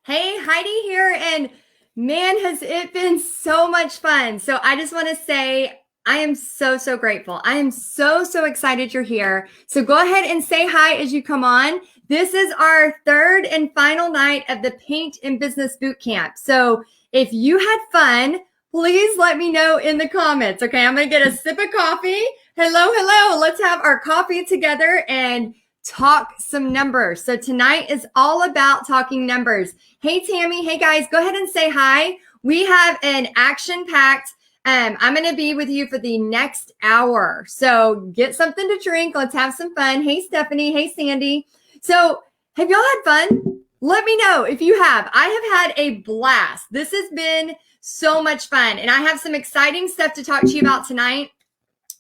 Hey, Heidi here, and man, has it been so much fun. So I just want to say I am so grateful. I am so excited you're here. So go ahead and say hi as you come on. This is our third and final night of the Paint and Business Bootcamp. So if you had fun, please let me know in the comments. Okay, I'm going to get a sip of coffee. Hello. Let's have our coffee together and talk some numbers. So tonight is all about talking numbers. Hey, Tammy. Hey, guys, go ahead and say hi. We have an action-packed, I'm going to be with you for the next hour. So get something to drink. Let's have some fun. Hey, Stephanie. Hey, Sandy. So have y'all had fun? Let me know if you have. I have had a blast. This has been so much fun. And I have some exciting stuff to talk to you about tonight,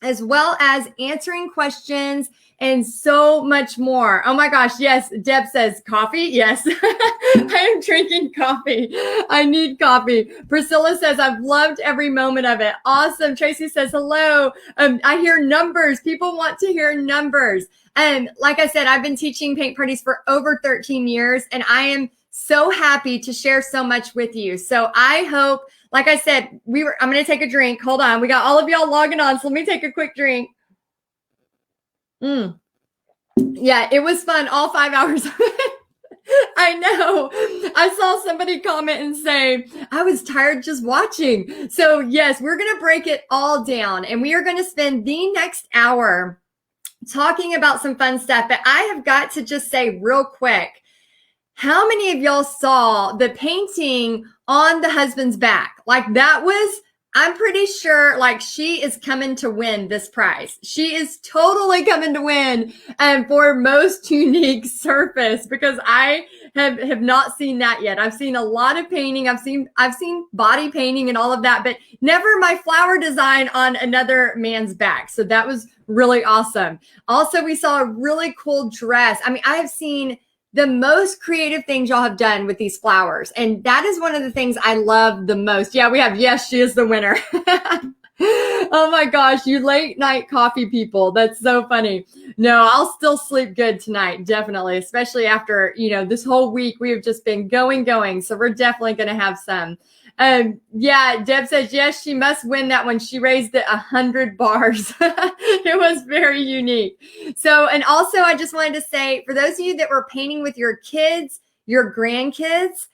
as well as answering questions and so much more. Oh my gosh, yes. Deb says coffee. Yes, I am drinking coffee. I need coffee. Priscilla says, I've loved every moment of it. Awesome. Tracy says, hello. I hear numbers. People want to hear numbers. And like I said, I've been teaching paint parties for over 13 years, and I am so happy to share so much with you. So I hope, like I said, I'm going to take a drink. Hold on. We got all of y'all logging on. So let me take a quick drink. Yeah, it was fun. All 5 hours of it. I know. I saw somebody comment and say, I was tired just watching. So yes, we're going to break it all down, and we are going to spend the next hour talking about some fun stuff. But I have got to just say real quick, how many of y'all saw the painting on the husband's back? Like that was, I'm pretty sure like she is coming to win this prize. She is totally coming to win for most unique surface, because I have not seen that yet. I've seen a lot of painting. I've seen body painting and all of that, but never my flower design on another man's back. So that was really awesome. Also, we saw a really cool dress. I mean, I have seen the most creative things y'all have done with these flowers. And that is one of the things I love the most. Yeah, we have, yes, she is the winner. Oh my gosh, you late night coffee people. That's so funny. No, I'll still sleep good tonight, definitely, especially after, this whole week we have just been going. So we're definitely going to have some. Yeah, Deb says, yes, she must win that one. She raised it 100 bars. It was very unique. So, and also I just wanted to say, for those of you that were painting with your kids, your grandkids,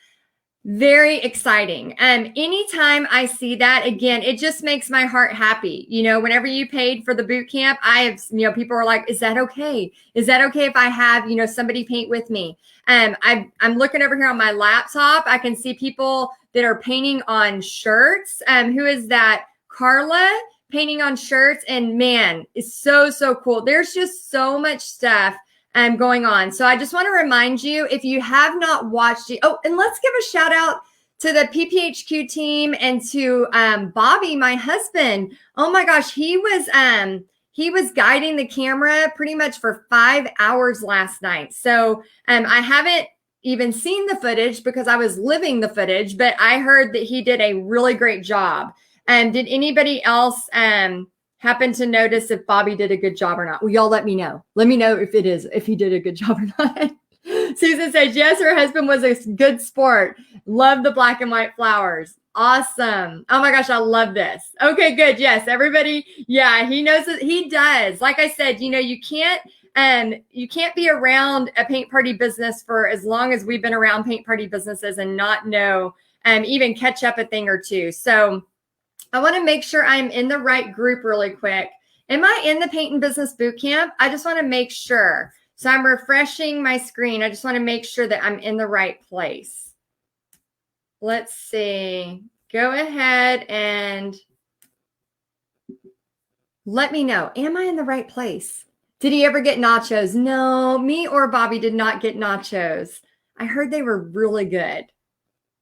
very exciting. Anytime I see that, again, it just makes my heart happy. Whenever you paid for the boot camp, I have, people are like, is that okay? Is that okay if I have, somebody paint with me? I'm looking over here on my laptop. I can see people that are painting on shirts. Who is that? Carla painting on shirts. And man, it's so cool. There's just so much stuff going on. So I just want to remind you, if you have not watched it, and let's give a shout out to the PPHQ team and to Bobby, my husband. Oh my gosh, he was guiding the camera pretty much for 5 hours last night. So I haven't even seen the footage because I was living the footage, but I heard that he did a really great job. Did anybody else happen to notice if Bobby did a good job or not? Well, y'all let me know. Let me know if he did a good job or not. Susan says, yes, her husband was a good sport. Love the black and white flowers. Awesome. Oh my gosh, I love this. Okay, good. Yes, everybody. Yeah, he knows that he does. Like I said, you can't be around a paint party business for as long as we've been around paint party businesses and not know, even catch up a thing or two. So I want to make sure I'm in the right group really quick. Am I in the Paint and Business Bootcamp? I just want to make sure. So I'm refreshing my screen. I just want to make sure that I'm in the right place. Let's see. Go ahead and let me know. Am I in the right place? Did he ever get nachos? No, me or Bobby did not get nachos. I heard they were really good.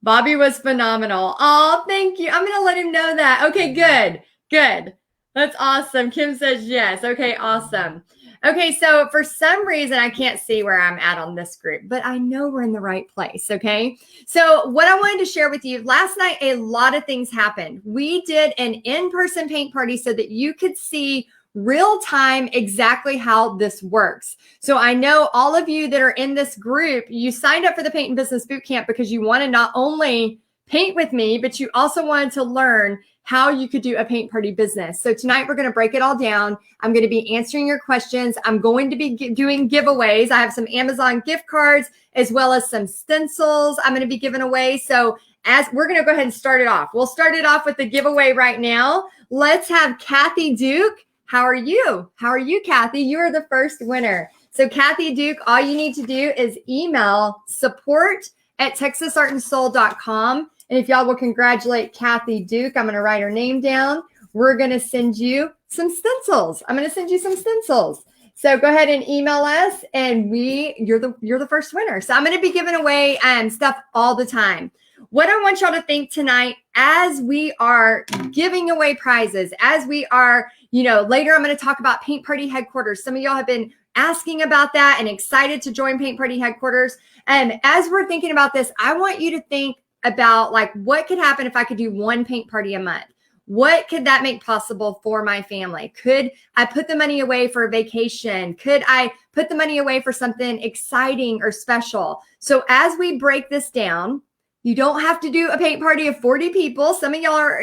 Bobby was phenomenal. Oh, thank you. I'm going to let him know that. Okay, good. That's awesome. Kim says yes. Okay, awesome. Okay, so for some reason, I can't see where I'm at on this group, but I know we're in the right place, okay? So what I wanted to share with you, last night, a lot of things happened. We did an in-person paint party so that you could see real time exactly how this works. So I know all of you that are in this group, you signed up for the Paint and Business Bootcamp because you want to not only paint with me, but you also wanted to learn how you could do a paint party business. So tonight we're going to break it all down. I'm going to be answering your questions. I'm going to be doing giveaways. I have some Amazon gift cards as well as some stencils I'm going to be giving away. So as we're going to go ahead and start it off. We'll start it off with the giveaway right now. Let's have Kathy Duke. How are you? How are you, Kathy? You are the first winner. So Kathy Duke, all you need to do is email support@texasartandsoul.com. And if y'all will congratulate Kathy Duke, I'm going to write her name down. We're going to send you some stencils. I'm going to send you some stencils. So go ahead and email us, and you're the first winner. So I'm going to be giving away stuff all the time. What I want y'all to think tonight, as we are giving away prizes, as we are, later I'm going to talk about Paint Party Headquarters. Some of y'all have been asking about that and excited to join Paint Party Headquarters. And as we're thinking about this, I want you to think about what could happen if I could do one paint party a month? What could that make possible for my family? Could I put the money away for a vacation? Could I put the money away for something exciting or special? So as we break this down, you don't have to do a paint party of 40 people. Some of y'all are,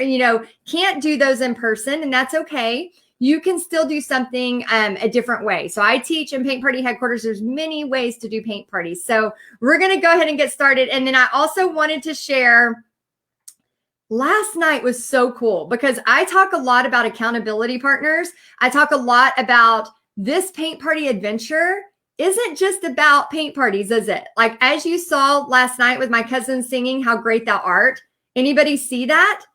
can't do those in person, and that's okay. You can still do something a different way. So I teach in Paint Party Headquarters. There's many ways to do paint parties. So we're going to go ahead and get started. And then I also wanted to share, last night was so cool because I talk a lot about accountability partners. I talk a lot about this paint party adventure isn't just about paint parties, is it? Like, as you saw last night with my cousin singing How Great Thou Art, anybody see that?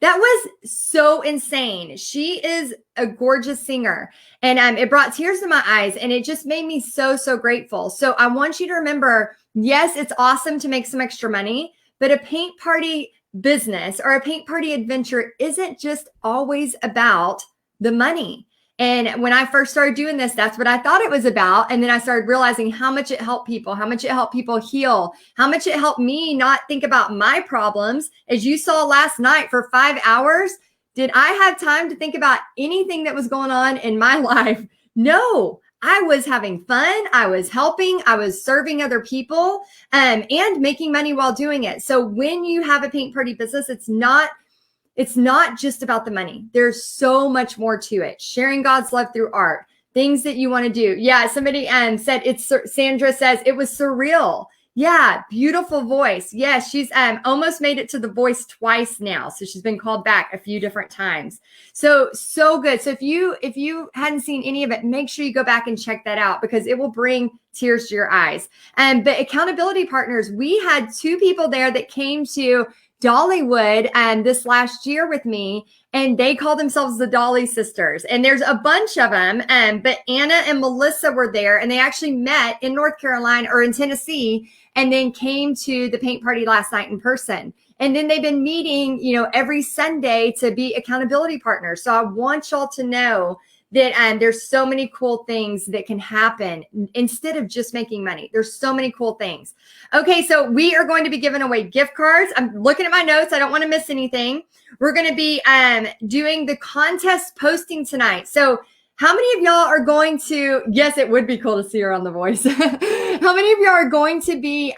That was so insane. She is a gorgeous singer, and it brought tears to my eyes, and it just made me so, so grateful. So I want you to remember, yes, it's awesome to make some extra money, but a paint party business or a paint party adventure isn't just always about the money. And when I first started doing this, that's what I thought it was about. And then I started realizing how much it helped people, how much it helped people heal, how much it helped me not think about my problems. As you saw last night for 5 hours, did I have time to think about anything that was going on in my life? No, I was having fun. I was helping. I was serving other people and making money while doing it. So when you have a paint party business, it's not just about the money. There's so much more to it. Sharing God's love through art, things that you want to do. Yeah, somebody said Sandra says it was surreal. Yeah, beautiful voice. Yeah, she's almost made it to The Voice twice now. So she's been called back a few different times. So good. So if you hadn't seen any of it, make sure you go back and check that out because it will bring tears to your eyes. But accountability partners, we had 2 people there that came to Dollywood this last year with me, and they call themselves the Dolly Sisters. And there's a bunch of them, but Anna and Melissa were there, and they actually met in North Carolina or in Tennessee, and then came to the paint party last night in person. And then they've been meeting, every Sunday to be accountability partners. So I want y'all to know that there's so many cool things that can happen instead of just making money. There's so many cool things. Okay, so we are going to be giving away gift cards. I'm looking at my notes. I don't want to miss anything. We're going to be doing the contest posting tonight. So how many of y'all are going to, yes, it would be cool to see her on The Voice. How many of y'all are going to be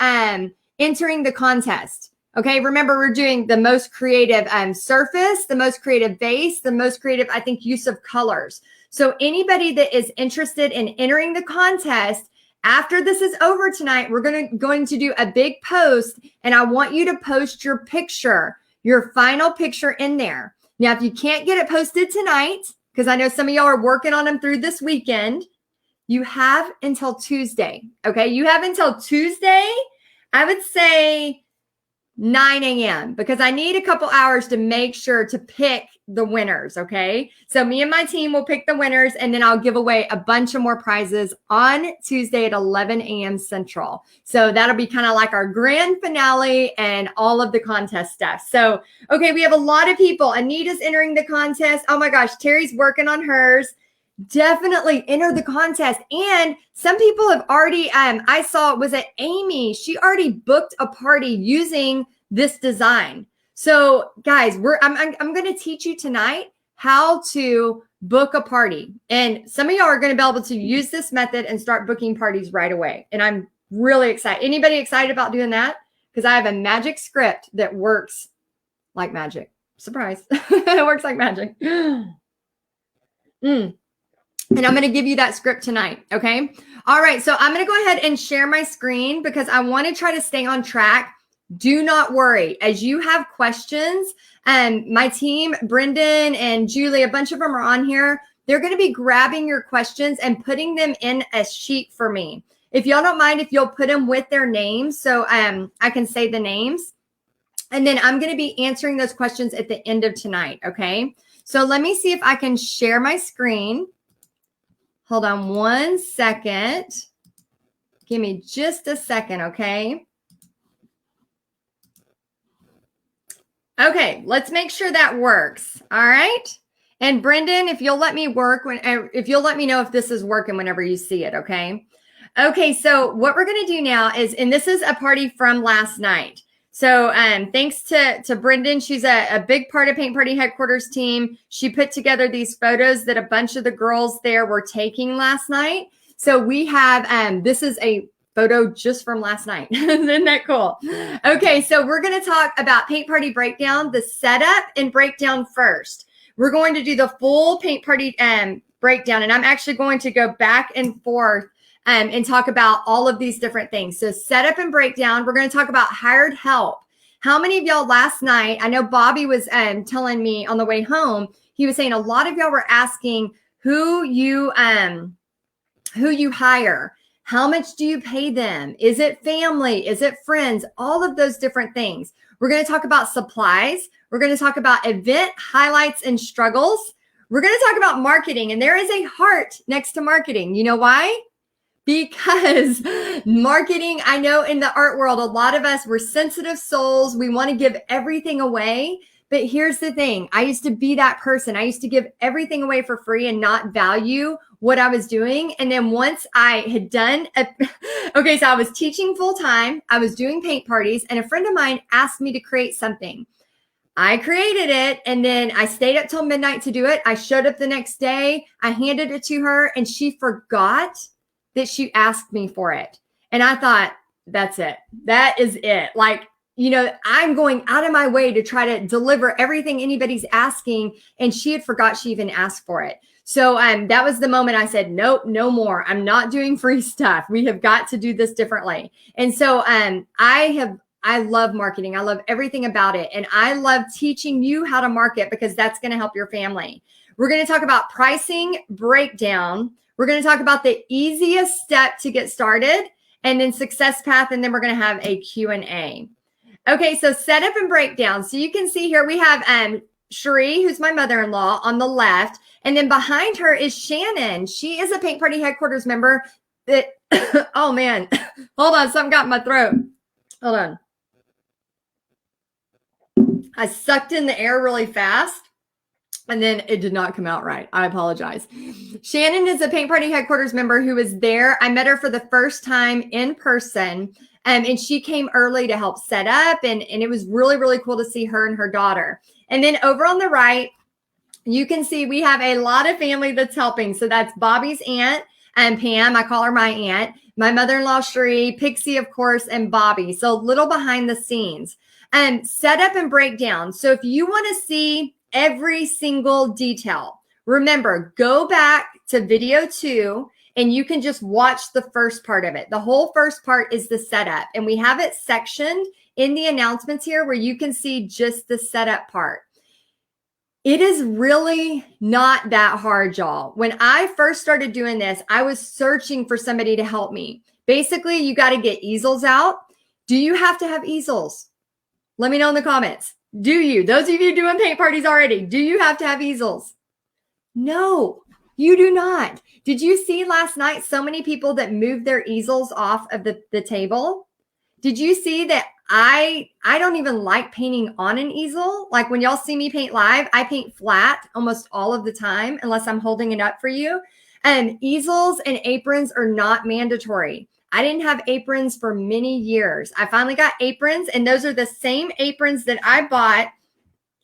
entering the contest? Okay, remember we're doing the most creative surface, the most creative base, the most creative, I think, use of colors. So anybody that is interested in entering the contest, after this is over tonight, we're going to do a big post, and I want you to post your picture, your final picture in there. Now, if you can't get it posted tonight, because I know some of y'all are working on them through this weekend, you have until Tuesday. Okay, you have until Tuesday, I would say 9 a.m. because I need a couple hours to make sure to pick the winners. Okay. So me and my team will pick the winners, and then I'll give away a bunch of more prizes on Tuesday at 11 a.m. Central. So that'll be kind of like our grand finale and all of the contest stuff. So, okay, we have a lot of people. Anita's entering the contest. Oh my gosh, Terry's working on hers. Definitely enter the contest. And some people have already, I saw, was it Amy? She already booked a party using this design. So guys, I'm going to teach you tonight how to book a party. And some of y'all are going to be able to use this method and start booking parties right away. And I'm really excited. Anybody excited about doing that? Because I have a magic script that works like magic. Surprise. It works like magic. And I'm going to give you that script tonight. Okay. All right. So I'm going to go ahead and share my screen because I want to try to stay on track. Do not worry. As you have questions, and my team, Brendan and Julie, a bunch of them are on here. They're going to be grabbing your questions and putting them in a sheet for me. If y'all don't mind, if you'll put them with their names so I can say the names. And then I'm going to be answering those questions at the end of tonight. Okay. So let me see if I can share my screen. Hold on one second. Give me just a second, okay? Okay, let's make sure that works. All right. And Brendan, if you'll let me if you'll let me know if this is working whenever you see it, okay? Okay, so what we're going to do now is, and this is a party from last night. So thanks to Brendan. She's a big part of Paint Party Headquarters team. She put together these photos that a bunch of the girls there were taking last night. So we have, this is a photo just from last night. Isn't that cool? Okay, so we're going to talk about Paint Party Breakdown, the setup and breakdown first. We're going to do the full Paint Party breakdown, and I'm actually going to go back and forth and talk about all of these different things. So setup and breakdown. We're going to talk about hired help. How many of y'all last night, I know Bobby was telling me on the way home, he was saying a lot of y'all were asking who you hire. How much do you pay them? Is it family? Is it friends? All of those different things. We're going to talk about supplies. We're going to talk about event highlights and struggles. We're going to talk about marketing, and there is a heart next to marketing. You know why? Because marketing, I know in the art world, a lot of us, we're sensitive souls. We want to give everything away. But here's the thing. I used to be that person. I used to give everything away for free and not value what I was doing. And then once I had done, okay, so I was teaching full time. I was doing paint parties, and a friend of mine asked me to create something. I created it, and then I stayed up till midnight to do it. I showed up the next day. I handed it to her, and she forgot that she asked me for it. And I thought, that's it. That is it. Like, you know, I'm going out of my way to try to deliver everything anybody's asking. And she had forgot she even asked for it. So that was the moment I said, nope, no more. I'm not doing free stuff. We have got to do this differently. And so I love marketing. I love everything about it. And I love teaching you how to market because that's going to help your family. We're going to talk about pricing breakdown. We're going to talk about the easiest step to get started, and then success path, and then we're going to have a Q&A. Okay, so setup and breakdown. So you can see here we have Cherie, who's my mother-in-law, on the left, and then behind her is Shannon. She is a Paint Party Headquarters member that, oh man, hold on, something got in my throat. Hold on. I sucked in the air really fast. And then it did not come out right. I apologize. Shannon is a Paint Party Headquarters member who was there. I met her for the first time in person. And she came early to help set up. And it was really, really cool to see her and her daughter. And then over on the right, you can see we have a lot of family that's helping. So that's Bobby's aunt and Pam. I call her my aunt. My mother-in-law, Cherie, Pixie, of course, and Bobby. So a little behind the scenes. Setup and breakdown. So if you want to see every single detail, remember, go back to video 2 and you can just watch the first part of it. The whole first part is the setup, and we have it sectioned in the announcements here where you can see just the setup part. It is really not that hard, y'all. When I first started doing this, I was searching for somebody to help me. Basically, you got to get easels out. Do you have to have easels? Let me know in the comments. Do you? Those of you doing paint parties already, do you have to have easels? No, you do not. Did you see last night so many people that moved their easels off of the table? Did you see that I don't even like painting on an easel? Like when y'all see me paint live, I paint flat almost all of the time unless I'm holding it up for you. And easels and aprons are not mandatory. I didn't have aprons for many years. I finally got aprons, and those are the same aprons that I bought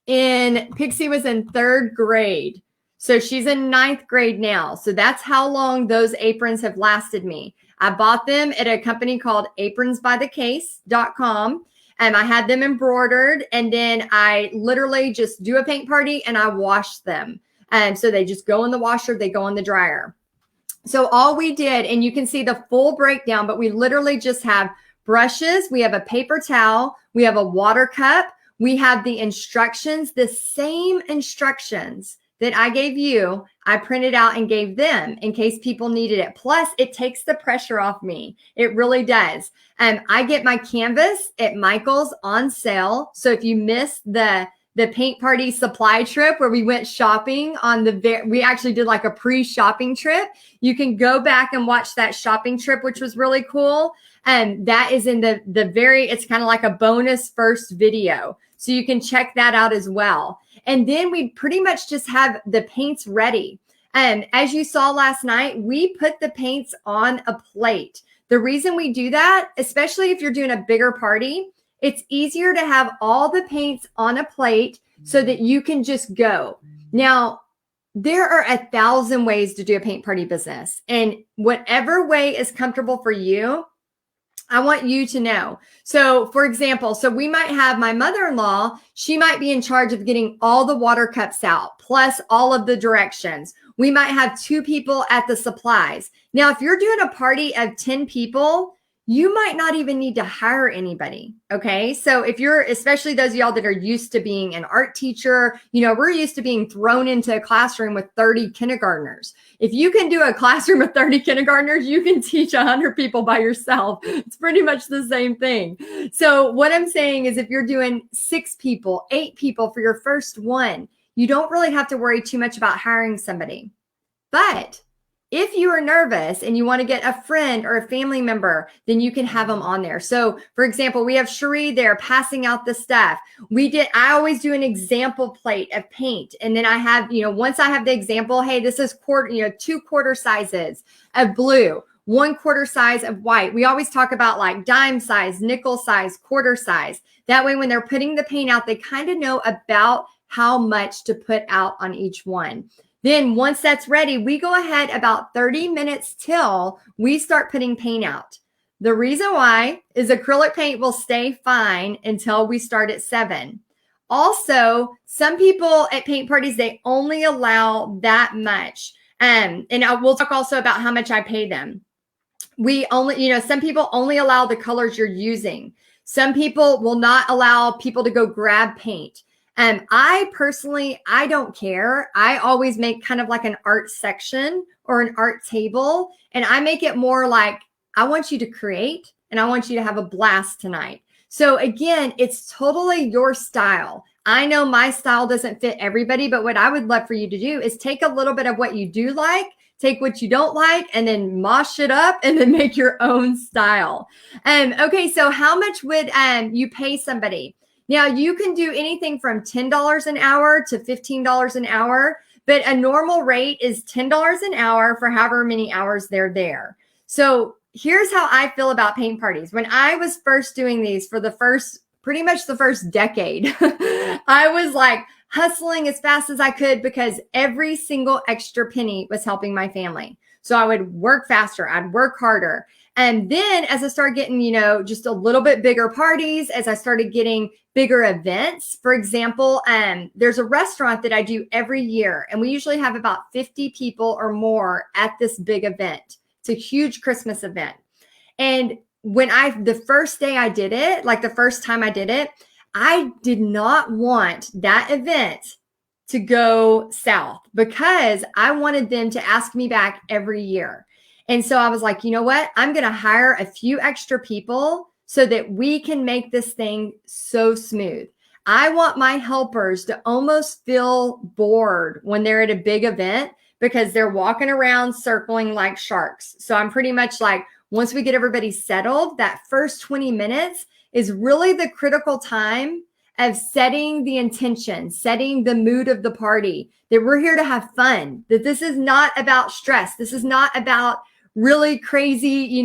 in, Pixie was in 3rd grade. So she's in ninth grade now. So that's how long those aprons have lasted me. I bought them at a company called apronsbythecase.com. And I had them embroidered. And then I literally just do a paint party and I wash them. And so they just go in the washer, they go in the dryer. So all we did, and you can see the full breakdown, but we literally just have brushes. We have a paper towel. We have a water cup. We have the instructions, the same instructions that I gave you, I printed out and gave them in case people needed it. Plus, it takes the pressure off me. It really does. I get my canvas at Michael's on sale. So if you missed the paint party supply trip where we went shopping on we actually did like a pre-shopping trip. You can go back and watch that shopping trip, which was really cool. And that is in it's kind of like a bonus first video. So you can check that out as well. And then we pretty much just have the paints ready. And as you saw last night, we put the paints on a plate. The reason we do that, especially if you're doing a bigger party, it's easier to have all the paints on a plate so that you can just go. Now, there are 1,000 ways to do a paint party business. And whatever way is comfortable for you, I want you to know. So for example, we might have my mother-in-law, she might be in charge of getting all the water cups out, plus all of the directions. We might have 2 people at the supplies. Now, if you're doing a party of 10 people, you might not even need to hire anybody. Okay. So if you're, especially those of y'all that are used to being an art teacher, we're used to being thrown into a classroom with 30 kindergartners. If you can do a classroom of 30 kindergartners, you can teach 100 people by yourself. It's pretty much the same thing. So what I'm saying is if you're doing 6 people, 8 people for your first one, you don't really have to worry too much about hiring somebody. But if you are nervous and you want to get a friend or a family member, then you can have them on there. So for example, we have Cherie there passing out the stuff. I always do an example plate of paint. And then I have, once I have the example, hey, this is 2 quarter sizes of blue, 1 quarter size of white. We always talk about like dime size, nickel size, quarter size. That way, when they're putting the paint out, they kind of know about how much to put out on each one. Then once that's ready, we go ahead about 30 minutes till we start putting paint out. The reason why is acrylic paint will stay fine until we start at 7. Also, some people at paint parties, they only allow that much. And we'll talk also about how much I pay them. We only, some people only allow the colors you're using. Some people will not allow people to go grab paint. I personally, I don't care. I always make kind of like an art section or an art table. And I make it more like, I want you to create and I want you to have a blast tonight. So again, it's totally your style. I know my style doesn't fit everybody, but what I would love for you to do is take a little bit of what you do like, take what you don't like, and then mosh it up and then make your own style. Okay, so how much would you pay somebody? Now, you can do anything from $10 an hour to $15 an hour, but a normal rate is $10 an hour for however many hours they're there. So here's how I feel about paint parties. When I was first doing these for pretty much the first decade, I was like hustling as fast as I could because every single extra penny was helping my family. So I would work faster, I'd work harder. And then as I started getting, just a little bit bigger parties, as I started getting bigger events, for example, there's a restaurant that I do every year, and we usually have about 50 people or more at this big event. It's a huge Christmas event. And the first day I did it, like the first time I did it, I did not want that event to go south because I wanted them to ask me back every year. And so I was like, you know what? I'm going to hire a few extra people so that we can make this thing so smooth. I want my helpers to almost feel bored when they're at a big event because they're walking around circling like sharks. So I'm pretty much like, once we get everybody settled, that first 20 minutes is really the critical time of setting the intention, setting the mood of the party, that we're here to have fun, that this is not about stress. This is not about really crazy,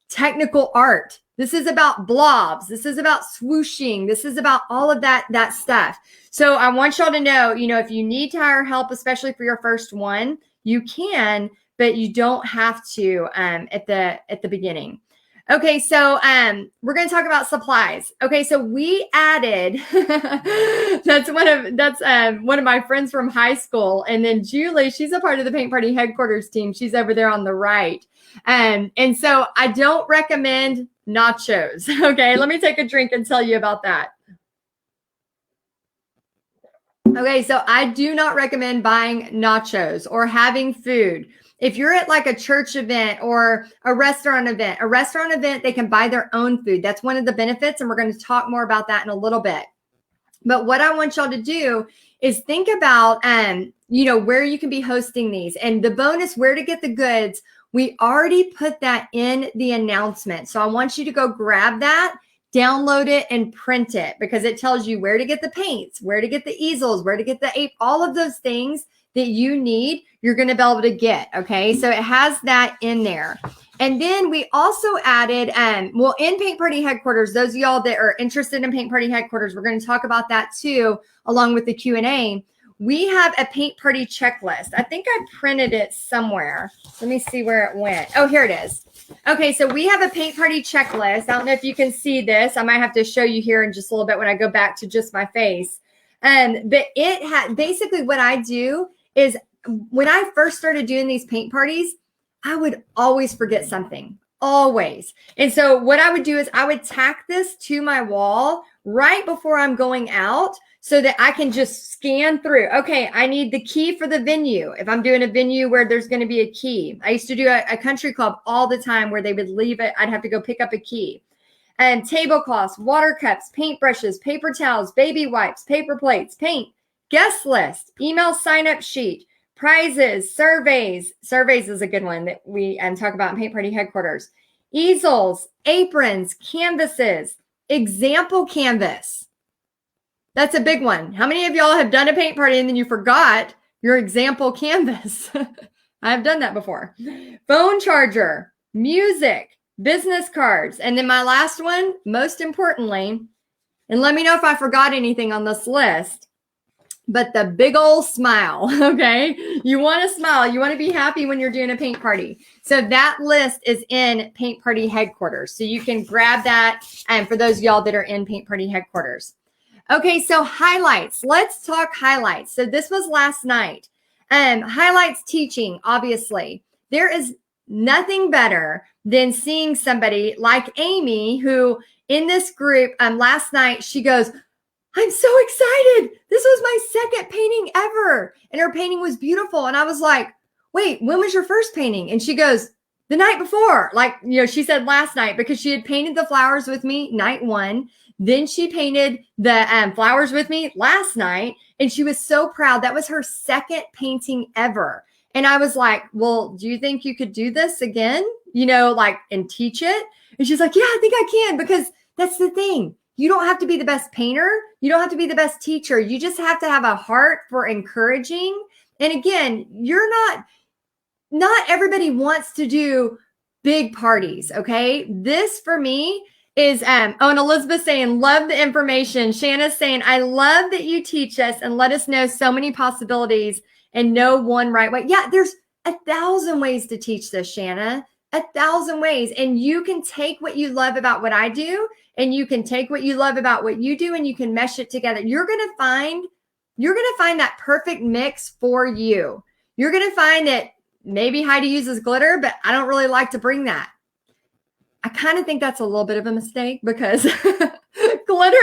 technical art. This is about blobs. This is about swooshing. This is about all of that stuff. So I want y'all to know, if you need to hire help, especially for your first one, you can, but you don't have to at the beginning. Okay, so we're going to talk about supplies. Okay, so we added that's one of my friends from high school, and then Julie, she's a part of the Paint Party headquarters team. She's over there on the right, and so I don't recommend nachos. Okay, let me take a drink and tell you about that. Okay, so I do not recommend buying nachos or having food. If you're at like a church event or a restaurant event, they can buy their own food. That's one of the benefits, and we're going to talk more about that in a little bit. But what I want y'all to do is think about, where you can be hosting these. And the bonus, where to get the goods, we already put that in the announcement. So I want you to go grab that, download it, and print it, because it tells you where to get the paints, where to get the easels, where to get the all of those things that you need, you're going to be able to get. Okay. So it has that in there. And then we also added, in Paint Party headquarters, those of y'all that are interested in Paint Party headquarters, we're going to talk about that too, along with the Q&A. We have a Paint Party checklist. I think I printed it somewhere. Let me see where it went. Oh, here it is. Okay, so we have a Paint Party checklist. I don't know if you can see this. I might have to show you here in just a little bit when I go back to just my face. But it had basically what I do is when I first started doing these paint parties, I would always forget something, always. And so what I would do is I would tack this to my wall right before I'm going out so that I can just scan through. Okay, I need the key for the venue. If I'm doing a venue where there's going to be a key. I used to do a country club all the time where they would leave it. I'd have to go pick up a key. And tablecloths, water cups, paintbrushes, paper towels, baby wipes, paper plates, paint, guest list, email sign-up sheet, prizes, surveys. Surveys is a good one that we talk about in Paint Party headquarters. Easels, aprons, canvases, example canvas. That's a big one. How many of y'all have done a paint party and then you forgot your example canvas? I've done that before. Phone charger, music, business cards. And then my last one, most importantly, and let me know if I forgot anything on this list, but the big old smile, okay? You want to smile. You want to be happy when you're doing a paint party. So that list is in Paint Party headquarters. So you can grab that for those of y'all that are in Paint Party headquarters. Okay, so highlights. Let's talk highlights. So this was last night. Highlights teaching, obviously. There is nothing better than seeing somebody like Amy, who in this group last night, she goes, I'm so excited. This was my second painting ever. And her painting was beautiful. And I was like, wait, when was your first painting? And she goes, the night before. Like, she said last night, because she had painted the flowers with me night one. Then she painted the flowers with me last night. And she was so proud. That was her second painting ever. And I was like, well, do you think you could do this again? And teach it? And she's like, yeah, I think I can, because that's the thing. You don't have to be the best painter. You don't have to be the best teacher. You just have to have a heart for encouraging. And again, not everybody wants to do big parties. Okay. This for me is, and Elizabeth saying, love the information. Shanna's saying, I love that you teach us and let us know so many possibilities and no one right way. Yeah. There's 1,000 ways to teach this, Shanna, 1,000 ways. And you can take what you love about what I do, and you can take what you love about what you do, and you can mesh it together. You're going to find that perfect mix for you. You're going to find that maybe Heidi uses glitter, but I don't really like to bring that. I kind of think that's a little bit of a mistake, because glitter,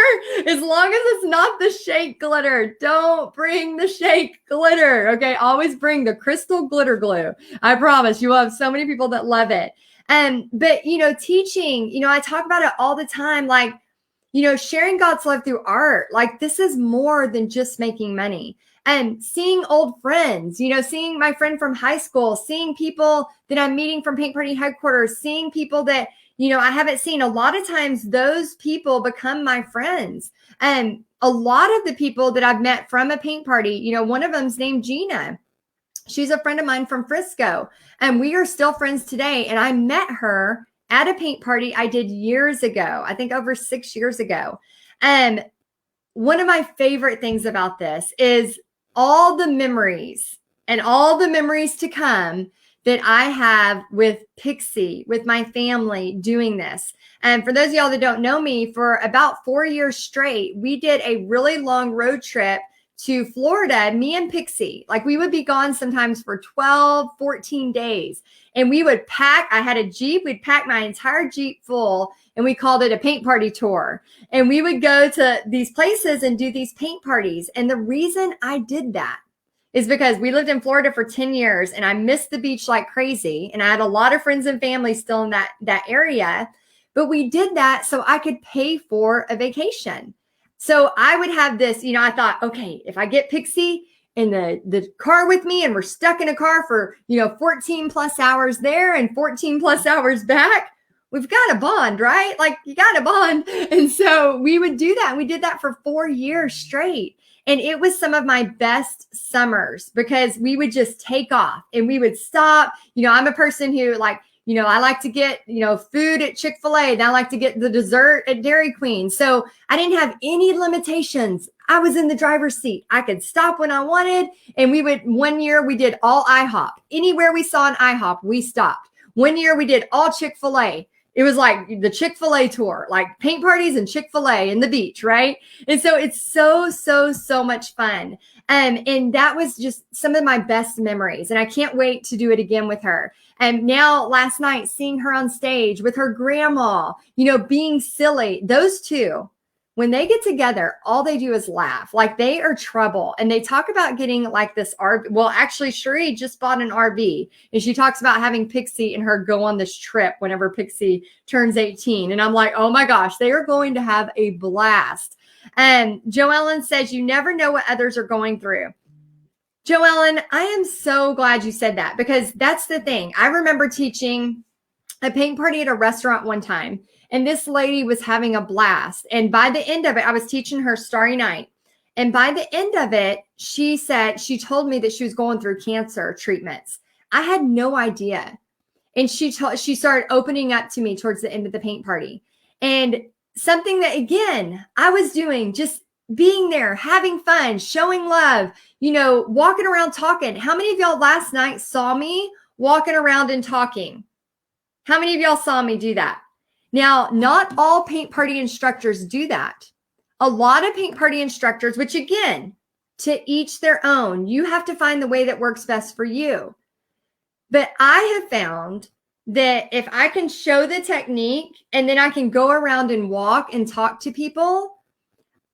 as long as it's not the shake glitter, don't bring the shake glitter. Okay. Always bring the crystal glitter glue. I promise you will have so many people that love it. But teaching, I talk about it all the time, like, sharing God's love through art. Like, this is more than just making money. And seeing old friends, seeing my friend from high school, seeing people that I'm meeting from Paint Party headquarters, seeing people that, I haven't seen. A lot of times those people become my friends. And a lot of the people that I've met from a paint party, one of them's named Gina. She's a friend of mine from Frisco, and we are still friends today. And I met her at a paint party I did years ago, I think over 6 years ago. And one of my favorite things about this is all the memories and all the memories to come that I have with Pixie, with my family doing this. And for those of y'all that don't know me, for about 4 years straight, we did a really long road trip to Florida, me and Pixie. Like we would be gone sometimes for 12, 14 days. And we would pack, I had a Jeep, we'd pack my entire Jeep full, and we called it a paint party tour. And we would go to these places and do these paint parties. And the reason I did that is because we lived in Florida for 10 years and I missed the beach like crazy. And I had a lot of friends and family still in that area. But we did that so I could pay for a vacation. So I would have this, I thought, okay, if I get Pixie in the car with me and we're stuck in a car for, 14 plus hours there and 14 plus hours back, we've got a bond, right? Like you got a bond. And so we would do that. We did that for 4 years straight. And it was some of my best summers because we would just take off and we would stop. I'm a person who I like to get, food at Chick-fil-A. Then I like to get the dessert at Dairy Queen. So I didn't have any limitations. I was in the driver's seat. I could stop when I wanted. And one year we did all IHOP. Anywhere we saw an IHOP, we stopped. One year we did all Chick-fil-A. It was like the Chick-fil-A tour, like paint parties and Chick-fil-A and the beach, right? And so it's so, so, so much fun. And that was just some of my best memories. And I can't wait to do it again with her. And now last night, seeing her on stage with her grandma, being silly, those two, when they get together, all they do is laugh. Like they are trouble. And they talk about getting like this RV. Well, actually, Cherie just bought an RV and she talks about having Pixie and her go on this trip whenever Pixie turns 18. And I'm like, oh my gosh, they are going to have a blast. And Joellen says, you never know what others are going through. Joellen, I am so glad you said that because that's the thing. I remember teaching a paint party at a restaurant one time. And this lady was having a blast. And by the end of it, I was teaching her Starry Night. And by the end of it, she told me that she was going through cancer treatments. I had no idea. And she started opening up to me towards the end of the paint party. And something that, again, I was doing, just being there, having fun, showing love, walking around talking. How many of y'all last night saw me walking around and talking? How many of y'all saw me do that? Now, not all paint party instructors do that. A lot of paint party instructors, which again, to each their own, you have to find the way that works best for you. But I have found that if I can show the technique and then I can go around and walk and talk to people,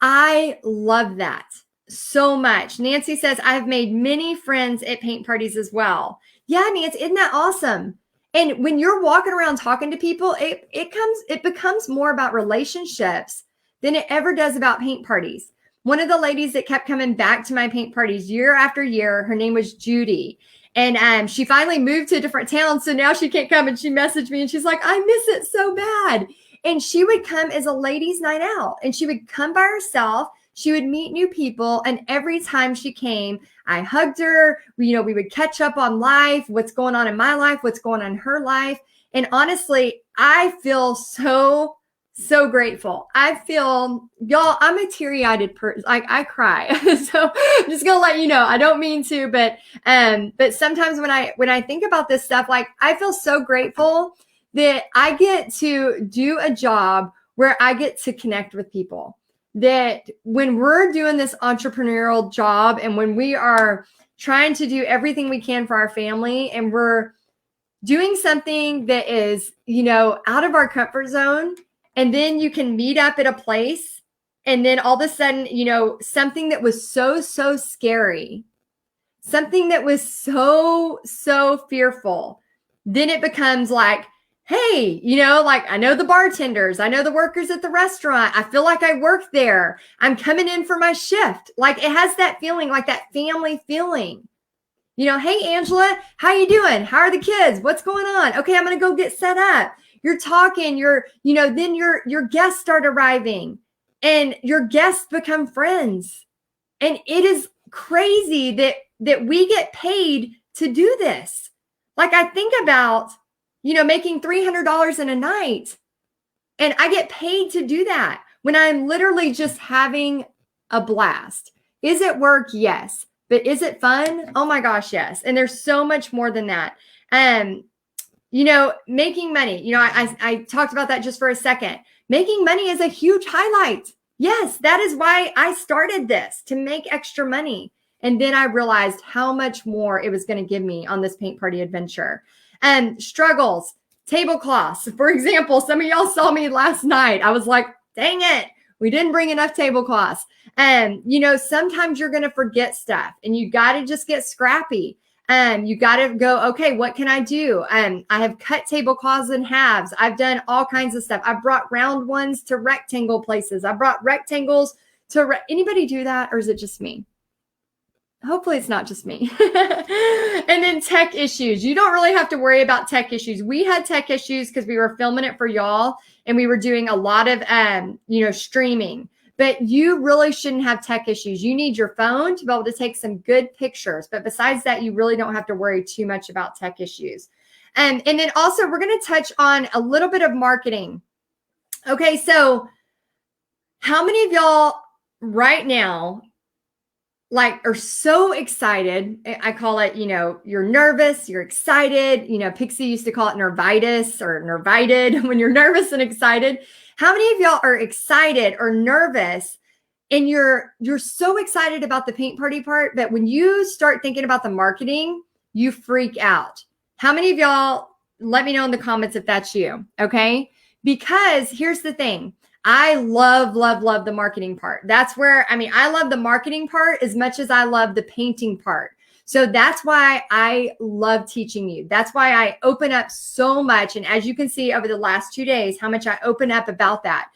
I love that so much. Nancy says, I've made many friends at paint parties as well. Yeah, Nancy, isn't that awesome? And when you're walking around talking to people, it becomes more about relationships than it ever does about paint parties. One of the ladies that kept coming back to my paint parties year after year, her name was Judy. And she finally moved to a different town. So now she can't come, and she messaged me and she's like, I miss it so bad. And she would come as a ladies' night out and she would come by herself. She would meet new people. And every time she came, I hugged her. We would catch up on life, what's going on in my life, what's going on in her life. And honestly, I feel so, so grateful. I feel, y'all, I'm a teary-eyed person. Like I cry. So I'm just going to let you know, I don't mean to, but sometimes when I think about this stuff, like I feel so grateful that I get to do a job where I get to connect with people. That when we're doing this entrepreneurial job and when we are trying to do everything we can for our family and we're doing something that is, out of our comfort zone, and then you can meet up at a place and then all of a sudden, something that was so, so scary, something that was so, so fearful, then it becomes like, hey, I know the bartenders, I know the workers at the restaurant. I feel like I work there. I'm coming in for my shift. Like it has that feeling, like that family feeling. Hey, Angela, how you doing? How are the kids? What's going on? Okay, I'm going to go get set up. You're talking, then your guests start arriving and your guests become friends. And it is crazy that we get paid to do this. Like I think about making $300 in a night. And I get paid to do that when I'm literally just having a blast. Is it work? Yes. But is it fun? Oh my gosh, yes. And there's so much more than that. Making money, I talked about that just for a second. Making money is a huge highlight. Yes, that is why I started this, to make extra money. And then I realized how much more it was going to give me on this paint party adventure. Struggles, tablecloths. For example, some of y'all saw me last night. I was like, dang it, we didn't bring enough tablecloths. Sometimes you're going to forget stuff and you got to just get scrappy. You got to go, okay, what can I do? I have cut tablecloths in halves. I've done all kinds of stuff. I brought round ones to rectangle places. I brought rectangles to, anybody do that? Or is it just me? Hopefully it's not just me. And then tech issues. You don't really have to worry about tech issues. We had tech issues because we were filming it for y'all and we were doing a lot of, streaming. But you really shouldn't have tech issues. You need your phone to be able to take some good pictures. But besides that, you really don't have to worry too much about tech issues. And then also, we're going to touch on a little bit of marketing. Okay, so how many of y'all right now are so excited? I call it, you're nervous, you're excited. Pixie used to call it nervitis or nervited when you're nervous and excited. How many of y'all are excited or nervous and you're so excited about the paint party part, but when you start thinking about the marketing, you freak out? How many of y'all, let me know in the comments if that's you, okay? Because here's the thing. I love, love, love the marketing part. That's where, I love the marketing part as much as I love the painting part. So that's why I love teaching you. That's why I open up so much. And as you can see over the last 2 days, how much I open up about that.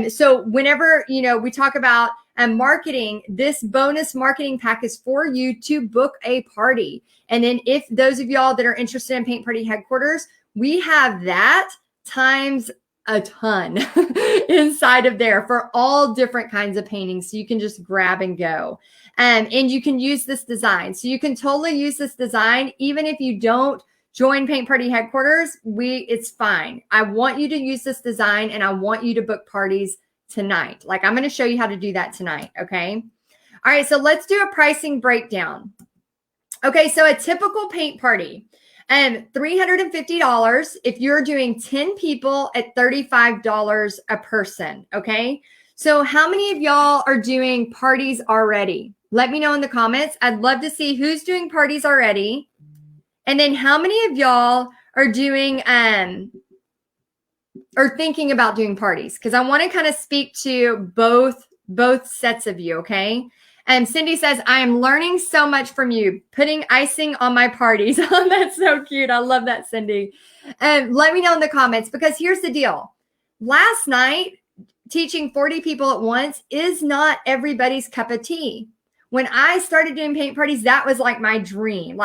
So whenever, we talk about marketing, this bonus marketing pack is for you to book a party. And then if those of y'all that are interested in Paint Party Headquarters, we have that times a ton inside of there for all different kinds of paintings. So you can just grab and go. And you can use this design. So you can totally use this design. Even if you don't join Paint Party Headquarters, it's fine. I want you to use this design and I want you to book parties tonight. I'm going to show you how to do that tonight. Okay. All right. So let's do a pricing breakdown. Okay. So a typical paint party, $350 if you're doing 10 people at $35 a person. Okay. So how many of y'all are doing parties already? Let me know in the comments. I'd love to see who's doing parties already. And then how many of y'all are doing, or thinking about doing parties? Because I want to kind of speak to both sets of you. Okay. And Cindy says, I am learning so much from you, putting icing on my parties. Oh, that's so cute. I love that, Cindy. And let me know in the comments, because here's the deal. Last night, teaching 40 people at once is not everybody's cup of tea. When I started doing paint parties, that was my dream.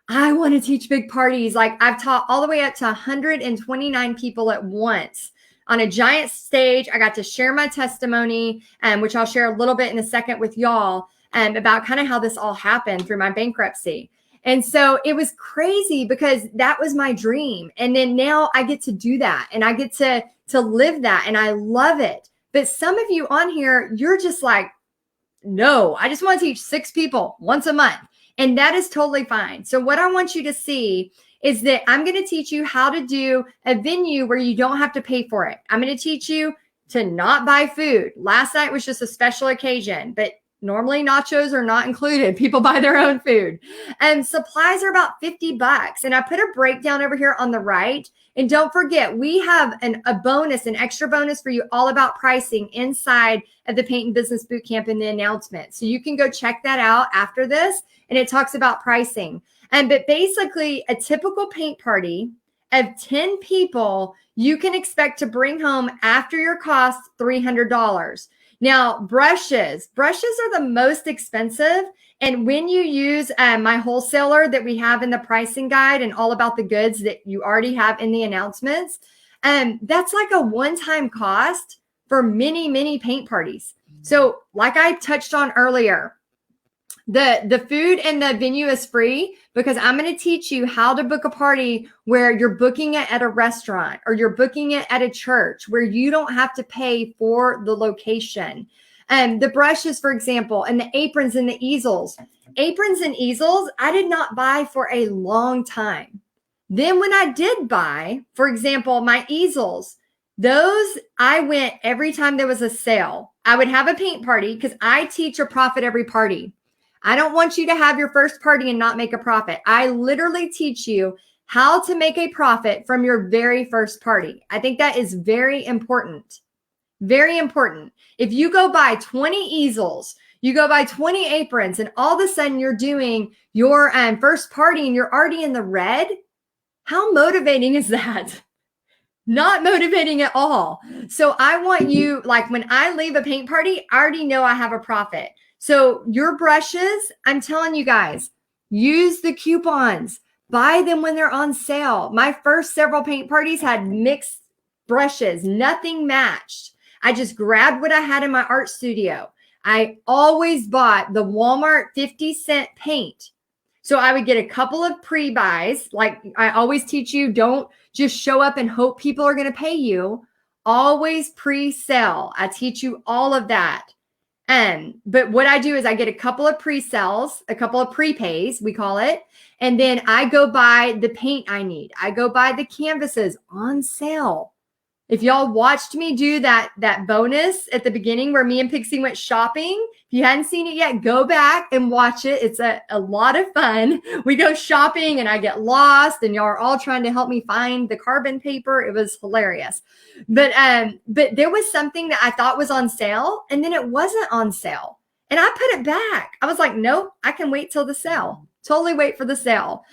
I want to teach big parties. I've taught all the way up to 129 people at once on a giant stage. I got to share my testimony, which I'll share a little bit in a second with y'all, about kind of how this all happened through my bankruptcy. And so it was crazy because that was my dream. And then now I get to do that and I get to live that and I love it. But some of you on here, you're just no, I just want to teach 6 people once a month. And that is totally fine. So what I want you to see is that I'm going to teach you how to do a venue where you don't have to pay for it. I'm going to teach you to not buy food. Last night was just a special occasion, but normally nachos are not included. People buy their own food. And supplies are about $50. And I put a breakdown over here on the right. And don't forget, we have an extra bonus for you all about pricing inside of the Paint and Business Bootcamp in the announcement. So you can go check that out after this. And it talks about pricing. But basically, a typical paint party of 10 people, you can expect to bring home after your cost $300. Now, brushes are the most expensive. And when you use my wholesaler that we have in the pricing guide and all about the goods that you already have in the announcements, that's a one-time cost for many, many paint parties. So like I touched on earlier, The food and the venue is free because I'm going to teach you how to book a party where you're booking it at a restaurant or you're booking it at a church where you don't have to pay for the location. And the brushes, for example, and the aprons and the easels. Aprons and easels, I did not buy for a long time. Then when I did buy, for example, my easels, those I went every time there was a sale. I would have a paint party because I teach a profit every party. I don't want you to have your first party and not make a profit. I literally teach you how to make a profit from your very first party. I think that is very important. Very important. If you go buy 20 easels, you go buy 20 aprons, and all of a sudden you're doing your first party and you're already in the red, how motivating is that? Not motivating at all. So I want you, like when I leave a paint party, I already know I have a profit. So your brushes, I'm telling you guys, use the coupons. Buy them when they're on sale. My first several paint parties had mixed brushes. Nothing matched. I just grabbed what I had in my art studio. I always bought the Walmart 50-cent paint. So I would get a couple of pre-buys. Like I always teach you, don't just show up and hope people are going to pay you. Always pre-sell. I teach you all of that. But what I do is I get a couple of pre-sales, a couple of prepays, we call it. And then I go buy the paint I need. I go buy the canvases on sale. If y'all watched me do that bonus at the beginning where me and Pixie went shopping, if you hadn't seen it yet, go back and watch it. It's a lot of fun. We go shopping and I get lost and y'all are all trying to help me find the carbon paper. It was hilarious. But there was something that I thought was on sale and then it wasn't on sale. And I put it back. I was like, nope, I can wait till the sale. Totally wait for the sale.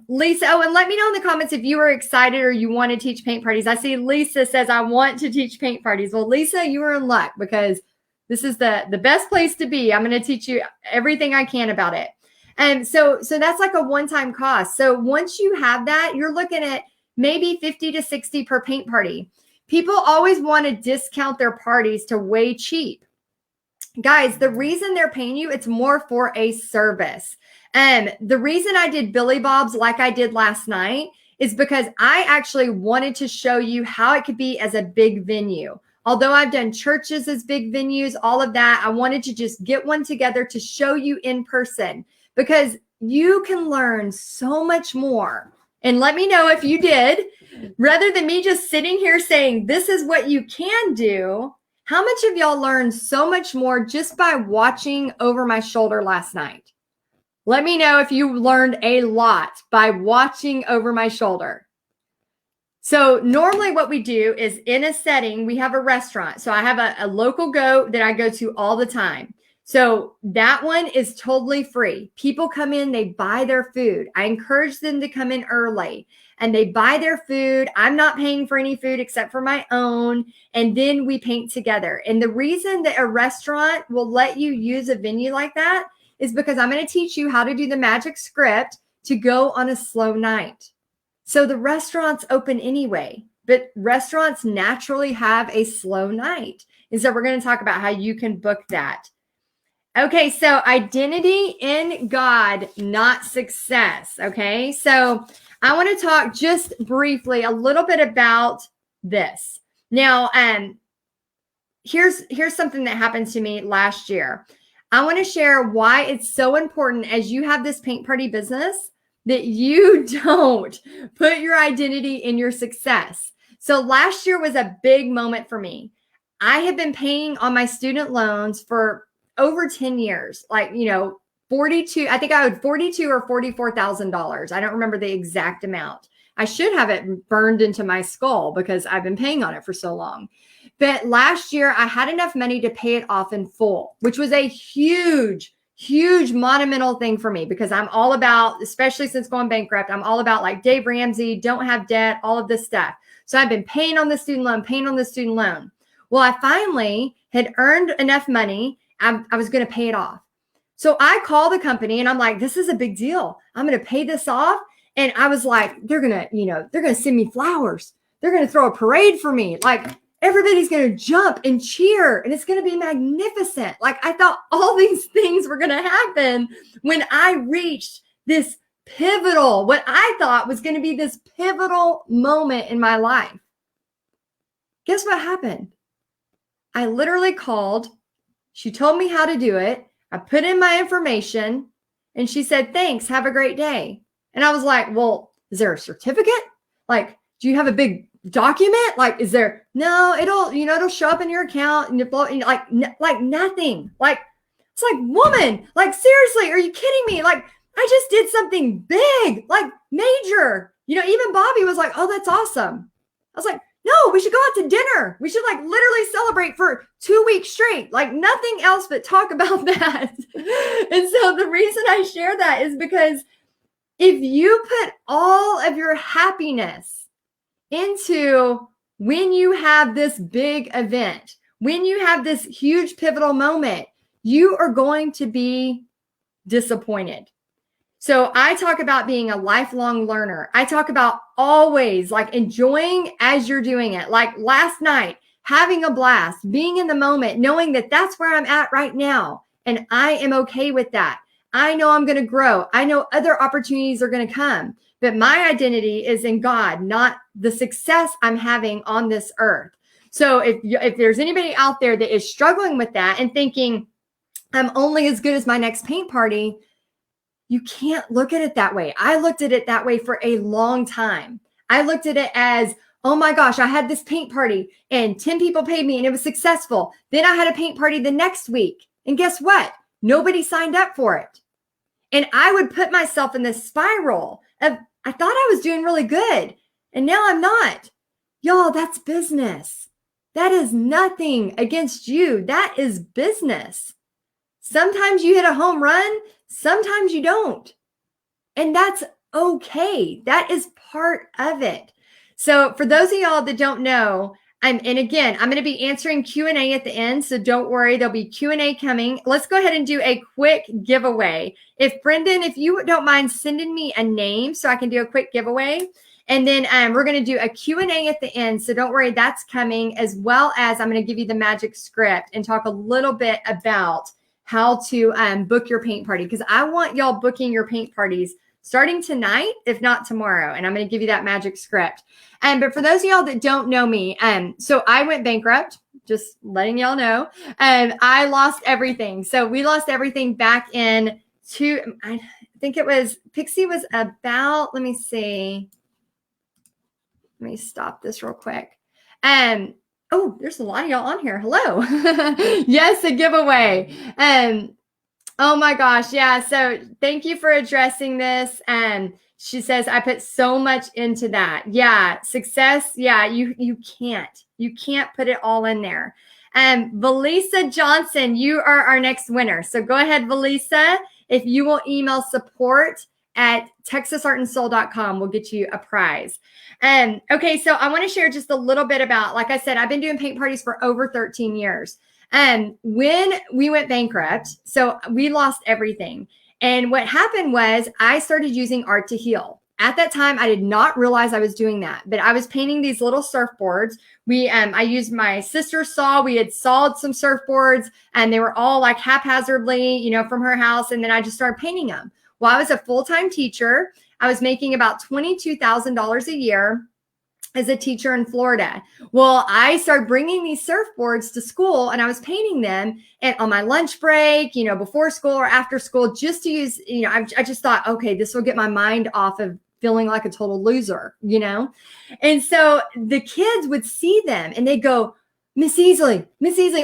Lisa, and let me know in the comments if you are excited or you want to teach paint parties. I see Lisa says, I want to teach paint parties. Well, Lisa, you are in luck because this is the best place to be. I'm going to teach you everything I can about it. And so that's like a one-time cost. So once you have that, you're looking at maybe 50 to 60 per paint party. People always want to discount their parties to way cheap. Guys, the reason they're paying you, it's more for a service. The reason I did Billy Bob's like I did last night is because I actually wanted to show you how it could be as a big venue. Although I've done churches as big venues, all of that, I wanted to just get one together to show you in person because you can learn so much more. And let me know if you did, rather than me just sitting here saying, this is what you can do. How much of y'all learned so much more just by watching over my shoulder last night? Let me know if you learned a lot by watching over my shoulder. So normally what we do is in a setting, we have a restaurant. So I have a local goat that I go to all the time. So that one is totally free. People come in, they buy their food. I encourage them to come in early and they buy their food. I'm not paying for any food except for my own. And then we paint together. And the reason that a restaurant will let you use a venue like that is because I'm going to teach you how to do the magic script to go on a slow night. So the restaurant's open anyway, but restaurants naturally have a slow night. And so we're going to talk about how you can book that. Okay, so identity in God, not success. Okay, so I want to talk just briefly a little bit about this. Now, here's something that happened to me last year. I want to share why it's so important as you have this paint party business that you don't put your identity in your success. So last year was a big moment for me. I had been paying on my student loans for over 10 years, like, 42, I think I owed $42,000 or $44,000. I don't remember the exact amount. I should have it burned into my skull because I've been paying on it for so long. But last year I had enough money to pay it off in full, which was a huge monumental thing for me because I'm all about, especially since going bankrupt, I'm all about like Dave Ramsey, don't have debt, all of this stuff. So I've been paying on the student loan, Well, I finally had earned enough money. I was going to pay it off. So I call the company and I'm like, this is a big deal. I'm going to pay this off. And I was like, they're going to send me flowers. They're going to throw a parade for me. Like, everybody's going to jump and cheer and it's going to be magnificent. Like I thought all these things were going to happen when I reached this pivotal, what I thought was going to be this pivotal moment in my life. Guess what happened? I literally called. She told me how to do it. I put in my information and she said, thanks, have a great day. And I was like, well, is there a certificate? Like, do you have a big document? Like, is there, no, it'll show up in your account and like nothing. Like, it's like, woman, like, seriously, are you kidding me? Like, I just did something big, like major. Even Bobby was like, oh, that's awesome. I was like, no, we should go out to dinner. We should like literally celebrate for 2 weeks straight, like nothing else but talk about that. And so the reason I share that is because if you put all of your happiness into when you have this big event, when you have this huge pivotal moment, you are going to be disappointed. So I talk about being a lifelong learner. I talk about always like enjoying as you're doing it. Like last night, having a blast, being in the moment, knowing that that's where I'm at right now. And I am okay with that. I know I'm going to grow. I know other opportunities are going to come, but my identity is in God, not the success I'm having on this earth. So if there's anybody out there that is struggling with that and thinking I'm only as good as my next paint party, you can't look at it that way. I looked at it that way for a long time. I looked at it as, oh my gosh, I had this paint party and 10 people paid me and it was successful. Then I had a paint party the next week. And guess what? Nobody signed up for it. And I would put myself in this spiral of, I thought I was doing really good. And now I'm not. Y'all, that's business. That is nothing against you. That is business. Sometimes you hit a home run. Sometimes you don't. And that's okay. That is part of it. So for those of y'all that don't know, and again, I'm going to be answering Q&A at the end. So don't worry, there'll be Q&A coming. Let's go ahead and do a quick giveaway. Brendan, if you don't mind sending me a name so I can do a quick giveaway. And then we're going to do a Q&A at the end. So don't worry, that's coming, as well as I'm going to give you the magic script and talk a little bit about how to book your paint party, because I want y'all booking your paint parties starting tonight, if not tomorrow. And I'm going to give you that magic script. But for those of y'all that don't know me, so I went bankrupt, just letting y'all know. I lost everything. So we lost everything back I think it was, Pixie was about, let me see. Let me stop this real quick. Oh, there's a lot of y'all on here. Hello. Yes, a giveaway. Oh my gosh. Yeah. So thank you for addressing this. She says, I put so much into that. Yeah. Success. Yeah. You can't put it all in there. Valisa Johnson, you are our next winner. So go ahead, Valisa. If you will email support@texasartandsoul.com, we'll get you a prize. Okay, so I want to share just a little bit about, like I said, I've been doing paint parties for over 13 years. When we went bankrupt, so we lost everything. And what happened was I started using art to heal. At that time, I did not realize I was doing that, but I was painting these little surfboards. I used my sister's saw. We had sawed some surfboards and they were all like haphazardly, from her house. And then I just started painting them. Well, I was a full-time teacher. I was making about $22,000 a year as a teacher in Florida. Well, I started bringing these surfboards to school and I was painting them on my lunch break, before school or after school, just to use, I just thought, okay, this will get my mind off of feeling like a total loser, And so the kids would see them and they'd go, Miss Easley,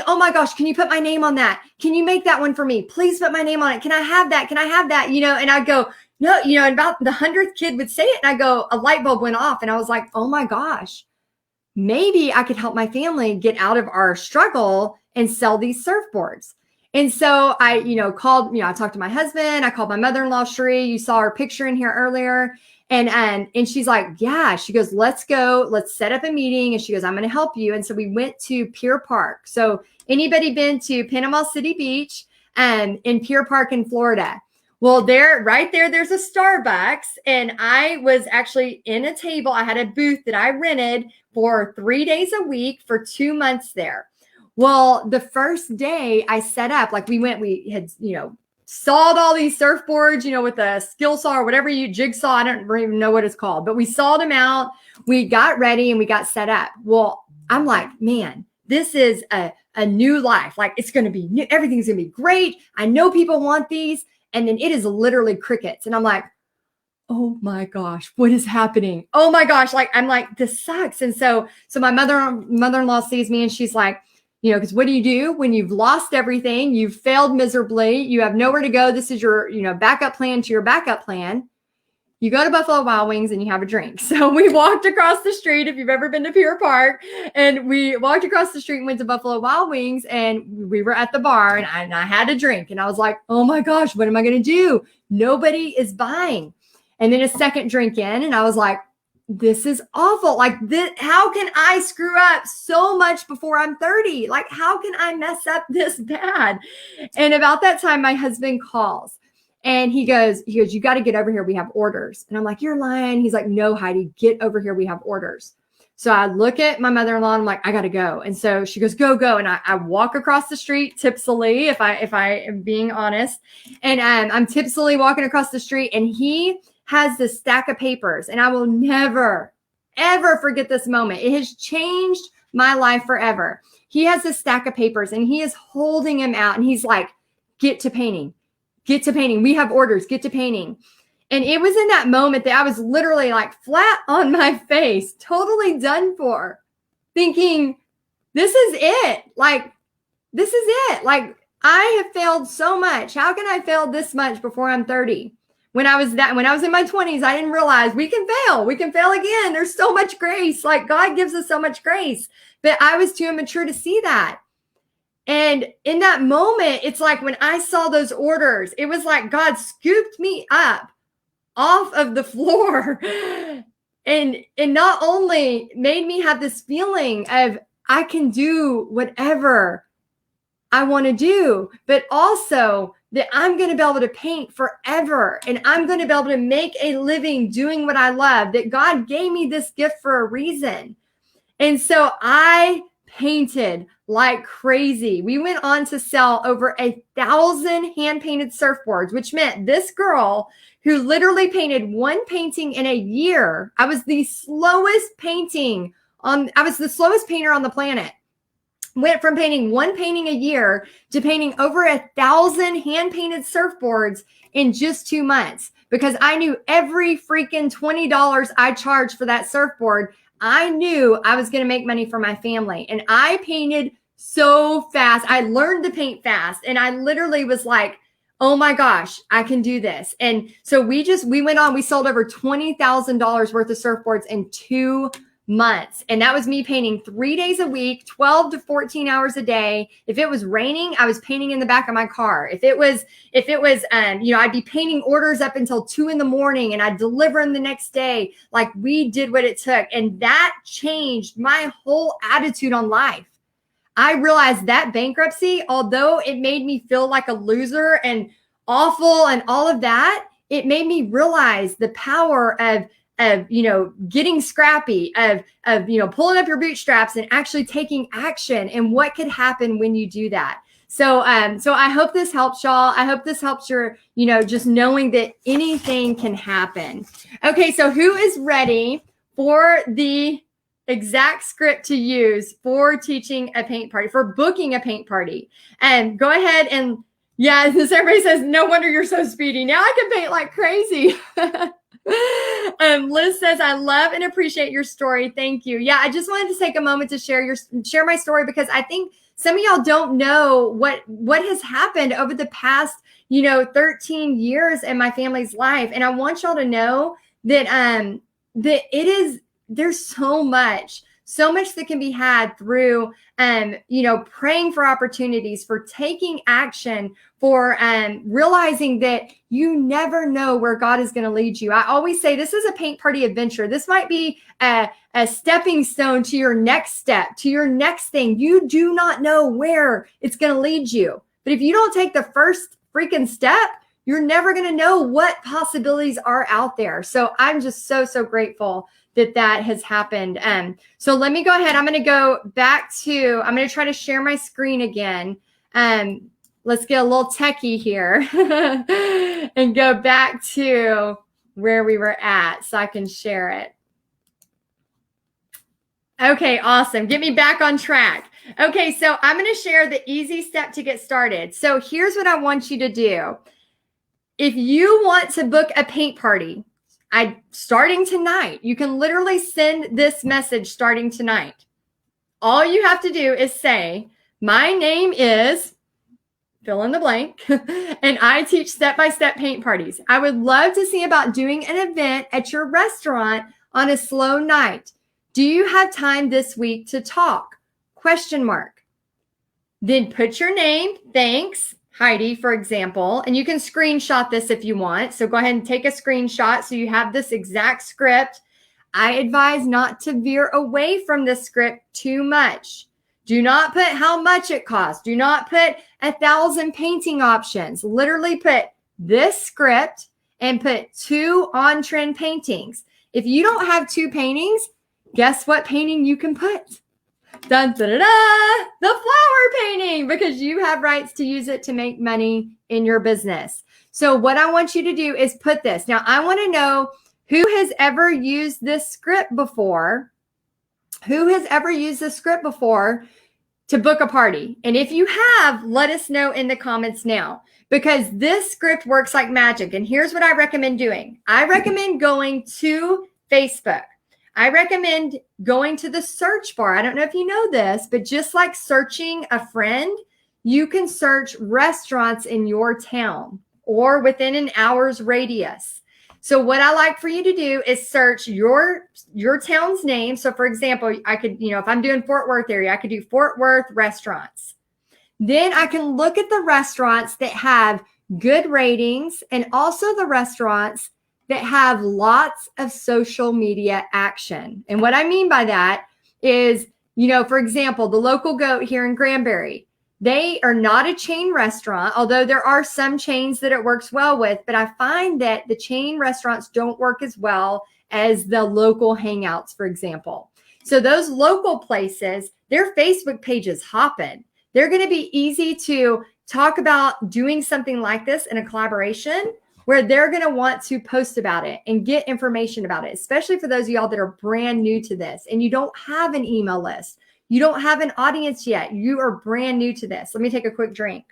oh my gosh, can you put my name on that? Can you make that one for me? Please put my name on it. Can I have that? And I'd go, no, and about the 100th kid would say it. And I go, a light bulb went off. And I was like, oh my gosh, maybe I could help my family get out of our struggle and sell these surfboards. And so I, called, I talked to my husband. I called my mother-in-law, Sheree. You saw her picture in here earlier. And she's like, yeah, she goes, let's go, let's set up a meeting. And she goes, I'm going to help you. And so we went to Pier Park. So anybody been to Panama City Beach in Pier Park in Florida? Well, right there, there's a Starbucks. And I was actually in a table. I had a booth that I rented for 3 days a week for 2 months there. Well, the first day I set up, like we had, sawed all these surfboards, with a skill saw or whatever jigsaw. I don't even know what it's called, but we sawed them out. We got ready and we got set up. Well, I'm like, man, this is a new life. Like it's going to be new. Everything's going to be great. I know people want these. And then it is literally crickets. And I'm like, oh my gosh, what is happening? Oh my gosh. I'm like, this sucks. And so my mother-in-law sees me and she's like, because what do you do when you've lost everything? You've failed miserably. You have nowhere to go. This is your, backup plan to your backup plan. You go to Buffalo Wild Wings and you have a drink. So we walked across the street, if you've ever been to Pier Park, and we walked across the street and went to Buffalo Wild Wings, and we were at the bar and I had a drink and I was like, oh my gosh, what am I going to do? Nobody is buying. And then a second drink in and I was like, this is awful. Like this, how can I screw up so much before I'm 30? Like, how can I mess up this bad? And about that time, my husband calls. And he goes, you got to get over here. We have orders. And I'm like, you're lying. He's like, no, Heidi, get over here. We have orders. So I look at my mother-in-law and I'm like, I got to go. And so she goes, go. And I walk across the street tipsily, if I am being honest. And I'm tipsily walking across the street and he has this stack of papers. And I will never, ever forget this moment. It has changed my life forever. He has this stack of papers and he is holding them out. And he's like, get to painting. Get to painting. We have orders. Get to painting. And it was in that moment that I was literally like flat on my face, totally done for, thinking, this is it. Like, this is it. Like, I have failed so much. How can I fail this much before I'm 30? When I was in my 20s, I didn't realize we can fail. We can fail again. There's so much grace. Like God gives us so much grace. But I was too immature to see that. And in that moment, it's like when I saw those orders, it was like God scooped me up off of the floor and not only made me have this feeling of I can do whatever I want to do, but also that I'm going to be able to paint forever and I'm going to be able to make a living doing what I love, that God gave me this gift for a reason. And so I painted like crazy. We went on to sell over 1,000 hand-painted surfboards, which meant this girl who literally painted one painting in a year. I was the slowest painter on the planet. Went from painting one painting a year to painting over 1,000 hand-painted surfboards in just 2 months, because I knew every freaking $20 I charged for that surfboard, I knew I was going to make money for my family. And I painted so fast. I learned to paint fast. And I literally was like, oh my gosh, I can do this. And so we went on, we sold over $20,000 worth of surfboards in 2 months. And that was me painting 3 days a week, 12 to 14 hours a day. If it was raining, I was painting in the back of my car. If it was, I'd be painting orders up until 2 a.m. and I'd deliver them the next day. Like we did what it took. And that changed my whole attitude on life. I realized that bankruptcy, although it made me feel like a loser and awful and all of that, it made me realize the power of getting scrappy, of pulling up your bootstraps and actually taking action, and what could happen when you do that. So I hope this helps y'all. I hope this helps your, just knowing that anything can happen. Okay. So who is ready for the exact script to use for teaching a paint party, for booking a paint party? And go ahead and everybody says, no wonder you're so speedy. Now I can paint like crazy. Liz says, I love and appreciate your story. Thank you. Yeah, I just wanted to take a moment to share my story, because I think some of y'all don't know what has happened over the past, 13 years in my family's life. And I want y'all to know that there's so much that can be had through, praying for opportunities, for taking action, for realizing that you never know where God is going to lead you. I always say this is a paint party adventure. This might be a stepping stone to your next step, to your next thing. You do not know where it's going to lead you. But if you don't take the first freaking step, you're never going to know what possibilities are out there. So I'm just so, so grateful that that has happened. So let me go ahead. I'm going to go back to, I'm going to try to share my screen again. Let's get a little techie here and go back to where we were at so I can share it. Okay, awesome. Get me back on track. Okay, so I'm going to share the easy step to get started. So here's what I want you to do. If you want to book a paint party, starting tonight, you can literally send this message starting tonight. All you have to do is say, my name is fill in the blank, and I teach step-by-step paint parties. I would love to see about doing an event at your restaurant on a slow night. Do you have time this week to talk? Question mark. Then put your name, thanks, Heidi, for example, and you can screenshot this if you want. So go ahead and take a screenshot so you have this exact script. I advise not to veer away from the script too much. Do not put how much it costs. Do not put 1,000 painting options. Literally put this script and put 2 on-trend paintings. If you don't have 2 paintings, guess what painting you can put? Dun, da, da, da, the flower painting, because you have rights to use it to make money in your business. So what I want you to do is put this. Now, I want to know who has ever used this script before. Who has ever used this script before to book a party? And if you have, let us know in the comments now, because this script works like magic. And here's what I recommend doing. I recommend going to Facebook. I recommend going to the search bar. I don't know if you know this, but just like searching a friend, you can search restaurants in your town or within an hour's radius. So what I like for you to do is search your town's name. So for example, I could, if I'm doing Fort Worth area, I could do Fort Worth restaurants. Then I can look at the restaurants that have good ratings and also the restaurants that have lots of social media action. And what I mean by that is, for example, the Local Goat here in Granbury, they are not a chain restaurant, although there are some chains that it works well with, but I find that the chain restaurants don't work as well as the local hangouts, for example. So those local places, their Facebook page is hopping. They're going to be easy to talk about doing something like this in a collaboration where they're going to want to post about it and get information about it, especially for those of y'all that are brand new to this and you don't have an email list. You don't have an audience yet. You are brand new to this. Let me take a quick drink.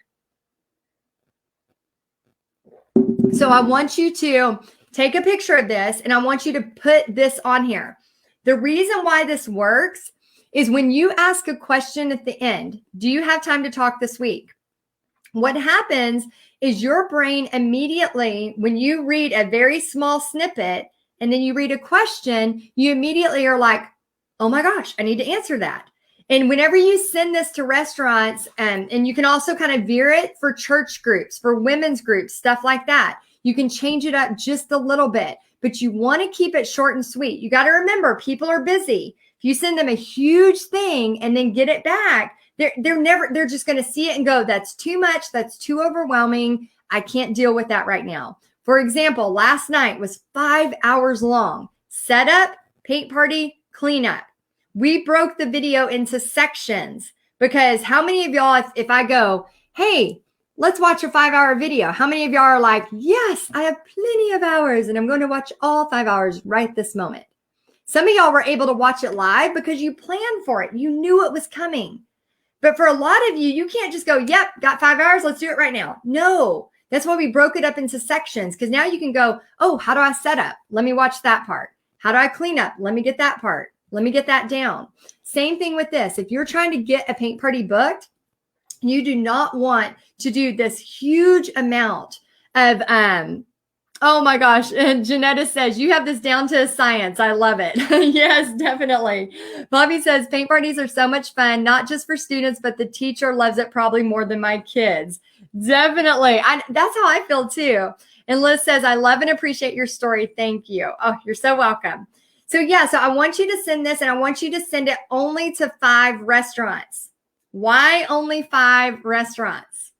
So I want you to take a picture of this and I want you to put this on here. The reason why this works is when you ask a question at the end, do you have time to talk this week? What happens is your brain immediately, when you read a very small snippet and then you read a question, you immediately are like, oh my gosh, I need to answer that. And whenever you send this to restaurants, and you can also kind of veer it for church groups, for women's groups, stuff like that. You can change it up just a little bit, but you want to keep it short and sweet. You got to remember, people are busy. If you send them a huge thing and then get it back, they're just going to see it and go, that's too much. That's too overwhelming. I can't deal with that right now. For example, last night was 5 hours long. Setup, paint party, cleanup. We broke the video into sections because how many of y'all, if I go, hey, let's watch a 5-hour video, how many of y'all are like, yes, I have plenty of hours and I'm going to watch all 5 hours right this moment. Some of y'all were able to watch it live because you planned for it. You knew it was coming. But for a lot of you, you can't just go, yep, got 5 hours. Let's do it right now. No, that's why we broke it up into sections, because now you can go, oh, how do I set up? Let me watch that part. How do I clean up? Let me get that part. Let me get that down. Same thing with this. If you're trying to get a paint party booked, you do not want to do this huge amount of, oh my gosh. And Janetta says, you have this down to a science. I love it. Yes, definitely. Bobby says, paint parties are so much fun, not just for students, but the teacher loves it probably more than my kids. Definitely. That's how I feel too. And Liz says, I love and appreciate your story. Thank you. Oh, you're so welcome. So yeah, so I want you to send this and I want you to send it only to 5 restaurants. Why only 5 restaurants?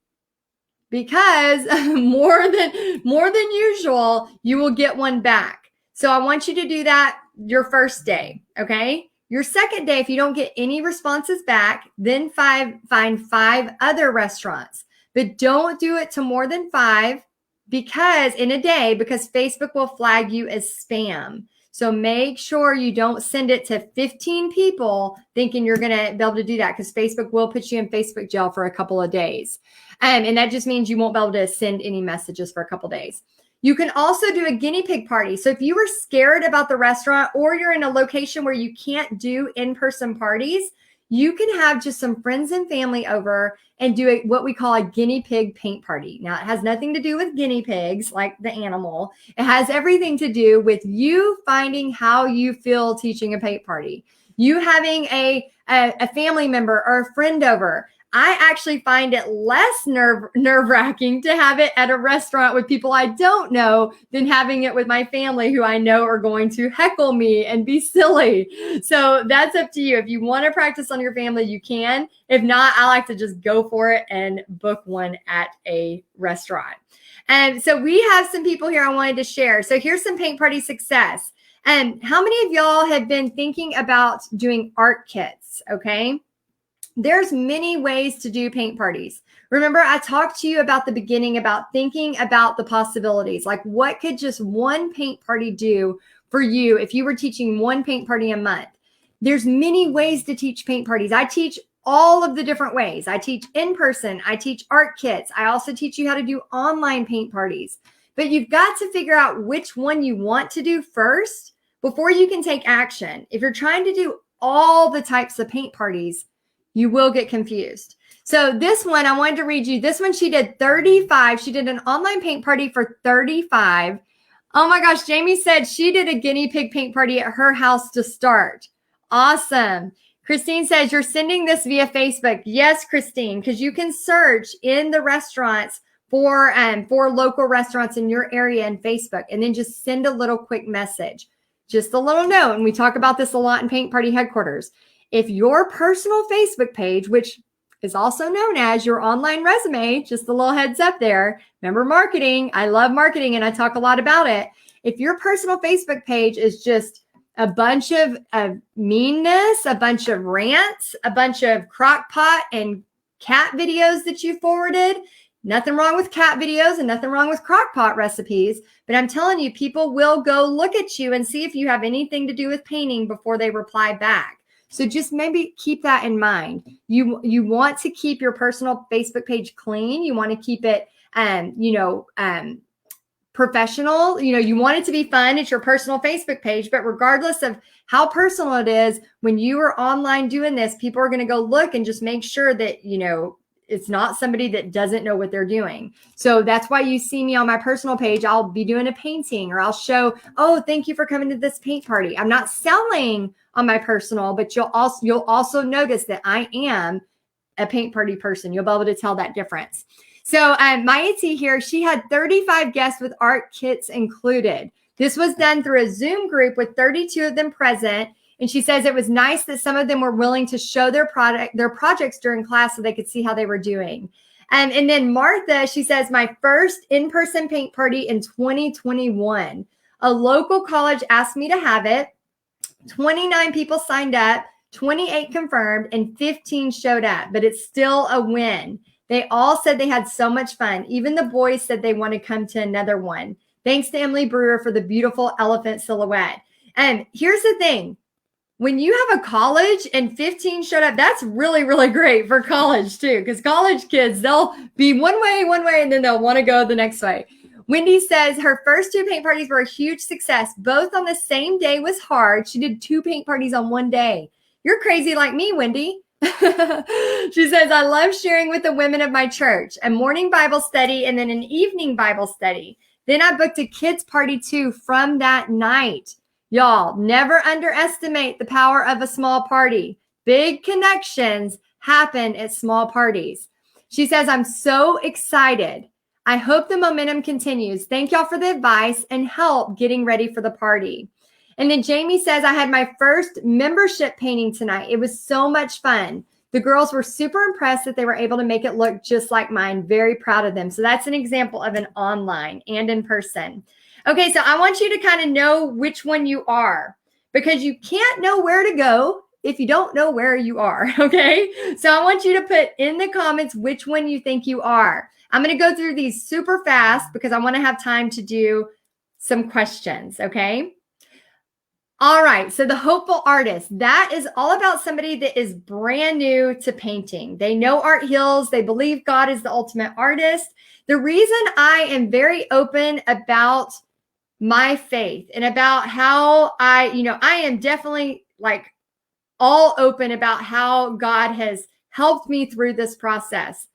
because more than usual, you will get one back. So I want you to do that your first day, okay? Your second day, if you don't get any responses back, then find 5 other restaurants. But don't do it to more than 5 because Facebook will flag you as spam. So make sure you don't send it to 15 people thinking you're going to be able to do that, because Facebook will put you in Facebook jail for a couple of days. And that just means you won't be able to send any messages for a couple of days. You can also do a guinea pig party. So if you were scared about the restaurant, or you're in a location where you can't do in-person parties, you can have just some friends and family over and do what we call a guinea pig paint party. Now, it has nothing to do with guinea pigs, like the animal. It has everything to do with you finding how you feel teaching a paint party. You having a family member or a friend over. I actually find it less nerve-wracking to have it at a restaurant with people I don't know than having it with my family who I know are going to heckle me and be silly. So that's up to you. If you want to practice on your family, you can. If not, I like to just go for it and book one at a restaurant. And so we have some people here I wanted to share. So here's some paint party success. And how many of y'all have been thinking about doing art kits? Okay. There's many ways to do paint parties. Remember, I talked to you about the beginning about thinking about the possibilities. Like, what could just one paint party do for you if you were teaching one paint party a month? There's many ways to teach paint parties. I teach all of the different ways. I teach in person. I teach art kits. I also teach you how to do online paint parties. But you've got to figure out which one you want to do first before you can take action. If you're trying to do all the types of paint parties, you will get confused. So this one, I wanted to read you. This one, she did 35. She did an online paint party for 35. Oh my gosh, Jamie said she did a guinea pig paint party at her house to start. Awesome. Christine says, you're sending this via Facebook. Yes, Christine, because you can search in the restaurants for local restaurants in your area in Facebook, and then just send a little quick message. Just a little note, and we talk about this a lot in Paint Party Headquarters. If your personal Facebook page, which is also known as your online resume, just a little heads up there. Remember marketing. I love marketing and I talk a lot about it. If your personal Facebook page is just a bunch of meanness, a bunch of rants, a bunch of crock pot and cat videos that you forwarded, nothing wrong with cat videos and nothing wrong with crock pot recipes. But I'm telling you, people will go look at you and see if you have anything to do with painting before they reply back. So just maybe keep that in mind. You want to keep your personal Facebook page clean. You want to keep it, professional. You want it to be fun. It's your personal Facebook page. But regardless of how personal it is, when you are online doing this, people are going to go look and just make sure that, it's not somebody that doesn't know what they're doing. So that's why you see me on my personal page. I'll be doing a painting, or I'll show, oh, thank you for coming to this paint party. I'm not selling on my personal, but you'll also notice that I am a paint party person. You'll be able to tell that difference. So Maya T here, she had 35 guests with art kits included. This was done through a Zoom group with 32 of them present. And she says it was nice that some of them were willing to show their projects during class so they could see how they were doing. And then Martha, she says, my first in-person paint party in 2021. A local college asked me to have it. 29 people signed up, 28 confirmed, and 15 showed up. But it's still a win. They all said they had so much fun. Even the boys said they want to come to another one. Thanks to Emily Brewer for the beautiful elephant silhouette. And here's the thing. When you have a college and 15 showed up, that's really, really great for college too, because college kids, they'll be one way, and then they'll want to go the next way. Wendy says her first 2 paint parties were a huge success. Both on the same day was hard. She did 2 paint parties on one day. You're crazy like me, Wendy. She says, I love sharing with the women of my church, a morning Bible study and then an evening Bible study. Then I booked a kids party too from that night. Y'all, never underestimate the power of a small party. Big connections happen at small parties. She says, I'm so excited. I hope the momentum continues. Thank y'all for the advice and help getting ready for the party. And then Jamie says, I had my first membership painting tonight. It was so much fun. The girls were super impressed that they were able to make it look just like mine. Very proud of them. So that's an example of an online and in person. Okay, so I want you to kind of know which one you are, because you can't know where to go if you don't know where you are, okay? So I want you to put in the comments which one you think you are. I'm going to go through these super fast because I want to have time to do some questions, okay? All right, so the hopeful artist, that is all about somebody that is brand new to painting. They know art heals. They believe God is the ultimate artist. The reason I am very open about my faith and about how I am definitely like all open about how God has helped me through this process.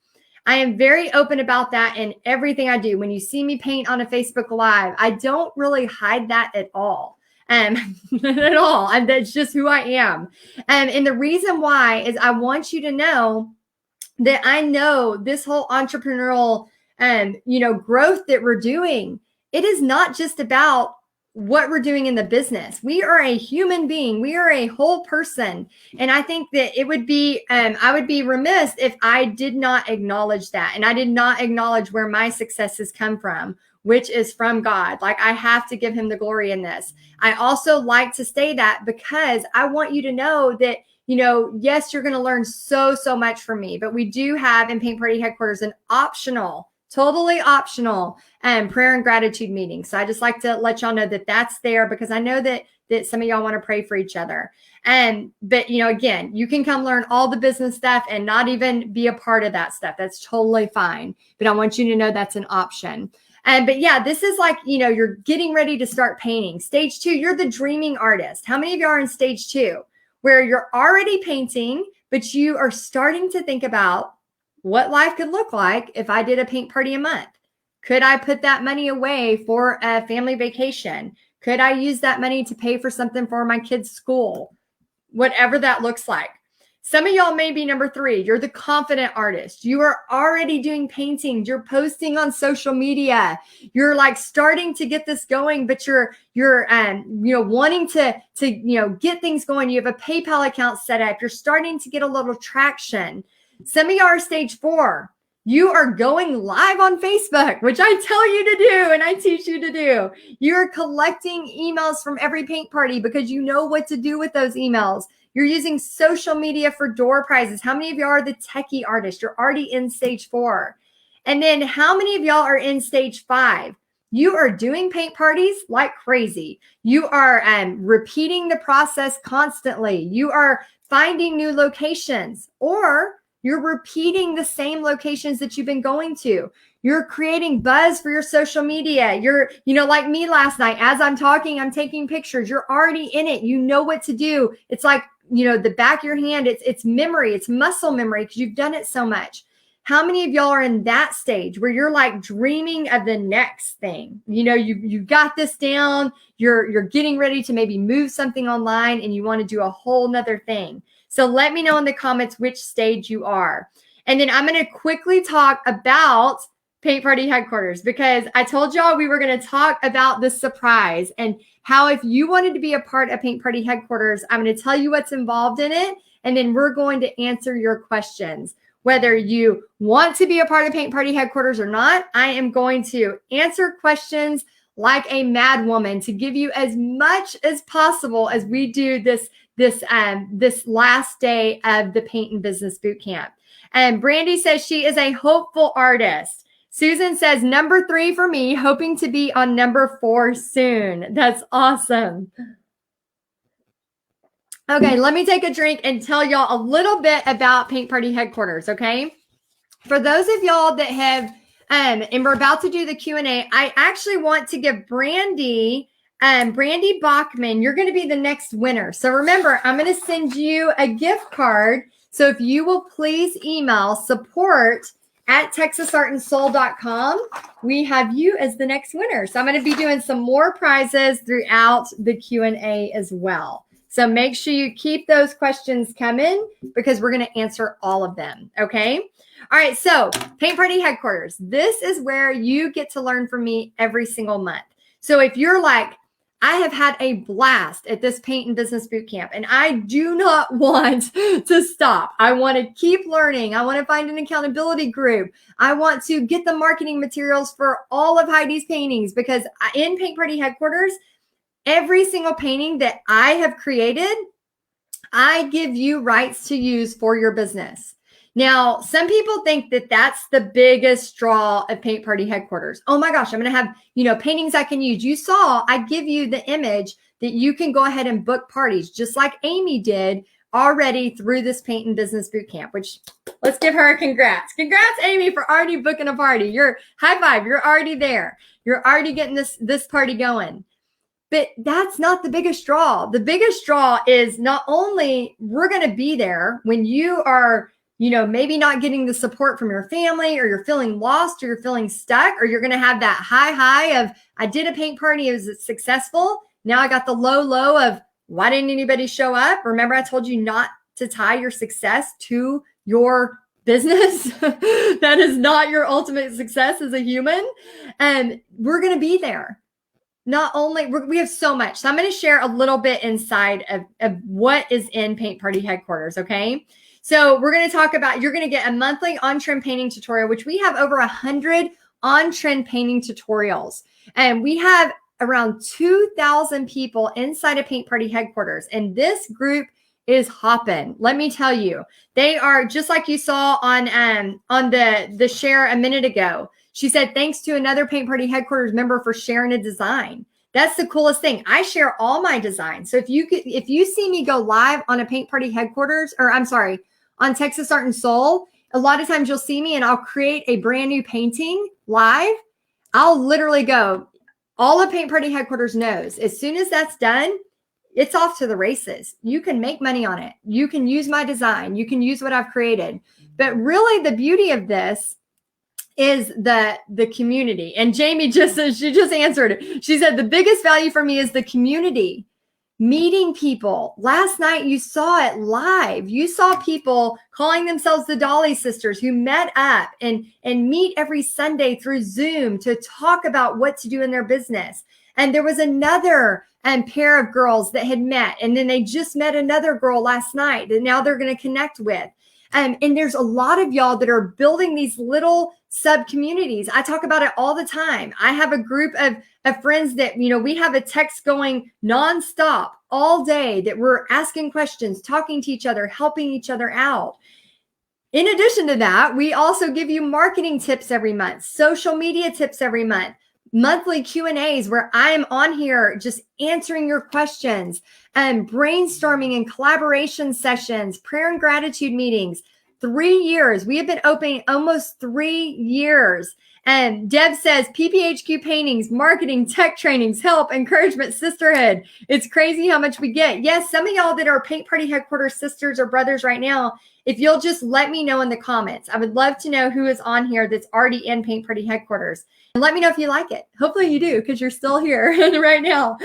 I am very open about that in everything I do. When you see me paint on a Facebook Live, I don't really hide that at all. At all. And that's just who I am. And the reason why is I want you to know that I know this whole entrepreneurial growth that we're doing, it is not just about what we're doing in the business. We are a human being. We are a whole person. And I think that it would be, I would be remiss if I did not acknowledge that. And I did not acknowledge where my successes come from, which is from God. Like, I have to give him the glory in this. I also like to say that because I want you to know that, yes, you're going to learn so much from me, but we do have in Paint Party Headquarters an optional, totally optional prayer and gratitude meeting. So I just like to let y'all know that that's there, because I know that some of y'all want to pray for each other. But again, you can come learn all the business stuff and not even be a part of that stuff. That's totally fine. But I want you to know that's an option. But yeah, this is like, you're getting ready to start painting. Stage 2, you're the dreaming artist. How many of you are in stage 2, where you're already painting, but you are starting to think about what life could look like if I did a paint party a month? Could I put that money away for a family vacation? Could I use that money to pay for something for my kids' school? Whatever that looks like. Some of y'all may be number 3. You're the confident artist. You are already doing paintings. You're posting on social media. You're like starting to get this going, but you're wanting to get things going. You have a PayPal account set up. You're starting to get a little traction. Some of y'all are stage 4. You are going live on Facebook, which I tell you to do and I teach you to do. You're collecting emails from every paint party because you know what to do with those emails. You're using social media for door prizes. How many of y'all are the techie artist? You're already in stage 4. And then how many of y'all are in stage 5? You are doing paint parties like crazy. You are repeating the process constantly. You are finding new locations, or you're repeating the same locations that you've been going to. You're creating buzz for your social media. You're, like me last night, as I'm talking, I'm taking pictures. You're already in it. You know what to do. It's like, the back of your hand, it's memory, it's muscle memory, because you've done it so much. How many of y'all are in that stage where you're like dreaming of the next thing? You got this down, you're getting ready to maybe move something online and you want to do a whole nother thing. So let me know in the comments which stage you are. And then I'm going to quickly talk about Paint Party Headquarters, because I told y'all we were going to talk about the surprise and how if you wanted to be a part of Paint Party Headquarters, I'm going to tell you what's involved in it. And then we're going to answer your questions. Whether you want to be a part of Paint Party Headquarters or not, I am going to answer questions like a mad woman to give you as much as possible as we do this last day of the Paint and Business Bootcamp. And Brandy says she is a hopeful artist. Susan says number 3 for me, hoping to be on number 4 soon. That's awesome. Okay, let me take a drink and tell y'all a little bit about Paint Party Headquarters, okay? For those of y'all that have, and we're about to do the Q&A, I actually want to give Brandy Bachman, you're going to be the next winner. So remember, I'm going to send you a gift card. So if you will please email support@texasartandsoul.com, we have you as the next winner. So I'm going to be doing some more prizes throughout the Q&A as well. So make sure you keep those questions coming, because we're going to answer all of them. Okay. All right. So Paint Party Headquarters, this is where you get to learn from me every single month. So if you're like, I have had a blast at this Paint and Business Bootcamp, and I do not want to stop. I want to keep learning. I want to find an accountability group. I want to get the marketing materials for all of Heidi's paintings, because in Paint Party headquarters, every single painting that I have created, I give you rights to use for your business. Now, some people think that that's the biggest draw of Paint Party headquarters. Oh my gosh, I'm going to have, paintings I can use. You saw, I give you the image that you can go ahead and book parties, just like Amy did already through this Paint and Business Bootcamp, which let's give her a congrats. Congrats, Amy, for already booking a party. You're high five. You're already there. You're already getting this party going. But that's not the biggest draw. The biggest draw is not only we're going to be there when you are, maybe not getting the support from your family, or you're feeling lost, or you're feeling stuck, or you're going to have that high of, I did a paint party, it was successful. Now I got the low of, why didn't anybody show up? Remember, I told you not to tie your success to your business. That is not your ultimate success as a human. And we're going to be there. Not only, we have so much. So I'm going to share a little bit inside of what is in Paint Party headquarters, okay? So we're going to talk about, you're going to get a monthly on-trend painting tutorial, which we have over 100 on-trend painting tutorials. And we have around 2,000 people inside of Paint Party headquarters. And this group is hopping. Let me tell you, they are just like you saw on the share a minute ago. She said, thanks to another Paint Party headquarters member for sharing a design. That's the coolest thing. I share all my designs. So if you see me go live on a Paint Party headquarters, or I'm sorry, on Texas Art and Soul, a lot of times you'll see me and I'll create a brand new painting live. I'll literally go, all of Paint Party headquarters knows, as soon as that's done, it's off to the races. You can make money on it. You can use my design. You can use what I've created. But really the beauty of this is the community. And Jamie she just answered. She said, the biggest value for me is the community. Meeting people. Last night you saw it live. You saw people calling themselves the Dolly Sisters who met up and meet every Sunday through Zoom to talk about what to do in their business. And there was another pair of girls that had met, and then they just met another girl last night that now they're going to connect with. And there's a lot of y'all that are building these little sub communities. I talk about it all the time. I have a group of friends that, we have a text going nonstop all day that we're asking questions, talking to each other, helping each other out. In addition to that, we also give you marketing tips every month, social media tips every month, monthly Q&As where I am on here just answering your questions, and brainstorming and collaboration sessions, prayer and gratitude meetings. 3 years. We have been open almost 3 years. And Deb says, PPHQ paintings, marketing, tech trainings, help, encouragement, sisterhood. It's crazy how much we get. Yes, some of y'all that are Paint Party headquarters sisters or brothers right now, if you'll just let me know in the comments. I would love to know who is on here that's already in Paint Party headquarters. And let me know if you like it. Hopefully you do, because you're still here right now.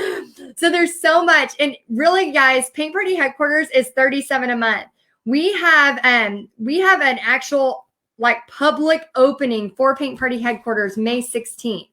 So there's so much. And really, guys, Paint Party headquarters is $37 a month. We have an actual public opening for Paint Party headquarters May 16th,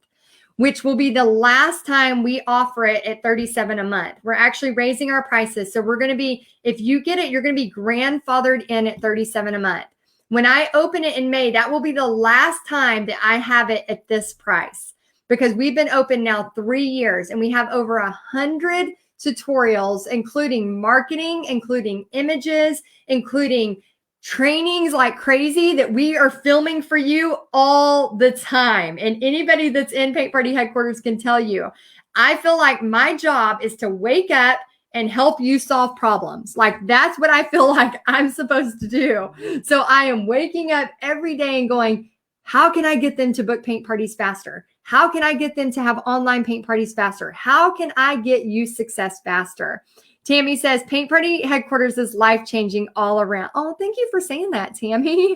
which will be the last time we offer it at $37 a month. We're actually raising our prices. So we're going to be, if you get it, you're going to be grandfathered in at $37 a month. When I open it in May, that will be the last time that I have it at this price, because we've been open now 3 years and we have over 100 tutorials, including marketing, including images, including trainings like crazy that we are filming for you all the time. And anybody that's in Paint Party headquarters can tell you, I feel like my job is to wake up and help you solve problems. That's what I feel like I'm supposed to do. So I am waking up every day and going, how can I get them to book paint parties faster? How can I get them to have online paint parties faster? How can I get you success faster? Tammy says, Paint Party headquarters is life-changing all around. Oh, thank you for saying that, Tammy.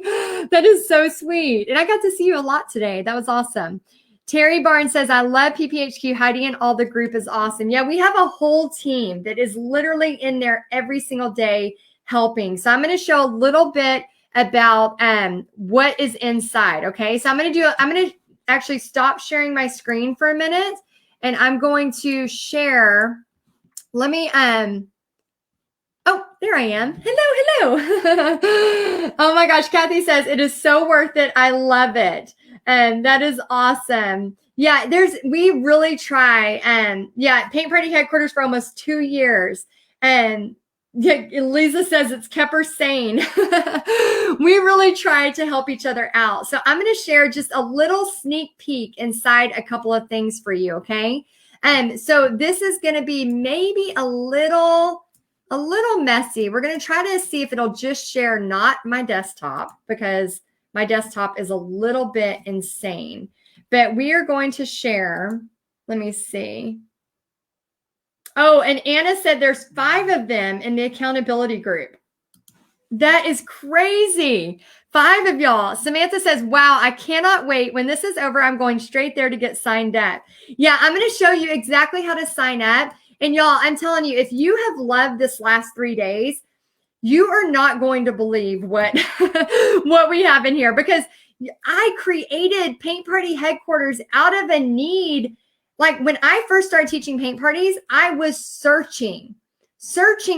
That is so sweet. And I got to see you a lot today. That was awesome. Terry Barnes says, I love PPHQ. Heidi and all the group is awesome. Yeah, we have a whole team that is literally in there every single day helping. So I'm going to show a little bit about what is inside. Okay, so I'm going to actually stop sharing my screen for a minute. and I'm going to share. Let me, oh, there I am. Hello, hello. Oh my gosh, Kathy says, it is so worth it. I love it. And that is awesome. Yeah, we really try. And yeah, Paint Party headquarters for almost 2 years. And yeah, Lisa says it's kept her sane. We really try to help each other out. So I'm going to share just a little sneak peek inside a couple of things for you. Okay. And so this is going to be maybe a little messy. We're going to try to see if it'll just share not my desktop, because my desktop is a little bit insane. But we are going to share, let me see. Oh, and Anna said there's 5 of them in the accountability group. That is crazy. 5 of y'all. Samantha says, wow, I cannot wait. When this is over, I'm going straight there to get signed up. Yeah, I'm going to show you exactly how to sign up. And y'all, I'm telling you, if you have loved this last 3 days, you are not going to believe what, what we have in here, because I created Paint Party headquarters out of a need. Like when I first started teaching paint parties, I was searching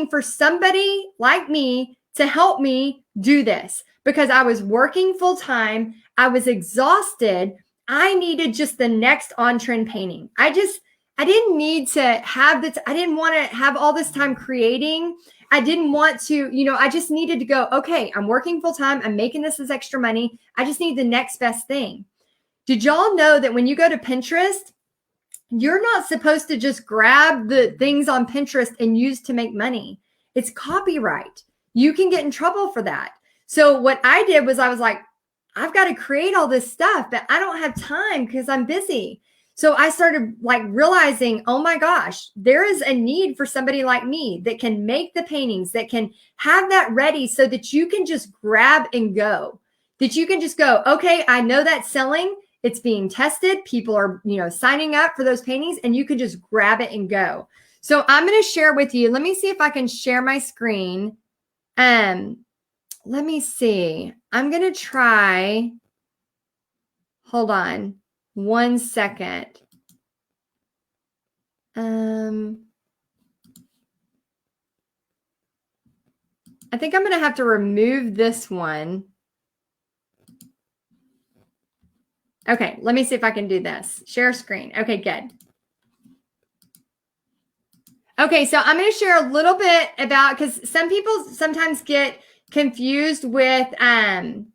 for somebody like me to help me do this, because I was working full time. I was exhausted. I needed just the next on-trend painting. I didn't need to have this. I didn't want to have all this time creating. I didn't want to, I just needed to go, okay, I'm working full time. I'm making this as extra money. I just need the next best thing. Did y'all know that when you go to Pinterest, you're not supposed to just grab the things on Pinterest and use to make money? It's copyright. You can get in trouble for that. So what I did was I was like, I've got to create all this stuff, but I don't have time because I'm busy. So I started realizing, oh my gosh, there is a need for somebody like me that can make the paintings, that can have that ready so that you can just grab and go, that you can just go, okay, I know that's selling. It's being tested. People are, signing up for those paintings, and you can just grab it and go. So I'm going to share with you. Let me see if I can share my screen. Let me see. I'm going to try. Hold on 1 second. I think I'm going to have to remove this one. Okay, let me see if I can do this. Share screen. Okay, good. Okay, so I'm going to share a little bit about, because some people sometimes get confused with, let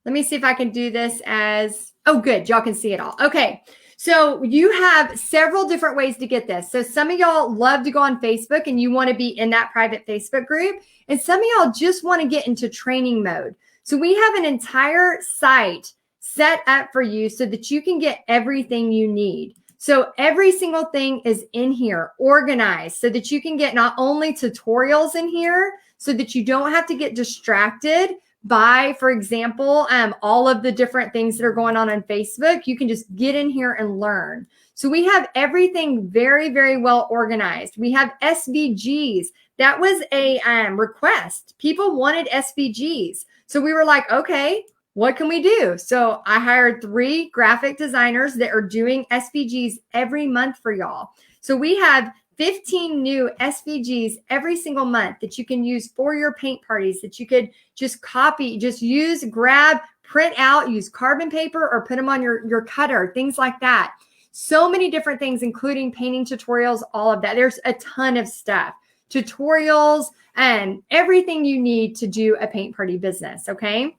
me see if I can do this as, oh, good. Y'all can see it all. Okay, so you have several different ways to get this. So some of y'all love to go on Facebook and you want to be in that private Facebook group. And some of y'all just want to get into training mode. So we have an entire site set up for you so that you can get everything you need. So every single thing is in here, organized, so that you can get not only tutorials in here, so that you don't have to get distracted by, for example, all of the different things that are going on Facebook. You can just get in here and learn. So we have everything very, very well organized. We have SVGs. That was a request. People wanted SVGs. So we were like, okay, what can we do? So I hired 3 graphic designers that are doing SVGs every month for y'all. So we have 15 new SVGs every single month that you can use for your paint parties, that you could just copy, just use, grab, print out, use carbon paper, or put them on your cutter, things like that. So many different things, including painting tutorials, all of that. There's a ton of stuff, tutorials, and everything you need to do a paint party business, okay?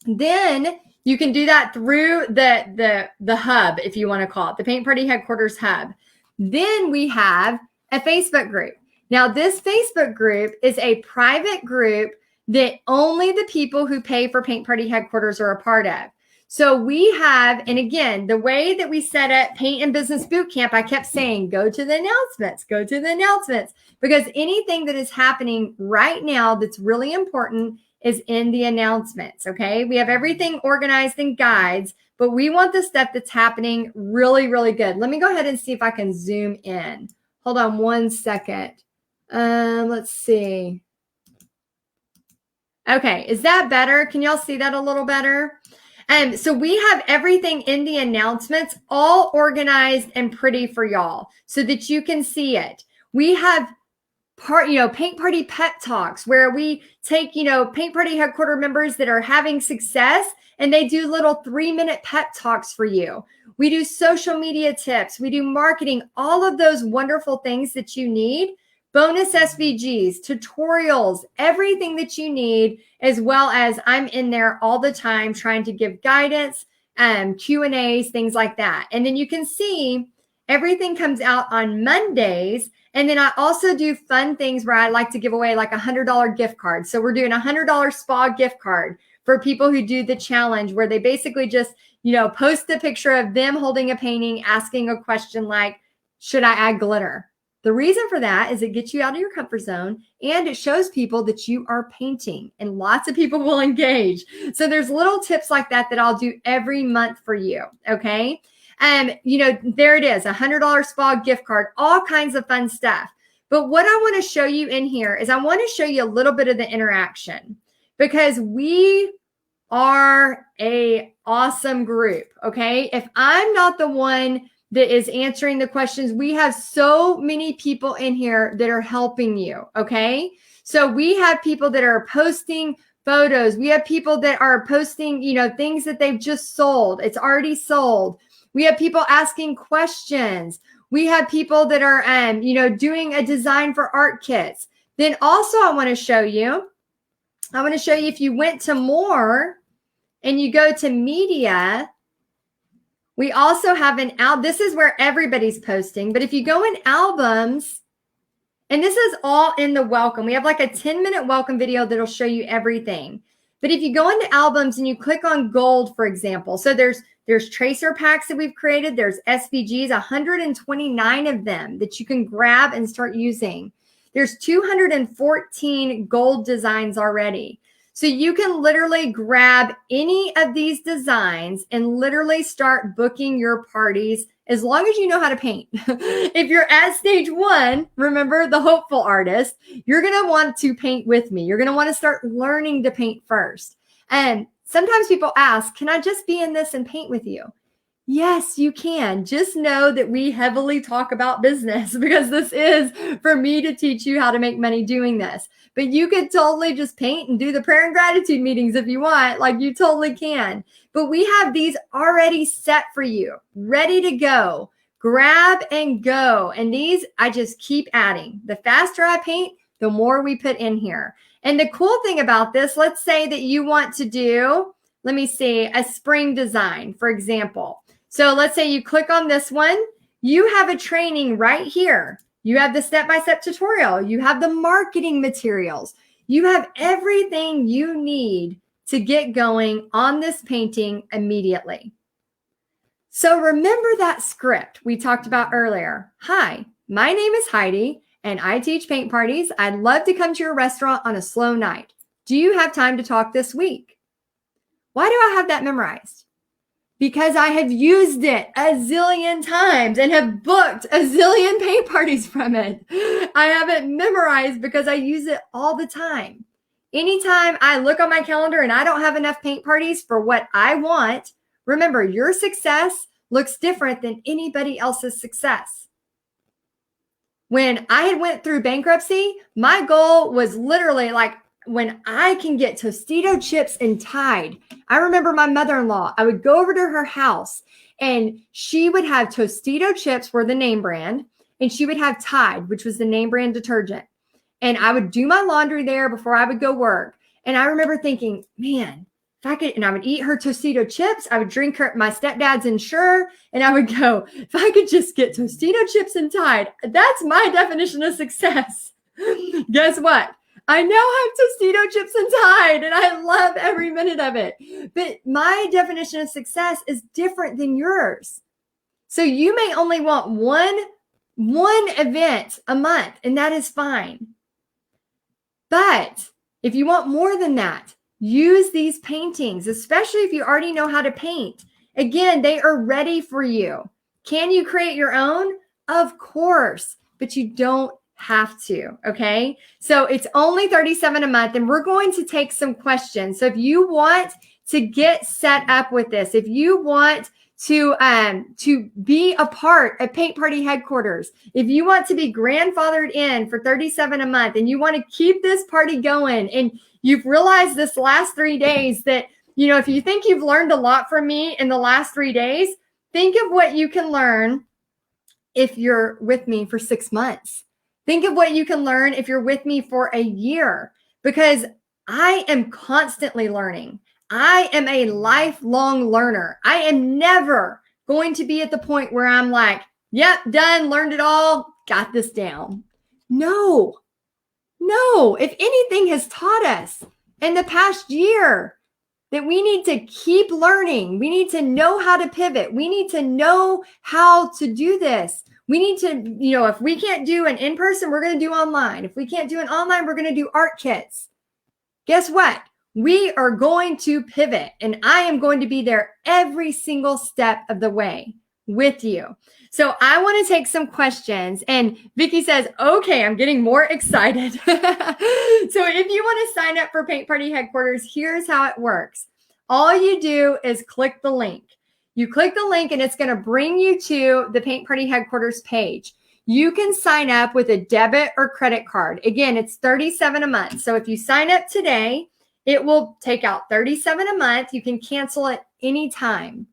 Then you can do that through the hub, if you want to call it, the Paint Party Headquarters hub. Then we have a Facebook group. Now, this Facebook group is a private group that only the people who pay for Paint Party Headquarters are a part of. So we have, and again, the way that we set up Paint and Business Bootcamp, I kept saying, go to the announcements, because anything that is happening right now that's really important is in the announcements, okay? We have everything organized in guides, but we want the stuff that's happening really, really good. Let me go ahead and see if I can zoom in. Hold on 1 second. Let's see. Okay, is that better? Can y'all see that a little better? So we have everything in the announcements all organized and pretty for y'all so that you can see it. We have paint party pep talks where we take, paint party headquarter members that are having success and they do little 3-minute pep talks for you. We do social media tips. We do marketing, all of those wonderful things that you need. Bonus SVGs, tutorials, everything that you need, as well as I'm in there all the time trying to give guidance, Q&As, things like that. And then you can see everything comes out on Mondays. And then I also do fun things where I like to give away like $100 gift card. So we're doing $100 spa gift card for people who do the challenge where they basically just, post a picture of them holding a painting, asking a question like, should I add glitter? The reason for that is it gets you out of your comfort zone and it shows people that you are painting and lots of people will engage. So there's little tips like that I'll do every month for you. Okay. There it is, $100 spa gift card, all kinds of fun stuff. But what I want to show you in here is I want to show you a little bit of the interaction because we are a awesome group. Okay. If I'm not the one that is answering the questions, we have so many people in here that are helping you. Okay. So we have people that are posting photos. We have people that are posting, things that they've just sold. It's already sold. We have people asking questions. We have people that are, doing a design for art kits. Then also I want to show you if you went to more and you go to media, we also have this is where everybody's posting. But if you go in albums, and this is all in the welcome, we have like a 10-minute welcome video that'll show you everything. But if you go into albums and you click on gold, for example, so there's tracer packs that we've created. There's SVGs, 129 of them that you can grab and start using. There's 214 gold designs already. So you can literally grab any of these designs and literally start booking your parties as long as you know how to paint. If you're at stage 1, remember the hopeful artist, you're going to want to paint with me. You're going to want to start learning to paint first. And sometimes people ask, can I just be in this and paint with you? Yes, you can. Just know that we heavily talk about business because this is for me to teach you how to make money doing this. But you could totally just paint and do the prayer and gratitude meetings if you want. Like you totally can. But we have these already set for you, ready to go. Grab and go. And these, I just keep adding. The faster I paint, the more we put in here. And the cool thing about this, let's say that you want to do, let me see, a spring design, for example. So let's say you click on this one. You have a training right here. You have the step-by-step tutorial. You have the marketing materials. You have everything you need to get going on this painting immediately. So remember that script we talked about earlier. Hi, my name is Heidi, and I teach paint parties. I'd love to come to your restaurant on a slow night. Do you have time to talk this week? Why do I have that memorized? Because I have used it a zillion times and have booked a zillion paint parties from it. I have it memorized because I use it all the time. Anytime I look on my calendar and I don't have enough paint parties for what I want, remember, your success looks different than anybody else's success. When I had went through bankruptcy, my goal was literally like, when I can get Tostito chips and Tide. I remember my mother-in-law, I would go over to her house and she would have Tostito chips, were the name brand, and she would have Tide, which was the name brand detergent. And I would do my laundry there before I would go work. And I remember thinking, man, if I could, and I would eat her Tostito chips, I would drink my stepdad's Ensure, and I would go, if I could just get Tostito chips and Tide, that's my definition of success. Guess what? I now have Tostito chips and Tide, and I love every minute of it. But my definition of success is different than yours. So you may only want one event a month, and that is fine. But if you want more than that, use these paintings, especially if you already know how to paint. Again, they are ready for you. Can you create your own? Of course, but you don't have to, okay? So it's only $37 a month, and we're going to take some questions. So if you want to get set up with this, if you want to be a part of Paint Party headquarters, if you want to be grandfathered in for $37 a month and you want to keep this party going, and you've realized this last 3 days that, you know, if you think you've learned a lot from me in the last 3 days, think of what you can learn if you're with me for 6 months. Think of what you can learn if you're with me for a year, because I am constantly learning. I am a lifelong learner. I am never going to be at the point where I'm like, yep, done, learned it all, got this down. No. If anything has taught us in the past year that we need to keep learning, we need to know how to pivot, we need to know how to do this. We need to, you know, if we can't do an in-person, we're going to do online. If we can't do an online, we're going to do art kits. Guess what? We are going to pivot, and I am going to be there every single step of the way with you. So I want to take some questions, and Vicki says, okay, I'm getting more excited. So if you want to sign up for Paint Party headquarters, here's how it works. All you do is click the link. You click the link and it's going to bring you to the Paint Party headquarters page. You can sign up with a debit or credit card. Again, it's $37 a month. So if you sign up today, it will take out $37 a month. You can cancel it anytime.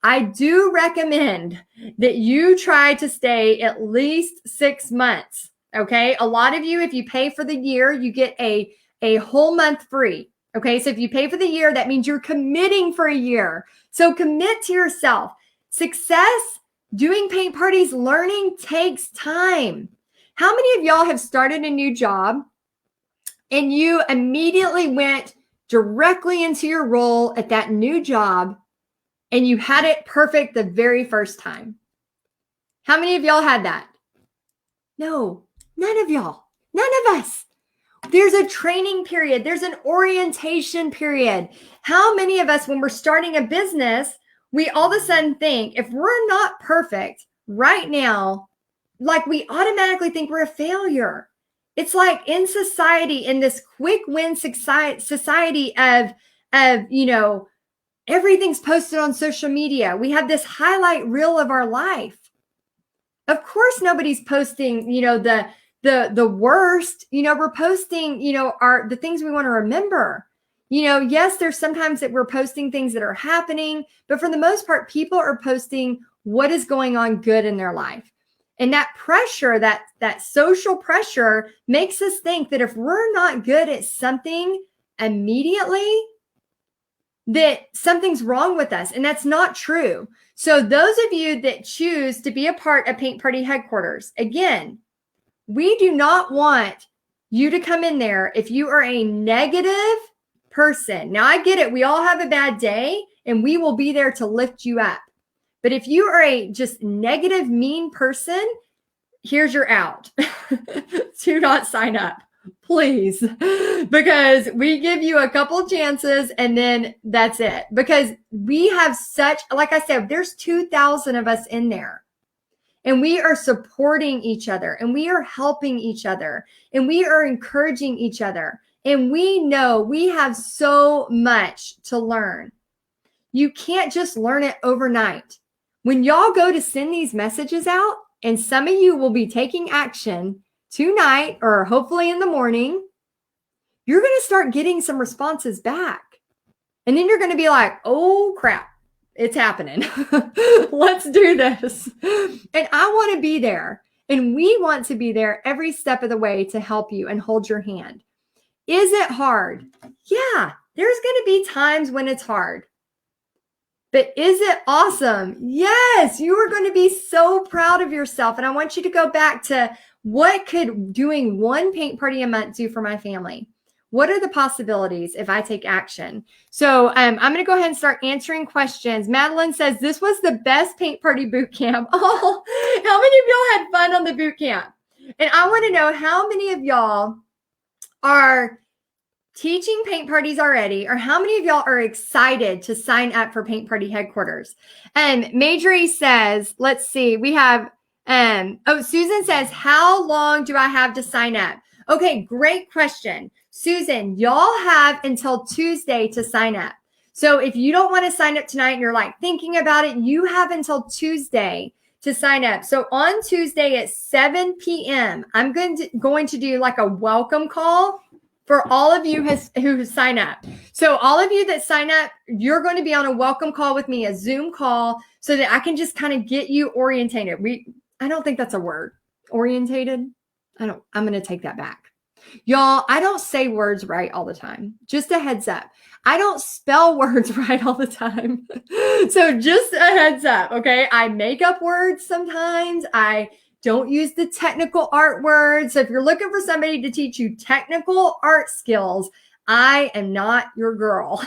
I do recommend that you try to stay at least 6 months. Okay. A lot of you, if you pay for the year, you get a whole month free. Okay. So if you pay for the year, that means you're committing for a year. So commit to yourself. Success, doing paint parties, learning takes time. How many of y'all have started a new job and you immediately went directly into your role at that new job and you had it perfect the very first time? How many of y'all had that? No, none of y'all, none of us. There's a training period. There's an orientation period. How many of us, when we're starting a business, we all of a sudden think if we're not perfect right now, like we automatically think we're a failure. It's like in society, in this quick win society of, you know, everything's posted on social media. We have this highlight reel of our life. Of course, nobody's posting, you know, the worst. You know, we're posting, you know, the things we want to remember. You know, yes, there's sometimes that we're posting things that are happening, but for the most part, people are posting what is going on good in their life. And that pressure, that social pressure makes us think that if we're not good at something immediately, that something's wrong with us. And that's not true. So those of you that choose to be a part of Paint Party headquarters, again, we do not want you to come in there if you are a negative person. Now, I get it. We all have a bad day and we will be there to lift you up. But if you are a just negative, mean person, here's your out. Do not sign up, please, because we give you a couple chances and then that's it. Because we have such, like I said, there's 2,000 of us in there. And we are supporting each other and we are helping each other and we are encouraging each other. And we know we have so much to learn. You can't just learn it overnight. When y'all go to send these messages out, and some of you will be taking action tonight or hopefully in the morning, you're going to start getting some responses back. And then you're going to be like, oh crap, it's happening. Let's do this. And I want to be there. And we want to be there every step of the way to help you and hold your hand. Is it hard? Yeah, there's going to be times when it's hard. But is it awesome? Yes, you are going to be so proud of yourself. And I want you to go back to what could doing one paint party a month do for my family? What are the possibilities if I take action? So I'm going to go ahead and start answering questions. Madeline says, this was the best paint party boot camp. Oh, how many of y'all had fun on the boot camp? And I want to know how many of y'all are teaching paint parties already, or how many of y'all are excited to sign up for Paint Party headquarters? And Majorie says, let's see, we have, Susan says, how long do I have to sign up? Okay, great question. Susan, y'all have until Tuesday to sign up. So if you don't want to sign up tonight and you're like thinking about it, you have until Tuesday to sign up. So on Tuesday at 7 p.m., I'm going to do like a welcome call for all of you who sign up. So all of you that sign up, you're going to be on a welcome call with me, a Zoom call, so that I can just kind of get you orientated. I don't think that's a word. Orientated? I'm going to take that back. Y'all, I don't say words right all the time. Just a heads up. I don't spell words right all the time. So just a heads up, okay? I make up words sometimes. I don't use the technical art words. So if you're looking for somebody to teach you technical art skills, I am not your girl.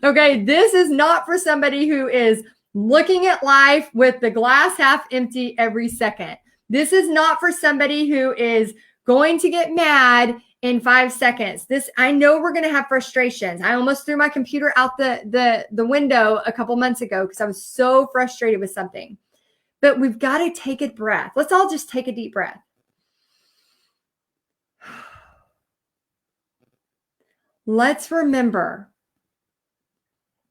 Okay, this is not for somebody who is looking at life with the glass half empty every second. This is not for somebody who is going to get mad in 5 seconds. I know we're going to have frustrations. I almost threw my computer out the window a couple months ago because I was so frustrated with something. But we've got to take a breath. Let's all just take a deep breath. Let's remember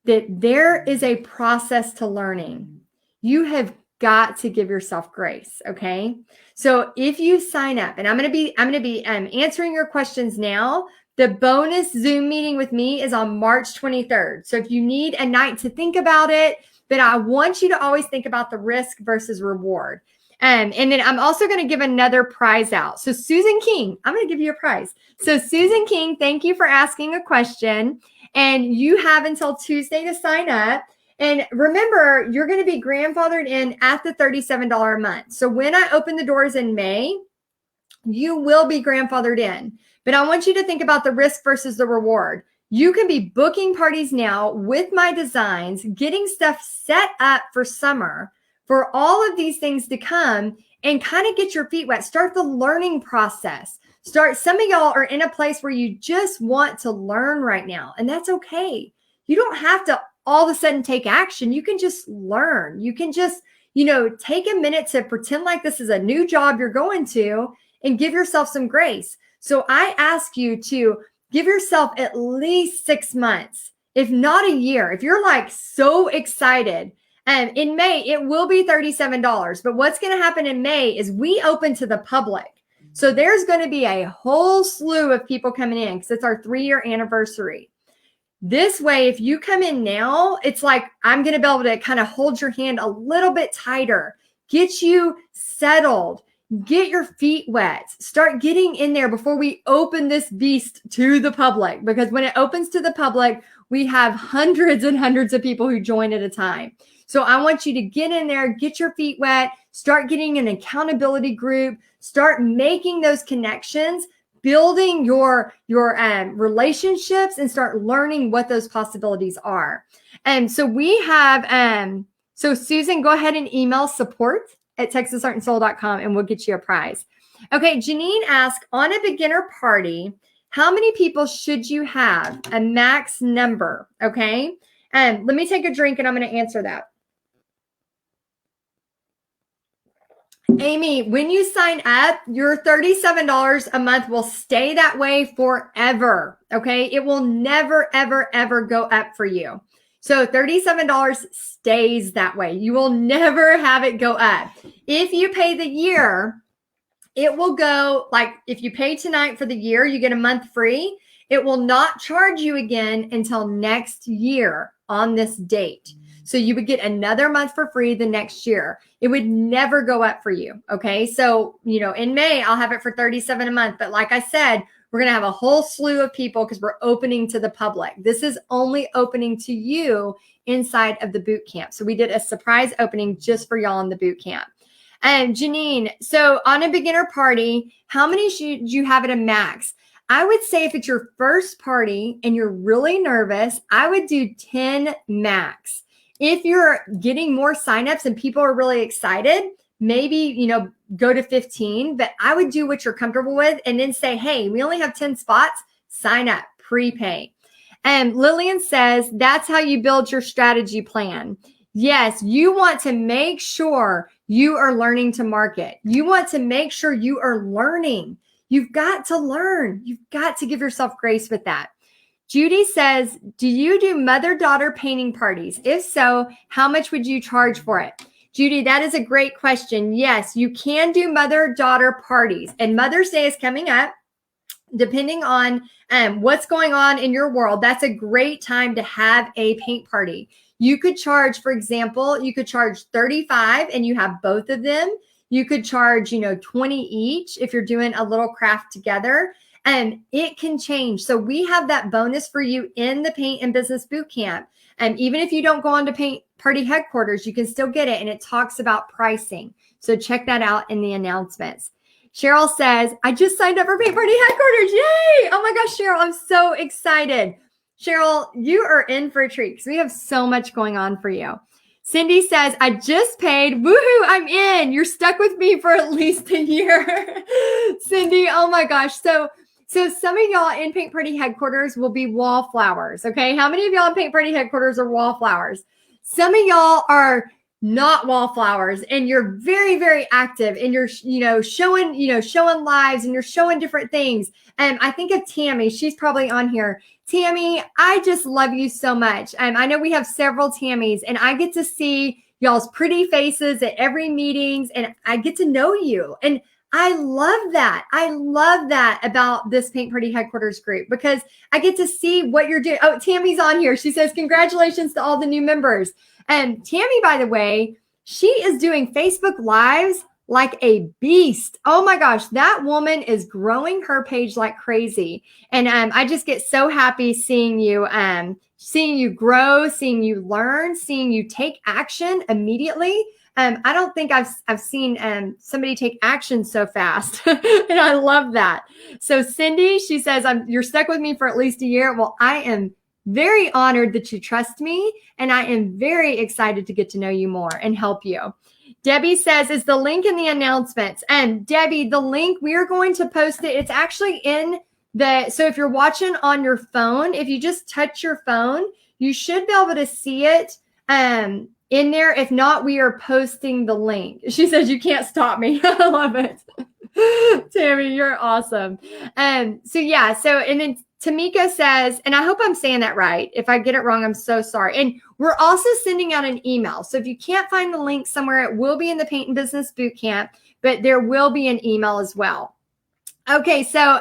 that there is a process to learning. You have got to give yourself grace, okay? So if you sign up, and I'm going to be answering your questions now. The bonus Zoom meeting with me is on March 23rd. So if you need a night to think about it, but I want you to always think about the risk versus reward. And then I'm also going to give another prize out. So Susan King, I'm going to give you a prize. So Susan King, thank you for asking a question. And you have until Tuesday to sign up. And remember, you're going to be grandfathered in at the $37 a month. So when I open the doors in May, you will be grandfathered in. But I want you to think about the risk versus the reward. You can be booking parties now with my designs, getting stuff set up for summer, for all of these things to come, and kind of get your feet wet. Start the learning process. Some of y'all are in a place where you just want to learn right now, and that's okay. You don't have to all of a sudden take action. You can just learn. You can just, take a minute to pretend like this is a new job you're going to and give yourself some grace. So I ask you to give yourself at least 6 months, if not a year. If you're like so excited, and in May, it will be $37. But what's going to happen in May is we open to the public. So there's going to be a whole slew of people coming in because it's our 3-year anniversary. This way, if you come in now, it's like I'm going to be able to kind of hold your hand a little bit tighter, get you settled, get your feet wet, start getting in there before we open this beast to the public. Because when it opens to the public, we have hundreds and hundreds of people who join at a time. So I want you to get in there, get your feet wet, start getting an accountability group, start making those connections, building your relationships, and start learning what those possibilities are. And so we have, so Susan, go ahead and email support@texasartandsoul.com and we'll get you a prize. Okay, Janine asked, on a beginner party, how many people should you have? A max number, okay? And let me take a drink and I'm going to answer that. Amy, when you sign up, your $37 a month will stay that way forever, okay? It will never, ever, ever go up for you. So $37 stays that way. You will never have it go up. If you pay the year, it will go, like if you pay tonight for the year, you get a month free. It will not charge you again until next year on this date. So you would get another month for free the next year. It would never go up for you. Okay. So, in May, I'll have it for $37 a month. But like I said, we're going to have a whole slew of people because we're opening to the public. This is only opening to you inside of the boot camp. So we did a surprise opening just for y'all in the boot camp. And Janine, so on a beginner party, how many should you have at a max? I would say if it's your first party and you're really nervous, I would do 10 max. If you're getting more signups and people are really excited, maybe, go to 15, but I would do what you're comfortable with and then say, hey, we only have 10 spots, sign up, prepay. And Lillian says, that's how you build your strategy plan. Yes, you want to make sure you are learning to market. You want to make sure you are learning. You've got to learn. You've got to give yourself grace with that. Judy says, do you do mother-daughter painting parties? If so, how much would you charge for it? Judy, that is a great question. Yes, you can do mother-daughter parties. And Mother's Day is coming up. Depending on what's going on in your world, that's a great time to have a paint party. You could charge, for example, you could charge $35 and you have both of them. You could charge, 20 each if you're doing a little craft together. And it can change. So we have that bonus for you in the Paint and Business Bootcamp. And even if you don't go on to Paint Party Headquarters, you can still get it. And it talks about pricing. So check that out in the announcements. Cheryl says, I just signed up for Paint Party Headquarters. Yay! Oh my gosh, Cheryl, I'm so excited. Cheryl, you are in for a treat because we have so much going on for you. Cindy says, I just paid. Woohoo, I'm in. You're stuck with me for at least a year. Cindy, oh my gosh. So some of y'all in Paint Party Headquarters will be wallflowers, okay? How many of y'all in Paint Party Headquarters are wallflowers? Some of y'all are not wallflowers and you're very, very active and you're, showing lives and you're showing different things. And I think of Tammy, she's probably on here. Tammy, I just love you so much. I know we have several Tammys and I get to see y'all's pretty faces at every meetings and I get to know you. And I love that. I love that about this Paint Party Headquarters group because I get to see what you're doing. Oh, Tammy's on here. She says, congratulations to all the new members. And Tammy, by the way, she is doing Facebook Lives like a beast. Oh my gosh, that woman is growing her page like crazy. And I just get so happy seeing you grow, seeing you learn, seeing you take action immediately. I don't think I've seen somebody take action so fast. And I love that. So Cindy, she says, you're stuck with me for at least a year. Well, I am very honored that you trust me. And I am very excited to get to know you more and help you. Debbie says, is the link in the announcements? And Debbie, the link, we are going to post it. It's actually in so if you're watching on your phone, if you just touch your phone, you should be able to see it in there. If not, we are posting the link. She says, you can't stop me. I love it. Tammy, you're awesome. And then Tamika says, and I hope I'm saying that right. If I get it wrong, I'm so sorry. And we're also sending out an email. So if you can't find the link somewhere, it will be in the Paint and Business Bootcamp, but there will be an email as well. Okay, so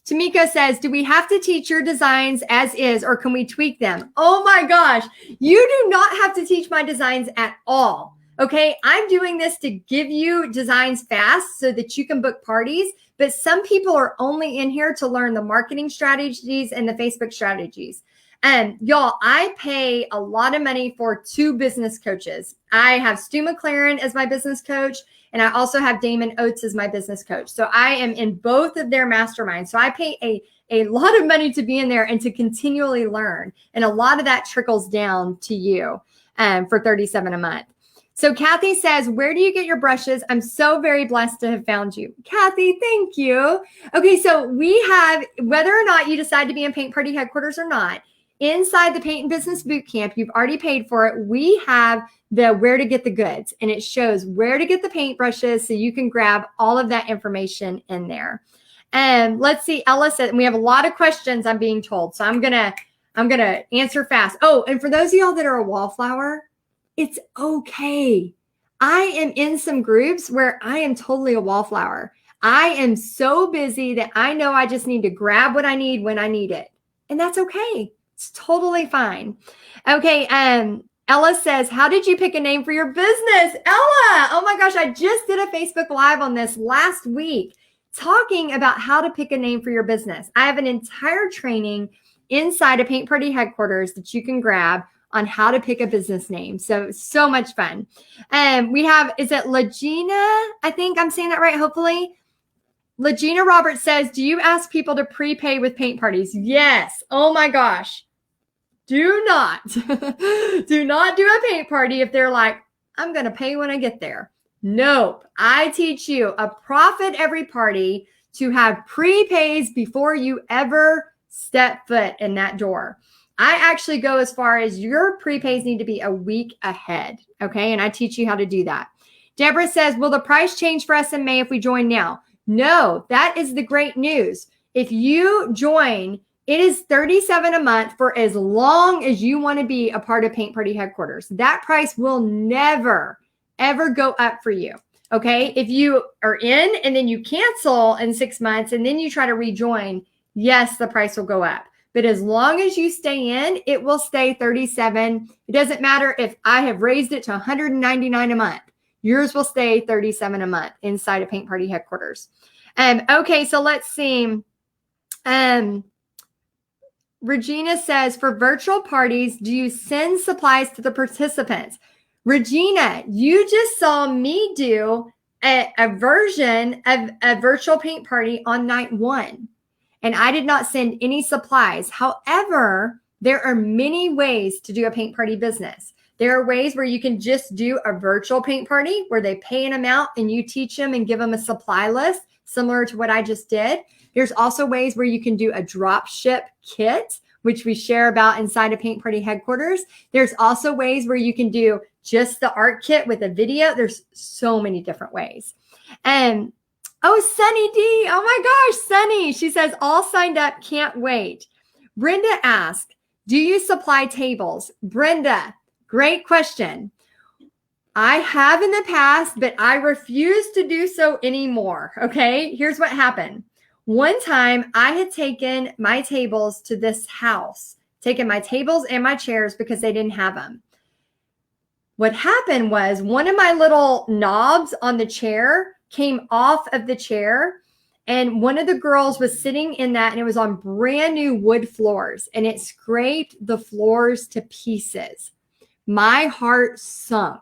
Tamika says, do we have to teach your designs as is or can we tweak them? Oh my gosh, you do not have to teach my designs at all. Okay, I'm doing this to give you designs fast so that you can book parties. But some people are only in here to learn the marketing strategies and the Facebook strategies. And y'all, I pay a lot of money for 2 business coaches. I have Stu McLaren as my business coach, and I also have Damon Oates as my business coach. So I am in both of their masterminds. So I pay a lot of money to be in there and to continually learn. And a lot of that trickles down to you for $37 a month. So Kathy says, where do you get your brushes? I'm so very blessed to have found you. Kathy, thank you. Okay, so we have, whether or not you decide to be in Paint Party Headquarters or not, inside the Paint and Business Bootcamp, you've already paid for it. We have the where to get the goods, and it shows where to get the paint brushes so you can grab all of that information in there. And let's see, Ella said, and we have a lot of questions I'm being told, so I'm gonna answer fast. Oh, and for those of y'all that are a wallflower, it's okay. I am in some groups where I am totally a wallflower. I am so busy that I know I just need to grab what I need when I need it. And that's okay. It's totally fine. Okay. Ella says, how did you pick a name for your business? Ella, oh my gosh, I just did a Facebook Live on this last week talking about how to pick a name for your business. I have an entire training inside of Paint Party Headquarters that you can grab on how to pick a business name. So much fun. We have, is it Legina? I think I'm saying that right, hopefully. Legina Roberts says, do you ask people to prepay with paint parties? Yes. Oh my gosh. Do not do a paint party if they're like, I'm going to pay when I get there. Nope. I teach you a profit every party to have prepays before you ever step foot in that door. I actually go as far as your prepays need to be a week ahead. Okay. And I teach you how to do that. Deborah says, will the price change for us in May if we join now? No, that is the great news. If you join It is $37 a month for as long as you want to be a part of Paint Party Headquarters. That price will never, ever go up for you. Okay. If you are in and then you cancel in 6 months and then you try to rejoin, yes, the price will go up. But as long as you stay in, it will stay $37. It doesn't matter if I have raised it to $199 a month. Yours will stay $37 a month inside of Paint Party Headquarters. Okay, so let's see. Regina says, for virtual parties, do you send supplies to the participants? Regina, you just saw me do a version of a virtual paint party on night 1. And I did not send any supplies. However, there are many ways to do a paint party business. There are ways where you can just do a virtual paint party where they pay an amount and you teach them and give them a supply list, similar to what I just did. There's also ways where you can do a drop ship kit, which we share about inside of Paint Party Headquarters. There's also ways where you can do just the art kit with a video. There's so many different ways. And oh, Sunny D. Oh my gosh, Sunny. She says, all signed up. Can't wait. Brenda asked, do you supply tables? Brenda, great question. I have in the past, but I refuse to do so anymore. Okay, here's what happened. One time I had taken my tables to this house, taken my tables and my chairs because they didn't have them. What happened was one of my little knobs on the chair came off of the chair, and one of the girls was sitting in that, and it was on brand new wood floors, and it scraped the floors to pieces. My heart sunk.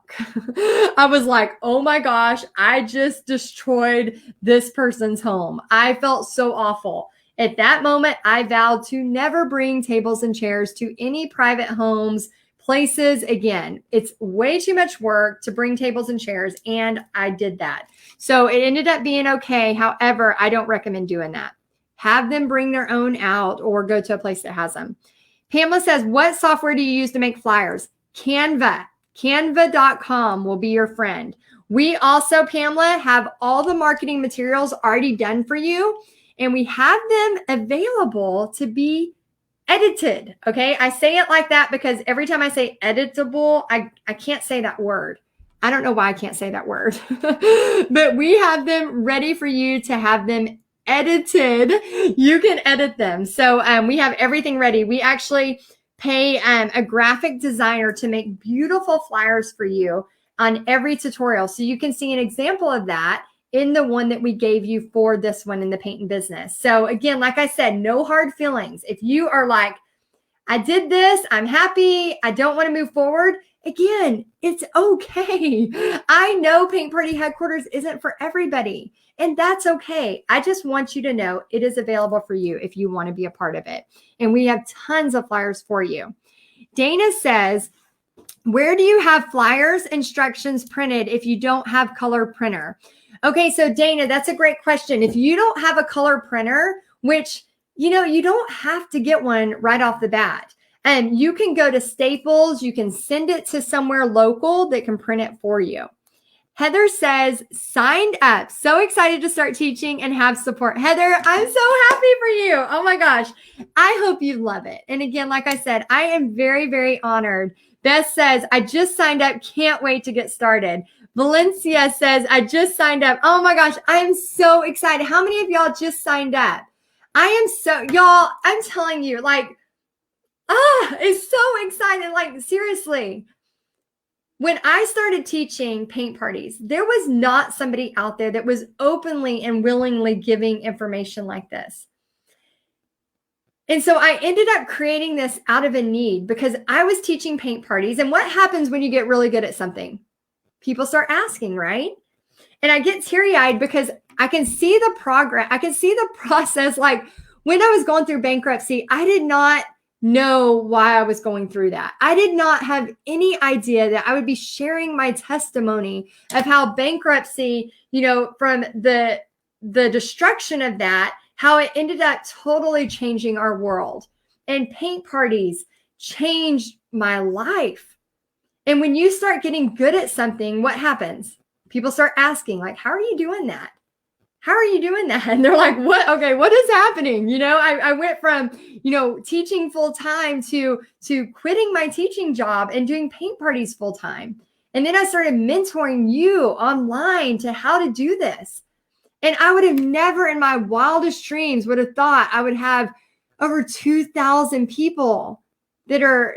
I was like, oh my gosh, I just destroyed this person's home. I felt so awful. At that moment, I vowed to never bring tables and chairs to any private homes, places again. It's way too much work to bring tables and chairs, and I did that. So it ended up being okay. However, I don't recommend doing that. Have them bring their own out or go to a place that has them. Pamela says, what software do you use to make flyers? Canva. Canva.com will be your friend. We also, Pamela, have all the marketing materials already done for you, and we have them available to be edited. Okay. I say it like that because every time I say editable, I can't say that word. I don't know why I can't say that word, but we have them ready for you to have them edited. You can edit them. So we have everything ready. We actually pay a graphic designer to make beautiful flyers for you on every tutorial. So you can see an example of that in the one that we gave you for this one in the paint and business. So again, like I said, no hard feelings. If you are like, I did this, I'm happy, I don't want to move forward, again, it's okay. I know Paint Party Headquarters isn't for everybody, and that's okay. I just want you to know it is available for you if you want to be a part of it. And we have tons of flyers for you. Dana says, where do you have flyers instructions printed if you don't have color printer? Okay, so Dana, that's a great question. If you don't have a color printer, which, you know, you don't have to get one right off the bat. And you can go to Staples, you can send it to somewhere local that can print it for you. Heather says, signed up. So excited to start teaching and have support. Heather, I'm so happy for you. Oh my gosh. I hope you love it. And again, like I said, I am very, very honored. Beth says, I just signed up. Can't wait to get started. Valencia says, I just signed up. Oh my gosh, I am so excited. How many of y'all just signed up? I am so, y'all, I'm telling you, like, it's so exciting. Like, seriously, when I started teaching paint parties, there was not somebody out there that was openly and willingly giving information like this. And so I ended up creating this out of a need because I was teaching paint parties. And what happens when you get really good at something? People start asking, right? And I get teary-eyed because I can see the progress. I can see the process. Like when I was going through bankruptcy, I did not know why I was going through that. I did not have any idea that I would be sharing my testimony of how bankruptcy, you know, from the destruction of that, how it ended up totally changing our world. And paint parties changed my life. And when you start getting good at something, what happens? People start asking, like, how are you doing that? how are you doing that? And they're like, what? Okay, what is happening? I went from, teaching full time to quitting my teaching job and doing paint parties full time. And then I started mentoring you online to how to do this. And I would have never in my wildest dreams would have thought I would have over 2,000 people that are,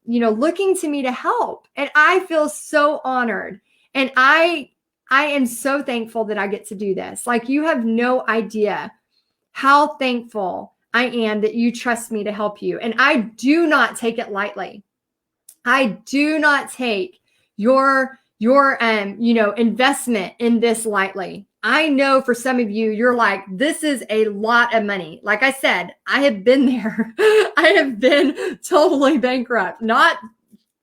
looking to me to help. And I feel so honored. And I am so thankful that I get to do this. Like, you have no idea how thankful I am that you trust me to help you. And I do not take it lightly. I do not take your investment in this lightly. I know for some of you, you're like, this is a lot of money. Like I said, I have been there. I have been totally bankrupt, not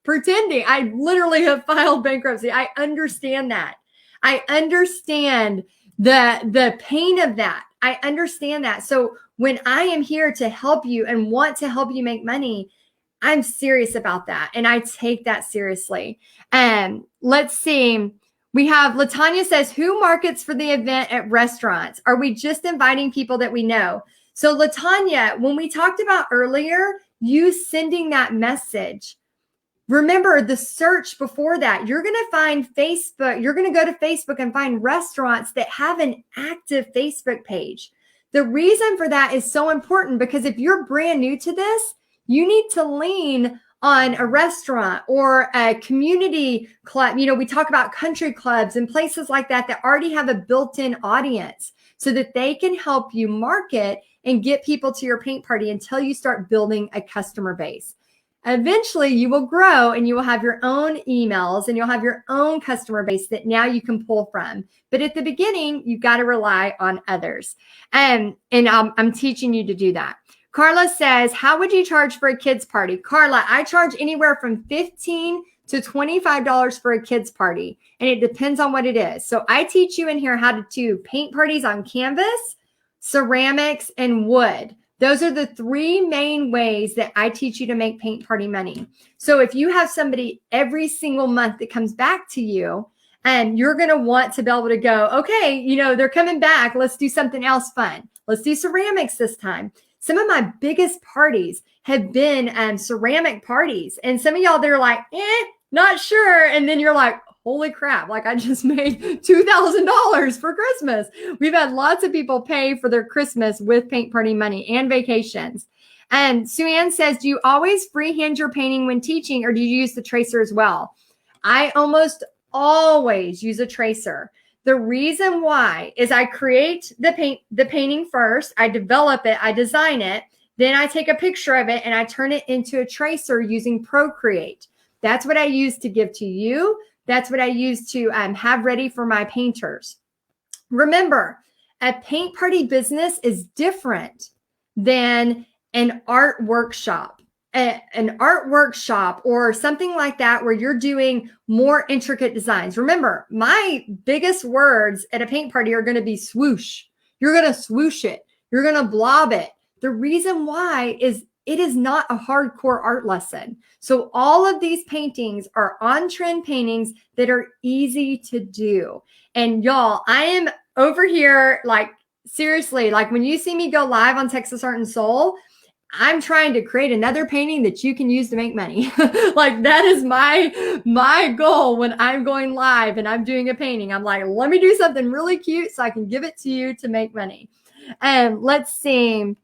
pretending. I literally have filed bankruptcy. I understand that. I understand the pain of that. I understand that. So when I am here to help you and want to help you make money, I'm serious about that. And I take that seriously. And let's see. We have Latanya says, who markets for the event at restaurants? Are we just inviting people that we know? So Latanya, when we talked about earlier, you sending that message, remember the search before that. You're going to find Facebook. You're going to go to Facebook and find restaurants that have an active Facebook page. The reason for that is so important because if you're brand new to this, you need to lean on a restaurant or a community club. We talk about country clubs and places like that that already have a built-in audience so that they can help you market and get people to your paint party until you start building a customer base. Eventually, you will grow and you will have your own emails and you'll have your own customer base that now you can pull from. But at the beginning, you've got to rely on others. And I'm teaching you to do that. Carla says, how would you charge for a kids party? Carla, I charge anywhere from $15 to $25 for a kids party. And it depends on what it is. So I teach you in here how to do paint parties on canvas, ceramics, and wood. Those are the three main ways that I teach you to make paint party money. So if you have somebody every single month that comes back to you, and you're going to want to be able to go, okay, they're coming back. Let's do something else fun. Let's do ceramics this time. Some of my biggest parties have been ceramic parties. And some of y'all, they're like, not sure. And then you're like, holy crap, like I just made $2,000 for Christmas. We've had lots of people pay for their Christmas with paint party money and vacations. And Sue Ann says, do you always freehand your painting when teaching or do you use the tracer as well? I almost always use a tracer. The reason why is I create the painting first, I develop it, I design it, then I take a picture of it and I turn it into a tracer using Procreate. That's what I use to give to you. That's what I use to have ready for my painters. Remember, a paint party business is different than an art workshop. An art workshop or something like that where you're doing more intricate designs. Remember, my biggest words at a paint party are going to be swoosh. You're going to swoosh it. You're going to blob it. The reason why is it is not a hardcore art lesson. So all of these paintings are on-trend paintings that are easy to do. And y'all, I am over here, like, seriously, like when you see me go live on Texas Art and Soul, I'm trying to create another painting that you can use to make money. Like that is my goal when I'm going live and I'm doing a painting. I'm like, let me do something really cute so I can give it to you to make money. And let's see.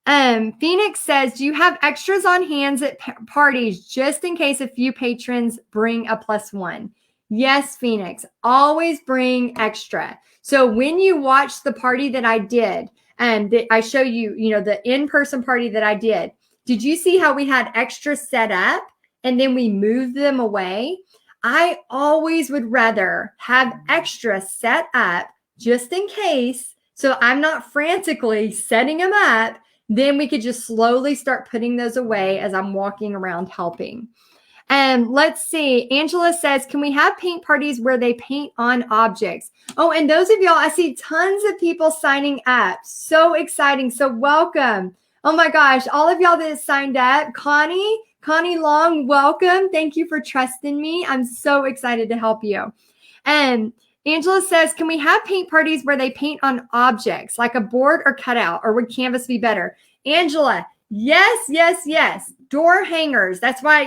Phoenix says, do you have extras on hands at parties just in case a few patrons bring a +1? Yes, Phoenix, always bring extra. So when you watch the party that I did, and that I show you, the in-person party that I did you see how we had extra set up and then we moved them away? I always would rather have extra set up just in case. So I'm not frantically setting them up. Then we could just slowly start putting those away as I'm walking around helping. And let's see. Angela says, can we have paint parties where they paint on objects? Oh, and those of y'all, I see tons of people signing up. So exciting. So welcome. Oh my gosh. All of y'all that signed up. Connie Long, welcome. Thank you for trusting me. I'm so excited to help you. And Angela says, can we have paint parties where they paint on objects like a board or cutout, or would canvas be better? Angela, yes, yes, yes. Door hangers. That's why,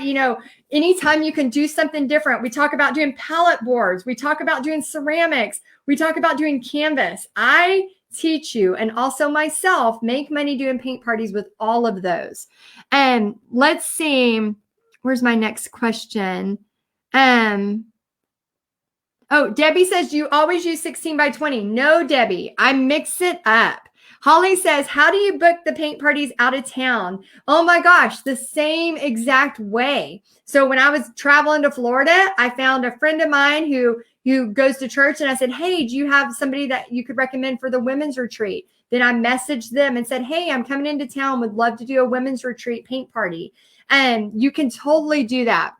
anytime you can do something different. We talk about doing pallet boards. We talk about doing ceramics. We talk about doing canvas. I teach you, and also myself, make money doing paint parties with all of those. And let's see, where's my next question? Oh, Debbie says, you always use 16 by 20. No, Debbie, I mix it up. Holly says, how do you book the paint parties out of town? Oh my gosh, the same exact way. So when I was traveling to Florida, I found a friend of mine who goes to church, and I said, hey, do you have somebody that you could recommend for the women's retreat? Then I messaged them and said, hey, I'm coming into town, would love to do a women's retreat paint party. And you can totally do that.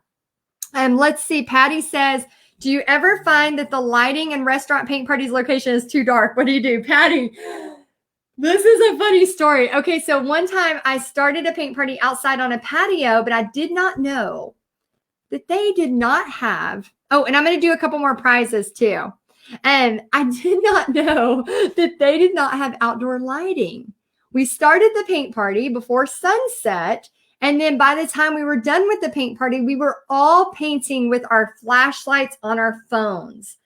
Let's see, Patty says, do you ever find that the lighting in restaurant paint parties location is too dark? What do you do? Patty, this is a funny story. Okay, so one time I started a paint party outside on a patio, but I did not know that they did not have, and I'm going to do a couple more prizes too. And I did not know that they did not have outdoor lighting. We started the paint party before sunset. And then by the time we were done with the paint party, we were all painting with our flashlights on our phones.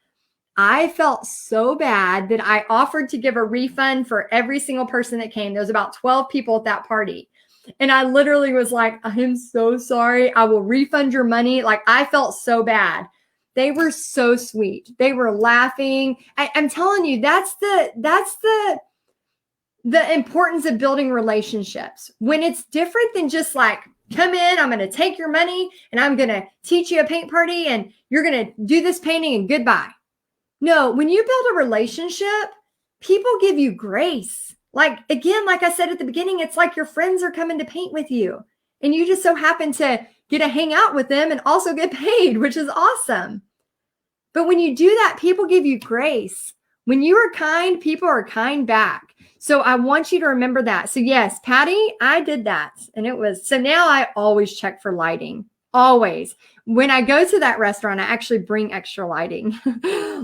I felt so bad that I offered to give a refund for every single person that came. There was about 12 people at that party. And I literally was like, I'm so sorry. I will refund your money. Like, I felt so bad. They were so sweet. They were laughing. I'm telling you, that's the importance of building relationships. When it's different than just like, come in, I'm going to take your money and I'm going to teach you a paint party and you're going to do this painting and goodbye. No, when you build a relationship, people give you grace. Like, again, like I said at the beginning, it's like your friends are coming to paint with you and you just so happen to get to hang out with them and also get paid, which is awesome. But when you do that, people give you grace. When you are kind, people are kind back. So I want you to remember that. So yes, Patty, I did that. And so now I always check for lighting. Always. When I go to that restaurant, I actually bring extra lighting.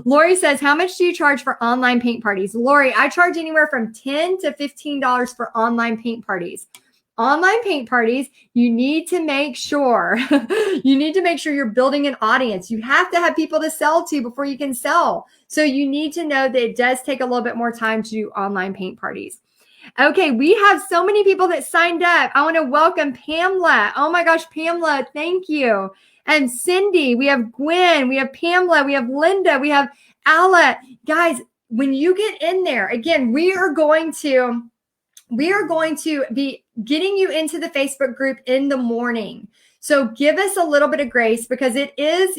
Lori says, how much do you charge for online paint parties? Lori, I charge anywhere from $10 to $15 for online paint parties. Online paint parties, you need to make sure you're building an audience. You have to have people to sell to before you can sell. So you need to know that it does take a little bit more time to do online paint parties. Okay, we have so many people that signed up. I want to welcome Pamela. Oh my gosh, Pamela, thank you. And Cindy, we have Gwen, we have Pamela, we have Linda, we have Alla. Guys, when you get in there, again, we are going to be getting you into the Facebook group in the morning. So give us a little bit of grace because it is,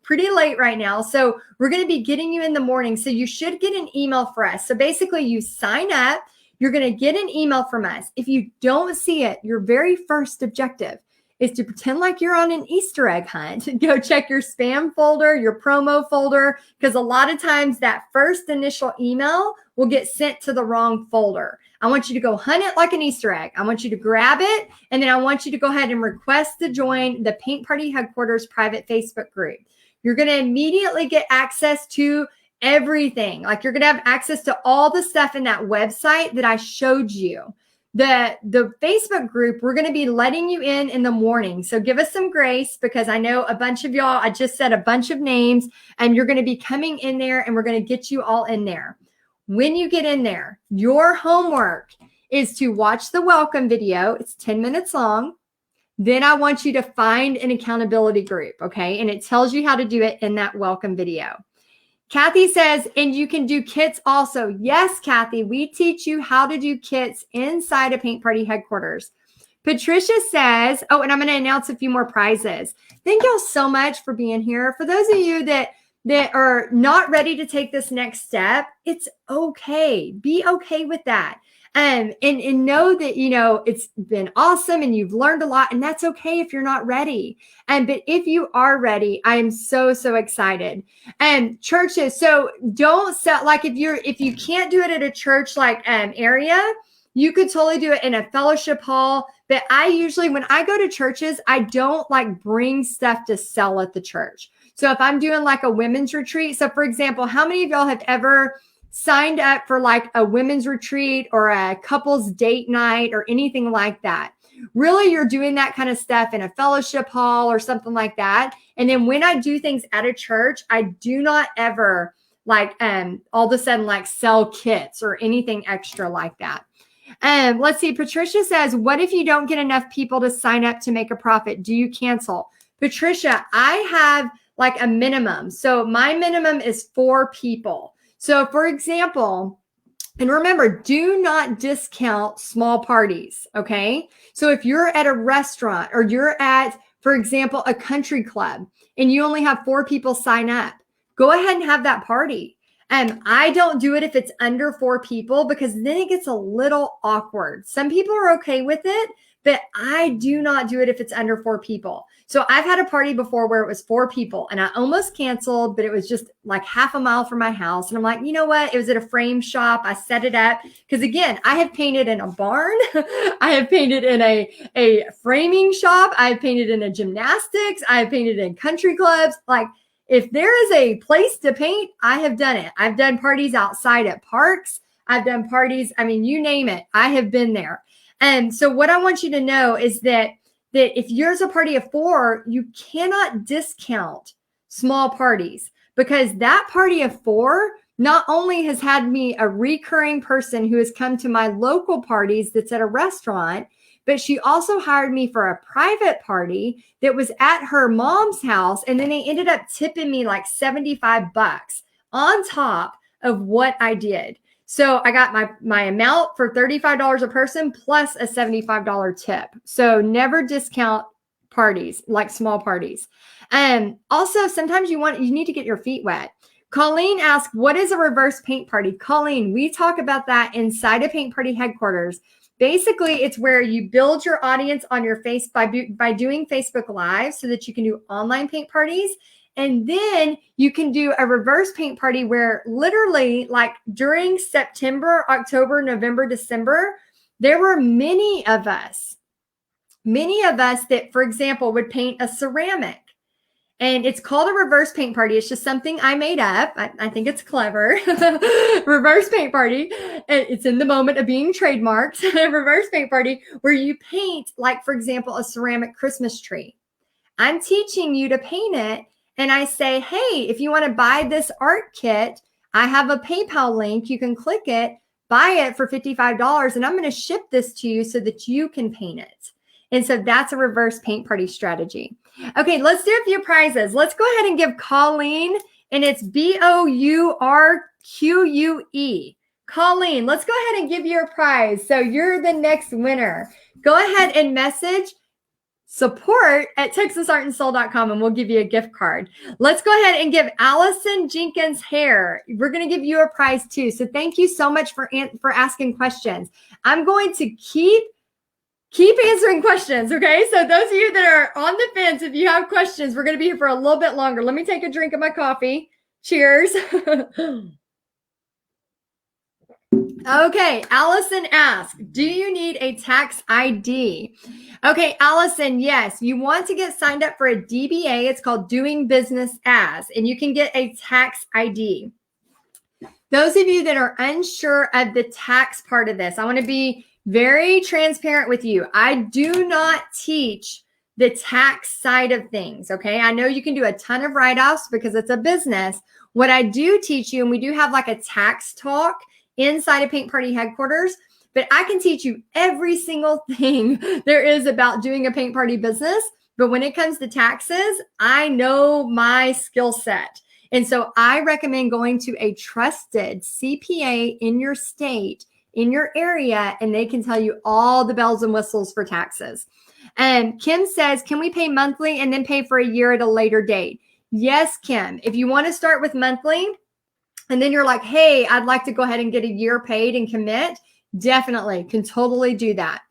pretty late right now. So we're going to be getting you in the morning. So you should get an email for us. So basically you sign up, you're going to get an email from us. If you don't see it, your very first objective is to pretend like you're on an Easter egg hunt. Go check your spam folder, your promo folder, because a lot of times that first initial email will get sent to the wrong folder. I want you to go hunt it like an Easter egg. I want you to grab it, and then I want you to go ahead and request to join the Paint Party Headquarters private Facebook group. You're going to immediately get access to everything. Like, you're going to have access to all the stuff in that website that I showed you. The Facebook group, we're going to be letting you in the morning. So give us some grace because I know a bunch of y'all, I just said a bunch of names, and you're going to be coming in there and we're going to get you all in there. When you get in there, your homework is to watch the welcome video. It's 10 minutes long. Then I want you to find an accountability group, okay? And it tells you how to do it in that welcome video. Kathy says, and you can do kits also. Yes, Kathy, we teach you how to do kits inside a Paint Party Headquarters. Patricia says, and I'm going to announce a few more prizes. Thank y'all so much for being here. For those of you that are not ready to take this next step, it's okay. Be okay with that. And know that, it's been awesome and you've learned a lot, and that's okay if you're not ready. But if you are ready, I am so, so excited. And churches, so don't sell, like if you can't do it at a church like area, you could totally do it in a fellowship hall. But I usually, when I go to churches, I don't like bring stuff to sell at the church. So if I'm doing like a women's retreat, so for example, how many of y'all have ever signed up for like a women's retreat or a couples date night or anything like that? Really, you're doing that kind of stuff in a fellowship hall or something like that. And then when I do things at a church, I do not ever like all of a sudden like sell kits or anything extra like that. Let's see. Patricia says, what if you don't get enough people to sign up to make a profit? Do you cancel? Patricia, I have like a minimum. So my minimum is 4 people. So for example, and remember, do not discount small parties, okay? So if you're at a restaurant or you're at, for example, a country club and you only have 4 people sign up, go ahead and have that party. I don't do it if it's under 4 people because then it gets a little awkward. Some people are okay with it, but I do not do it if it's under 4 people. So I've had a party before where it was 4 people and I almost canceled, but it was just like half a mile from my house. And I'm like, you know what? It was at a frame shop. I set it up because again, I have painted in a barn. I have painted in a framing shop. I've painted in a gymnastics. I've painted in country clubs. Like if there is a place to paint, I have done it. I've done parties outside at parks. I've done parties. I mean, you name it. I have been there. And so what I want you to know is that if yours a party of 4, you cannot discount small parties because that party of 4 not only has had me a recurring person who has come to my local parties that's at a restaurant, but she also hired me for a private party that was at her mom's house. And then they ended up tipping me like $75 on top of what I did. So I got my amount for $35 a person plus a $75 tip. So never discount parties, like small parties. And also sometimes you need to get your feet wet. Colleen asked, what is a reverse paint party? Colleen, we talk about that inside of Paint Party headquarters. Basically, it's where you build your audience on your face by doing Facebook Live so that you can do online paint parties. And then you can do a reverse paint party where literally like during September, October, November, December, there were many of us that, for example, would paint a ceramic. And it's called a reverse paint party. It's just something I made up. I think it's clever. Reverse paint party. It's in the moment of being trademarked. Reverse paint party where you paint, like, for example, a ceramic Christmas tree. I'm teaching you to paint it. And I say, hey, if you want to buy this art kit, I have a PayPal link. You can click it, buy it for $55, and I'm going to ship this to you so that you can paint it. And so that's a reverse paint party strategy. Okay, let's do a few prizes. Let's go ahead and give Colleen, and it's Bourque. Colleen, let's go ahead and give you a prize. So you're the next winner. Go ahead and message support@texasartandsoul.com and we'll give you a gift card. Let's go ahead and give Allison Jenkins Hair. We're going to give you a prize too. So thank you so much for asking questions. I'm going to keep answering questions. Okay. So those of you that are on the fence, if you have questions, we're going to be here for a little bit longer. Let me take a drink of my coffee. Cheers. Okay, Allison asked, do you need a tax ID? Okay, Allison, yes. You want to get signed up for a DBA. It's called Doing Business As, and you can get a tax ID. Those of you that are unsure of the tax part of this, I want to be very transparent with you. I do not teach the tax side of things, okay? I know you can do a ton of write-offs because it's a business. What I do teach you, and we do have like a tax talk inside of Paint Party headquarters, but I can teach you every single thing there is about doing a paint party business. But when it comes to taxes, I know my skill set. And so I recommend going to a trusted CPA in your state, in your area, and they can tell you all the bells and whistles for taxes. And Kim says, can we pay monthly and then pay for a year at a later date? Yes, Kim. If you want to start with monthly, and then you're like, hey, I'd like to go ahead and get a year paid and commit, definitely can totally do that.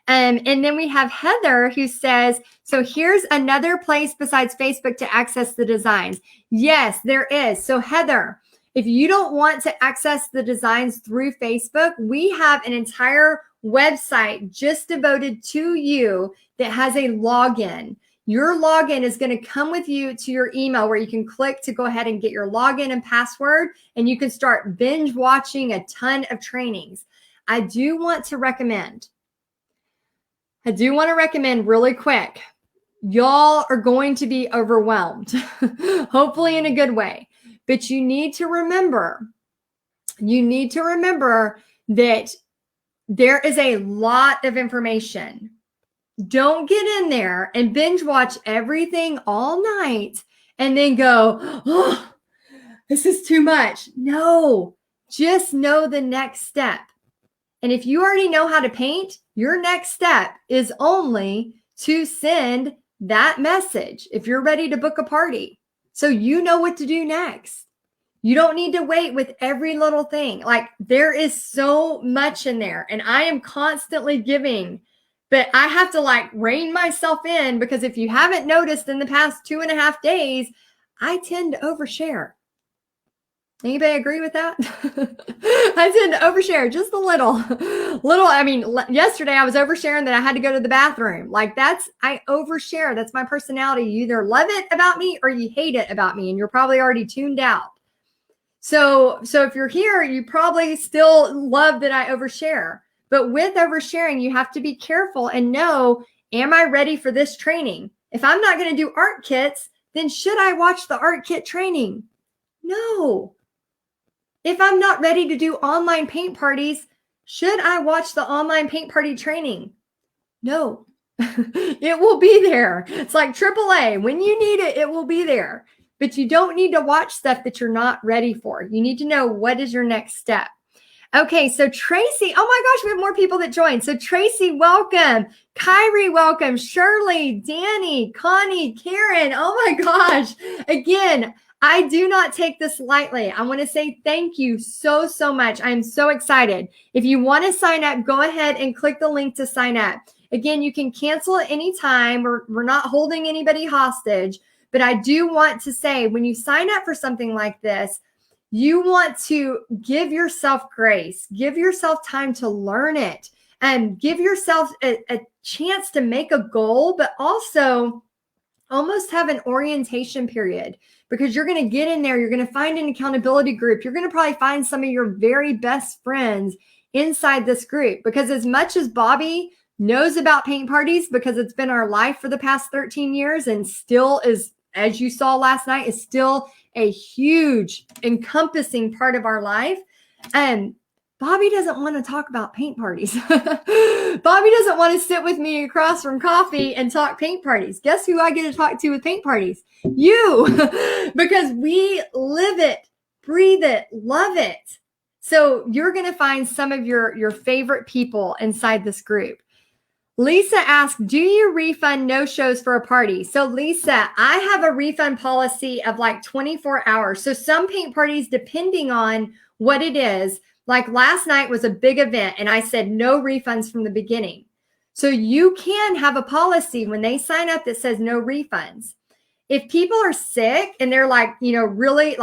And then we have Heather who says, so here's another place besides Facebook to access the designs. Yes, there is. So Heather, if you don't want to access the designs through Facebook, we have an entire website just devoted to you that has a login. Your login is going to come with you to your email where you can click to go ahead and get your login and password, and you can start binge watching a ton of trainings. I do want to recommend really quick. Y'all are going to be overwhelmed, hopefully in a good way. But you need to remember that there is a lot of information. Don't get in there and binge watch everything all night and then go, oh, this is too much. No, just know the next step. And if you already know how to paint, your next step is only to send that message if you're ready to book a party. So you know what to do next. You don't need to wait with every little thing. Like, there is so much in there, and I am constantly giving, but I have to rein myself in, because if you haven't noticed in the past 2.5 days, I tend to overshare. Anybody agree with that? I tend to overshare just a little. I mean, yesterday I was oversharing that I had to go to the bathroom. I overshare. That's my personality. You either love it about me or you hate it about me, and you're probably already tuned out. So if you're here, you probably still love that I overshare. But with oversharing, you have to be careful and know, am I ready for this training? If I'm not going to do art kits, then should I watch the art kit training? No. If I'm not ready to do online paint parties, should I watch the online paint party training? No. It will be there. It's like AAA. When you need it, it will be there. But you don't need to watch stuff that you're not ready for. You need to know what is your next step. Okay, so Tracy, oh my gosh, we have more people that joined. So Tracy, welcome. Kyrie, welcome. Shirley, Danny, Connie, Karen, oh my gosh. Again, I do not take this lightly. I want to say thank you so much. I'm so excited. If you want to sign up, go ahead and click the link to sign up. Again, you can cancel at any time. We're not holding anybody hostage. But I do want to say, when you sign up for something like this, you want to give yourself grace, give yourself time to learn it, and give yourself a chance to make a goal, but also almost have an orientation period, because you're going to get in there. You're going to find an accountability group. You're going to probably find some of your very best friends inside this group, because as much as Bobby knows about paint parties, because it's been our life for the past 13 years and still is, as you saw last night, is still a huge encompassing part of our life. And Bobby doesn't want to talk about paint parties. Bobby doesn't want to sit with me across from coffee and talk paint parties. Guess who I get to talk to with paint parties? You, because we live it, breathe it, love it. So you're going to find some of your favorite people inside this group. Lisa asked, do you refund no-shows for a party? So Lisa, I have a refund policy of 24 hours. So some paint parties, depending on what it is, like last night was a big event and I said no refunds from the beginning. So you can have a policy when they sign up that says no refunds. If people are sick and they're really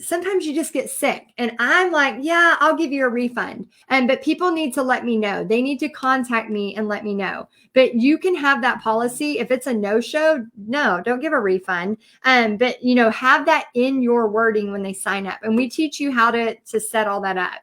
sometimes you just get sick and I'm like, yeah, I'll give you a refund. But people need to let me know. They need to contact me and let me know. But you can have that policy. If it's a no-show, no, don't give a refund. But have that in your wording when they sign up. And we teach you how to set all that up.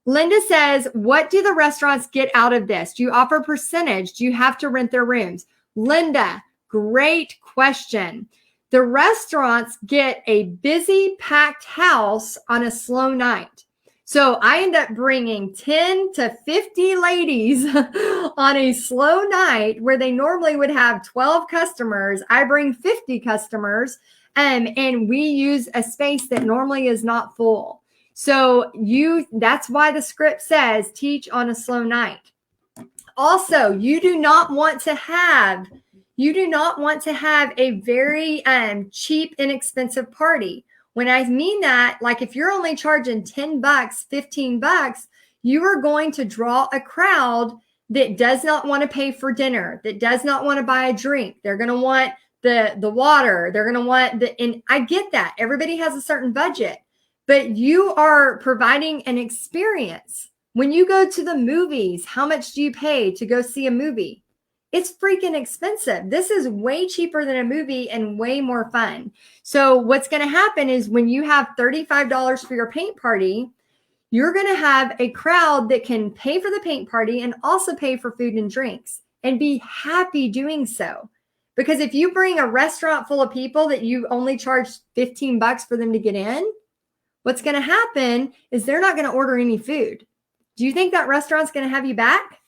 Linda says, what do the restaurants get out of this? Do you offer percentage? Do you have to rent their rooms? Linda, great question. The restaurants get a busy, packed house on a slow night. So I end up bringing 10 to 50 ladies on a slow night where they normally would have 12 customers. I bring 50 customers, and we use a space that normally is not full. So that's why the script says teach on a slow night. Also, you do not want to have a very cheap, inexpensive party. When I mean that, if you're only charging $10, $15, you are going to draw a crowd that does not want to pay for dinner, that does not want to buy a drink. They're going to want the water. They're going to want and I get that. Everybody has a certain budget, but you are providing an experience. When you go to the movies, how much do you pay to go see a movie? It's freaking expensive. This is way cheaper than a movie and way more fun. So what's going to happen is when you have $35 for your paint party, you're going to have a crowd that can pay for the paint party and also pay for food and drinks and be happy doing so. Because if you bring a restaurant full of people that you only charge $15 for them to get in, what's going to happen is they're not going to order any food. Do you think that restaurant's going to have you back?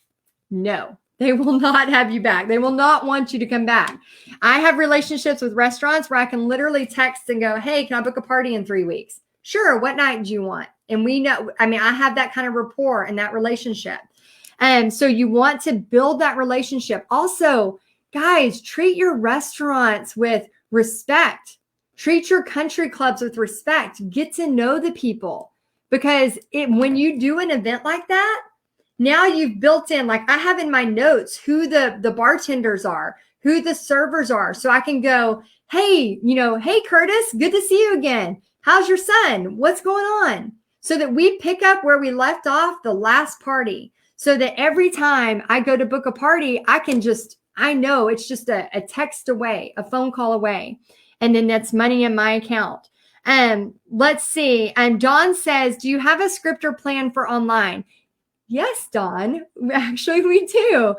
No, they will not have you back. They will not want you to come back. I have relationships with restaurants where I can literally text and go, hey, can I book a party in 3 weeks? Sure. What night do you want? And we know, I mean, I have that kind of rapport and that relationship. And so you want to build that relationship. Also, guys, treat your restaurants with respect. Treat your country clubs with respect. Get to know the people, because when you do an event like that, now you've built in, like I have in my notes, who the bartenders are, who the servers are. So I can go, hey, hey, Curtis, good to see you again. How's your son? What's going on? So that we pick up where we left off the last party. So that every time I go to book a party, I know it's just a text away, a phone call away. And then that's money in my account. Let's see. And Dawn says, do you have a script or plan for online? Yes, Dawn. Actually, we do.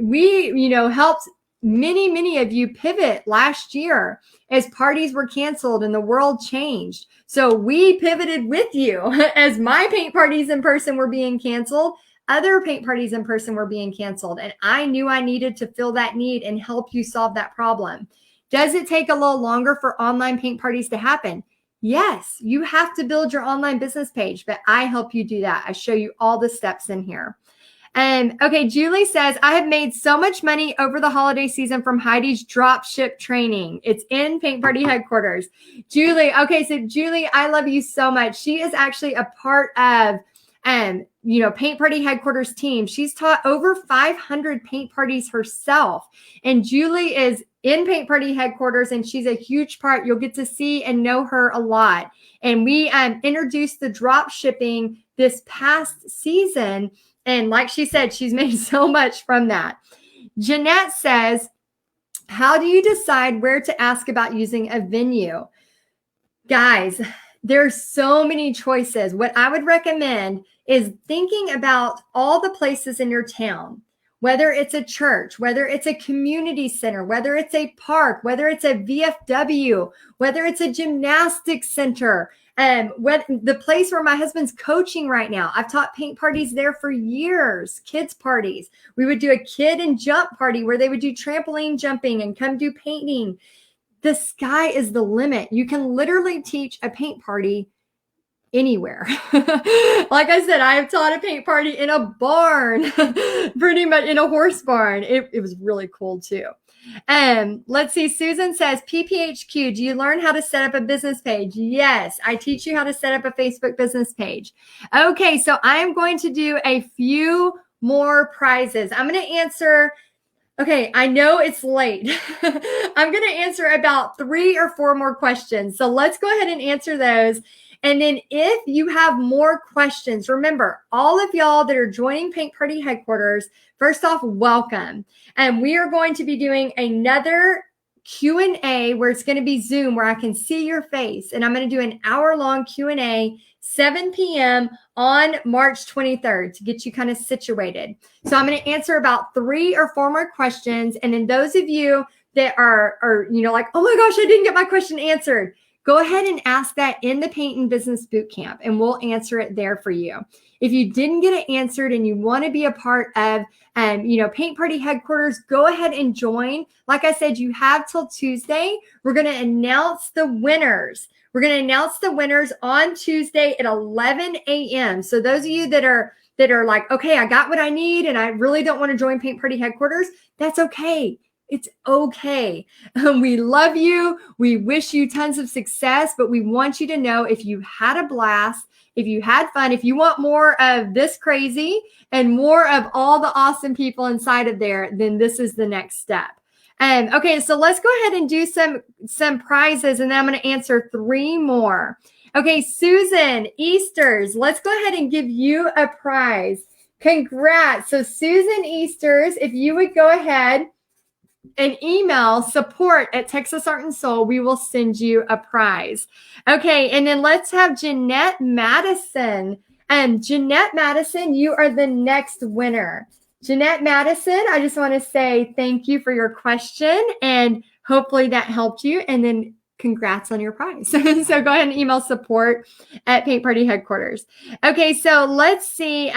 We, helped many of you pivot last year as parties were canceled and the world changed. So we pivoted with you as my paint parties in person were being canceled. Other paint parties in person were being canceled. And I knew I needed to fill that need and help you solve that problem. Does it take a little longer for online paint parties to happen? Yes, you have to build your online business page, but I help you do that. I show you all the steps in here. Okay, Julie says, I have made so much money over the holiday season from Heidi's drop ship training. It's in Paint Party headquarters. Julie, okay, so Julie, I love you so much. She is actually a part of Paint Party headquarters team. She's taught over 500 paint parties herself. And Julie is in Paint Party headquarters, and she's a huge part. You'll get to see and know her a lot. And we introduced the drop shipping this past season. And like she said, she's made so much from that. Jeanette says, how do you decide where to ask about using a venue? Guys, there's so many choices. What I would recommend is thinking about all the places in your town, whether it's a church, whether it's a community center, whether it's a park, whether it's a VFW, whether it's a gymnastics center, the place where my husband's coaching right now. I've taught paint parties there for years, kids parties. We would do a kid and jump party where they would do trampoline jumping and come do painting. The sky is the limit. You can literally teach a paint party anywhere. Like I said, I have taught a paint party in a barn, pretty much in a horse barn. It was really cool too. Let's see. Susan says, PPHQ, do you learn how to set up a business page? Yes, I teach you how to set up a Facebook business page. Okay, so I am going to do a few more prizes. I'm going to answer. Okay, I know it's late. I'm going to answer about 3 or 4 more questions. So let's go ahead and answer those. And then if you have more questions, remember, all of y'all that are joining Paint Party headquarters, first off, welcome. And we are going to be doing another Q&A where it's going to be Zoom, where I can see your face. And I'm going to do an hour-long Q&A, 7 p.m. on March 23rd to get you kind of situated. So I'm going to answer about 3 or 4 more questions. And then those of you that are like, oh my gosh, I didn't get my question answered, go ahead and ask that in the Paint and Business Bootcamp, and we'll answer it there for you. If you didn't get it answered and you want to be a part of, Paint Party headquarters, go ahead and join. Like I said, you have till Tuesday. We're going to announce the winners. We're going to announce the winners on Tuesday at 11 a.m. So those of you that are like, okay, I got what I need and I really don't want to join Paint Party headquarters, that's okay. It's okay. We love you. We wish you tons of success, but we want you to know if you had a blast, if you had fun, if you want more of this crazy and more of all the awesome people inside of there, then this is the next step. Okay, so let's go ahead and do some prizes, and then I'm going to answer 3 more. Okay, Susan Easters, let's go ahead and give you a prize. Congrats. So Susan Easters, if you would go ahead and email support@TexasArtandSoul, we will send you a prize. Okay, and then let's have Jeanette Madison. Jeanette Madison, you are the next winner. Jeanette Madison, I just want to say thank you for your question, and hopefully that helped you. And then congrats on your prize. So go ahead and email support@Paint Party Headquarters. Okay, so let's see.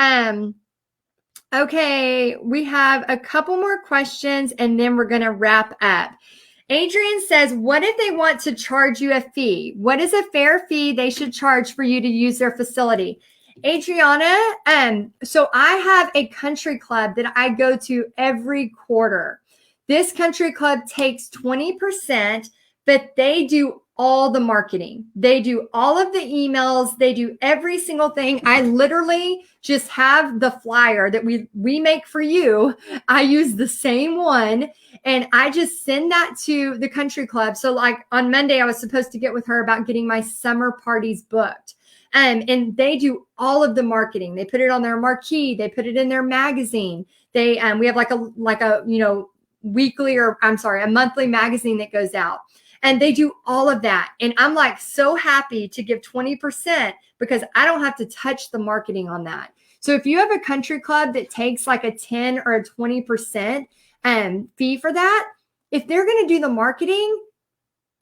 Okay, we have a couple more questions and then we're going to wrap up. Adrian says, what if they want to charge you a fee? What is a fair fee they should charge for you to use their facility? Adriana, so I have a country club that I go to every quarter. This country club takes 20%, but they do all the marketing. They do all of the emails. They do every single thing. I literally just have the flyer that we make for you. I use the same one and I just send that to the country club. So like on Monday, I was supposed to get with her about getting my summer parties booked. And they do all of the marketing. They put it on their marquee. They put it in their magazine. We have like a a monthly magazine that goes out. And they do all of that. And I'm like so happy to give 20% because I don't have to touch the marketing on that. So if you have a country club that takes like a 10 or a 20% fee for that, if they're going to do the marketing,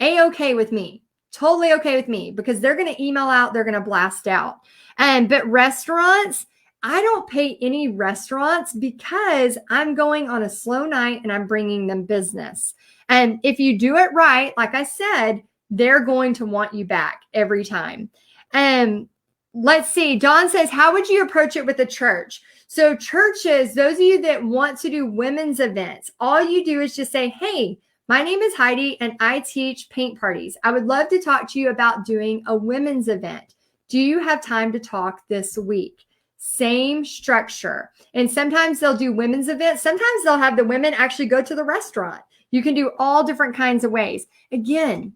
A-okay with me. Totally okay with me because they're going to email out, they're going to blast out. But restaurants, I don't pay any restaurants because I'm going on a slow night and I'm bringing them business. And if you do it right, like I said, they're going to want you back every time. Let's see. Dawn says, how would you approach it with the church? So churches, those of you that want to do women's events, all you do is just say, hey, my name is Heidi and I teach paint parties. I would love to talk to you about doing a women's event. Do you have time to talk this week? Same structure. And sometimes they'll do women's events. Sometimes they'll have the women actually go to the restaurant. You can do all different kinds of ways. Again,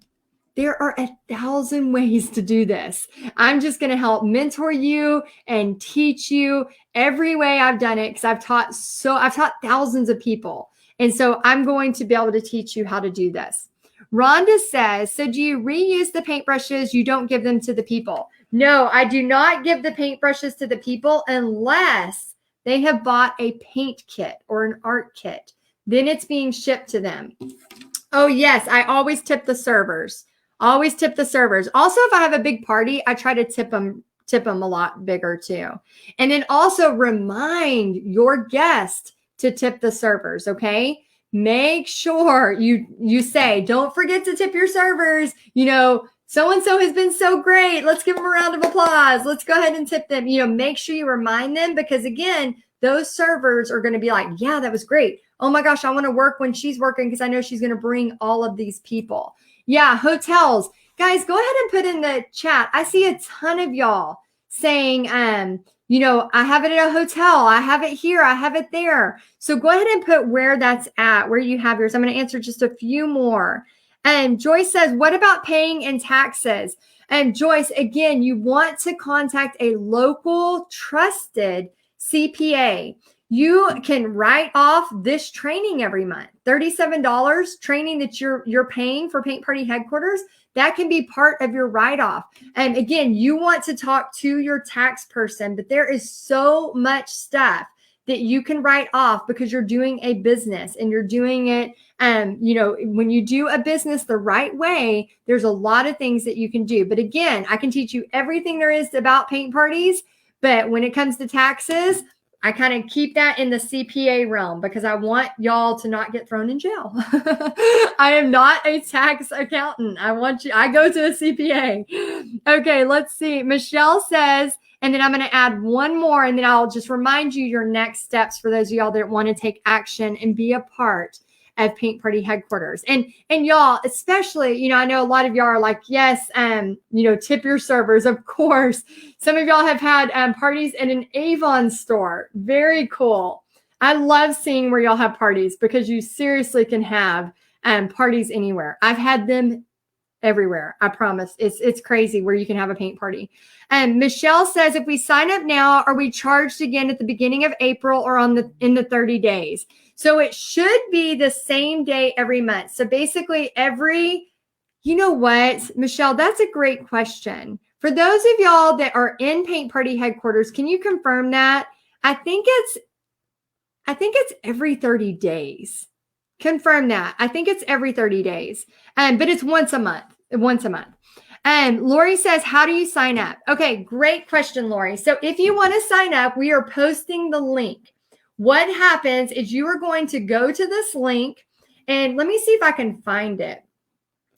there are 1,000 ways to do this. I'm just going to help mentor you and teach you every way I've done it because I've taught thousands of people. And so I'm going to be able to teach you how to do this. Rhonda says, so do you reuse the paintbrushes? You don't give them to the people? No, I do not give the paintbrushes to the people unless they have bought a paint kit or an art kit. Then it's being shipped to them. Oh, yes, I always tip the servers. Always tip the servers. Also, if I have a big party, I try to tip them a lot bigger too. And then also remind your guest to tip the servers, okay? Make sure you say, don't forget to tip your servers. You know, so-and-so has been so great. Let's give them a round of applause. Let's go ahead and tip them. You know, make sure you remind them because again, those servers are going to be like, yeah, that was great. Oh my gosh, I want to work when she's working because I know she's going to bring all of these people. Yeah, hotels. Guys, go ahead and put in the chat. I see a ton of y'all saying, you know, I have it at a hotel. I have it here. I have it there. So go ahead and put where that's at, where you have yours. I'm going to answer just a few more. And Joyce says, what about paying in taxes? And Joyce, again, you want to contact a local trusted CPA. You can write off this training every month. $37 training that you're paying for Paint Party Headquarters. That can be part of your write-off. And again, you want to talk to your tax person, but there is so much stuff that you can write off because you're doing a business and you're doing it. You know, when you do a business the right way, there's a lot of things that you can do. But again, I can teach you everything there is about paint parties. But when it comes to taxes, I kind of keep that in the CPA realm because I want y'all to not get thrown in jail. I am not a tax accountant. I go to a CPA. Okay, let's see. Michelle says, and then I'm going to add one more, and then I'll just remind you your next steps for those of y'all that want to take action and be a part of Paint Party Headquarters. And y'all, especially, you know, I know a lot of y'all are like, yes, you know, tip your servers. Of course. Some of y'all have had parties in an Avon store. Very cool. I love seeing where y'all have parties because you seriously can have parties anywhere. I've had them everywhere. I promise. It's crazy where you can have a paint party. And Michelle says, if we sign up now, are we charged again at the beginning of April or in the 30 days? So it should be the same day every month. So basically you know what, Michelle, that's a great question. For those of y'all that are in Paint Party headquarters, can you confirm that? I think it's every 30 days. Confirm that. I think it's every 30 days. But it's once a month. Lori says, how do you sign up? Okay, great question, Lori. So if you want to sign up, we are posting the link. What happens is you are going to go to this link, and let me see if I can find it.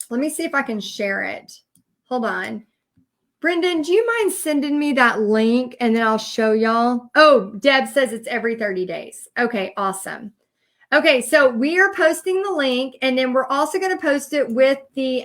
Let me see if I can share it. Hold on. Brendan, do you mind sending me that link and then I'll show y'all? Oh, Deb says it's every 30 days. Okay, awesome. Okay, so we are posting the link, and then we're also going to post it with the,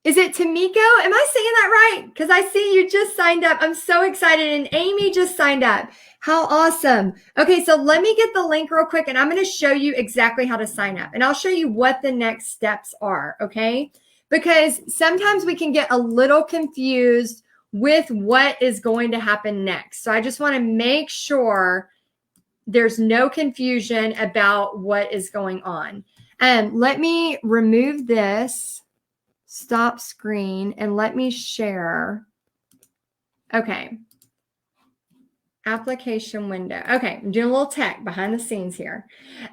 is it Tamiko? Am I saying that right? Because I see you just signed up. I'm so excited. And Amy just signed up. How awesome. Okay, so let me get the link real quick, and I'm going to show you exactly how to sign up. And I'll show you what the next steps are, okay? Because sometimes we can get a little confused with what is going to happen next. So I just want to make sure there's no confusion about what is going on. Let me remove this. Stop screen, and let me share. Okay. Application window. Okay, I'm doing a little tech behind the scenes here.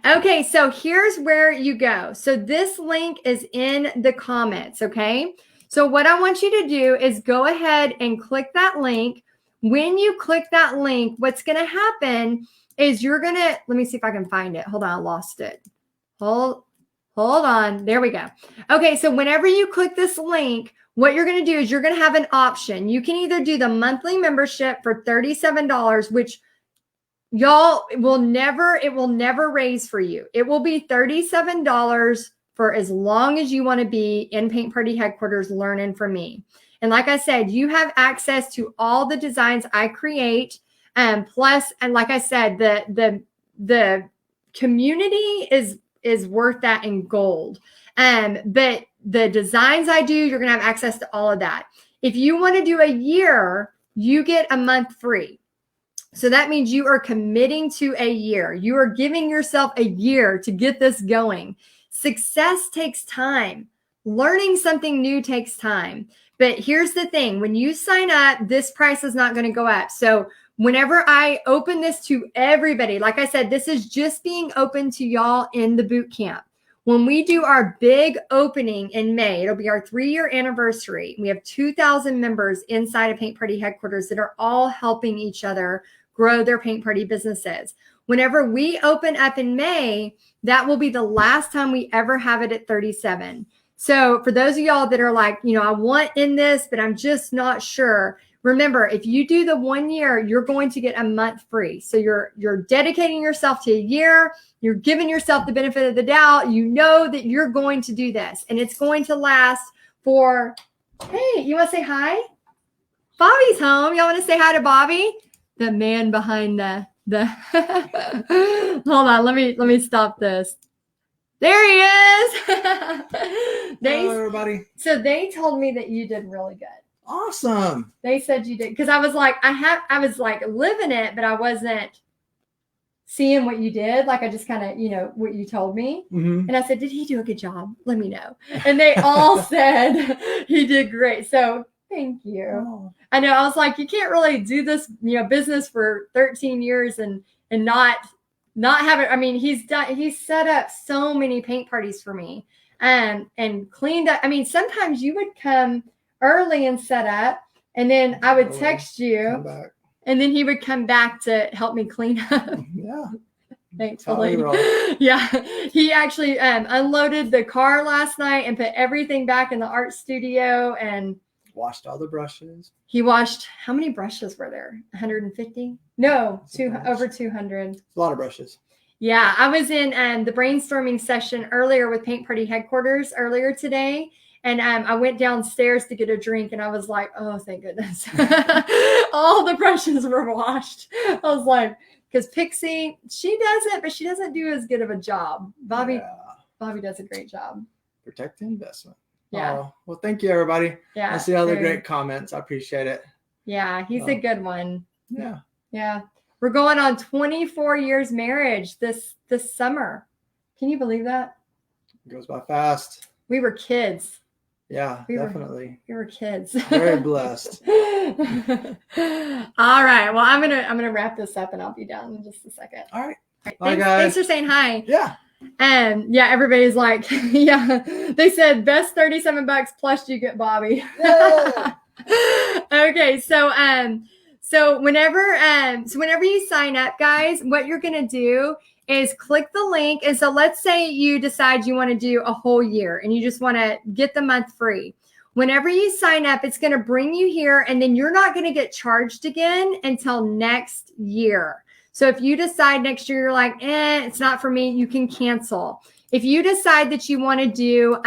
Okay, so here's where you go. So this link is in the comments, okay? So what I want you to do is go ahead and click that link. When you click that link, what's going to happen is you're going to, let me see if I can find it. Hold on, I lost it. Hold on. There we go. Okay, so whenever you click this link, what you're going to do is you're going to have an option. You can either do the monthly membership for $37, which y'all it will never raise for you. It will be $37 for as long as you want to be in Paint Party headquarters learning from me. And like I said, you have access to all the designs I create. Plus, and like I said, the community is worth that in gold. But the designs I do, you're going to have access to all of that. If you want to do a year, you get a month free. So that means you are committing to a year. You are giving yourself a year to get this going. Success takes time. Learning something new takes time. But here's the thing. When you sign up, this price is not going to go up. So whenever I open this to everybody, like I said, this is just being open to y'all in the boot camp. When we do our big opening in May, it'll be our 3-year anniversary. We have 2,000 members inside of Paint Party headquarters that are all helping each other grow their Paint Party businesses. Whenever we open up in May, that will be the last time we ever have it at 37. So for those of y'all that are like, I want in this, but I'm just not sure. Remember, if you do the 1 year, you're going to get a month free. So you're dedicating yourself to a year. You're giving yourself the benefit of the doubt. You know that you're going to do this, and it's going to last for, hey, you want to say hi? Bobby's home. Y'all want to say hi to Bobby? The man behind the hold on, let me stop this. There he is. Hello, everybody. So they told me that you did really good. Awesome. They said you did, because I was like, I was like living it, but I wasn't seeing what you did. Like I just kind of, what you told me. Mm-hmm. And I said, did he do a good job? Let me know. And they all said he did great. So thank you. Oh. I know. I was like, you can't really do this, business for 13 years and not have it. I mean, he's set up so many paint parties for me and cleaned up. I mean, sometimes you would come early and set up, and then I would text you, and then he would come back to help me clean up. Yeah. Thankfully. Yeah. He actually unloaded the car last night and put everything back in the art studio and washed all the brushes. He washed, how many brushes were there? 150? No, over 200. A lot of brushes. Yeah. I was in the brainstorming session earlier with Paint Party headquarters earlier today. And I went downstairs to get a drink, and I was like, oh, thank goodness. All the brushes were washed. I was like, because Pixie, she does it, but she doesn't do as good of a job. Bobby, Bobby does a great job. Protect the investment. Yeah. Oh, well, thank you, everybody. Yeah. I see all the great comments. I appreciate it. Yeah, he's a good one. Yeah. Yeah. We're going on 24 years marriage this summer. Can you believe that? It goes by fast. We were kids. Yeah, definitely. We were kids. Very blessed. All right. Well, I'm gonna wrap this up and I'll be down in just a second. All right. Bye, guys. Thanks for saying hi. Yeah. And yeah, everybody's like, yeah. They said best $37 plus you get Bobby. Yeah. Okay, so whenever you sign up, guys, what you're gonna do is click the link. And so let's say you decide you want to do a whole year and you just want to get the month free. Whenever you sign up, it's going to bring you here and then you're not going to get charged again until next year. So if you decide next year, you're like, it's not for me, you can cancel. If you decide that you want to do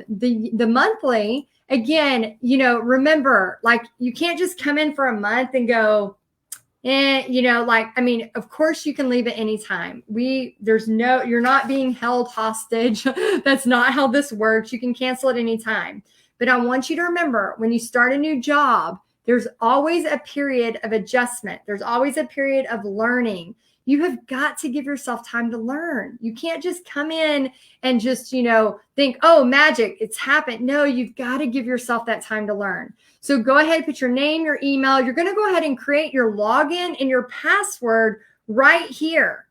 the monthly, again, remember, like you can't just come in for a month and go, of course you can leave at any time. You're not being held hostage. That's not how this works. You can cancel at any time. But I want you to remember when you start a new job, there's always a period of adjustment. There's always a period of learning. You have got to give yourself time to learn. You can't just come in and just, think, oh, magic, it's happened. No, you've got to give yourself that time to learn. So go ahead, put your name, your email. You're going to go ahead and create your login and your password right here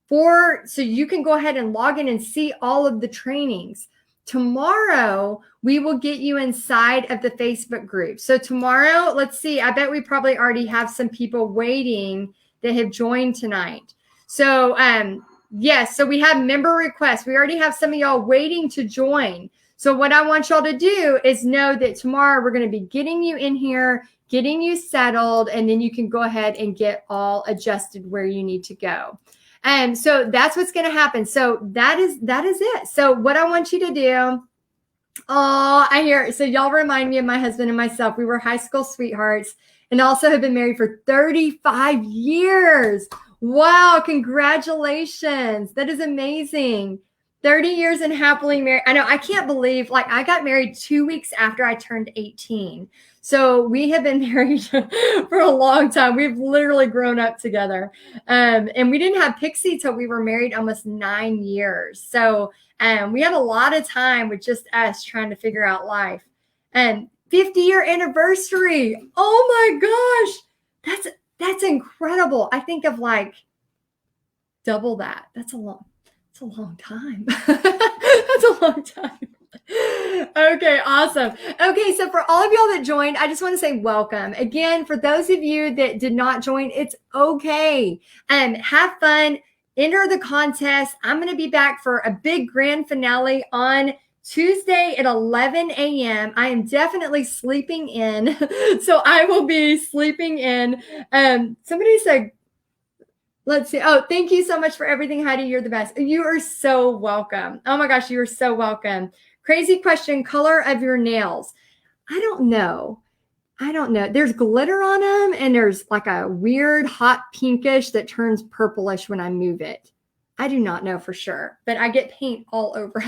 so you can go ahead and log in and see all of the trainings. Tomorrow, we will get you inside of the Facebook group. So tomorrow, let's see, I bet we probably already have some people waiting that have joined tonight. So, yes, so we have member requests. We already have some of y'all waiting to join. So what I want y'all to do is know that tomorrow we're going to be getting you in here, getting you settled, and then you can go ahead and get all adjusted where you need to go. And so that's what's going to happen. So that is it. So what I want you to do, so y'all remind me of my husband and myself. We were high school sweethearts and also have been married for 35 years. Wow, congratulations. That is amazing. 30 years and happily married. I know, I can't believe, I got married 2 weeks after I turned 18. So we have been married for a long time. We've literally grown up together. And we didn't have Pixie till we were married almost 9 years. So we had a lot of time with just us trying to figure out life. And 50-year anniversary. Oh my gosh. That's incredible. I think of double that. That's a long time. That's a long time. Okay, awesome. Okay, so for all of y'all that joined, I just want to say welcome. Again, for those of you that did not join, it's okay. Have fun. Enter the contest. I'm going to be back for a big grand finale on Tuesday at 11 a.m. I am definitely sleeping in. So I will be sleeping in. Somebody said, let's see. Oh, thank you so much for everything, Heidi. You're the best. You are so welcome. Oh my gosh, you are so welcome. Crazy question, color of your nails. I don't know. There's glitter on them and there's a weird hot pinkish that turns purplish when I move it. I do not know for sure, but I get paint all over.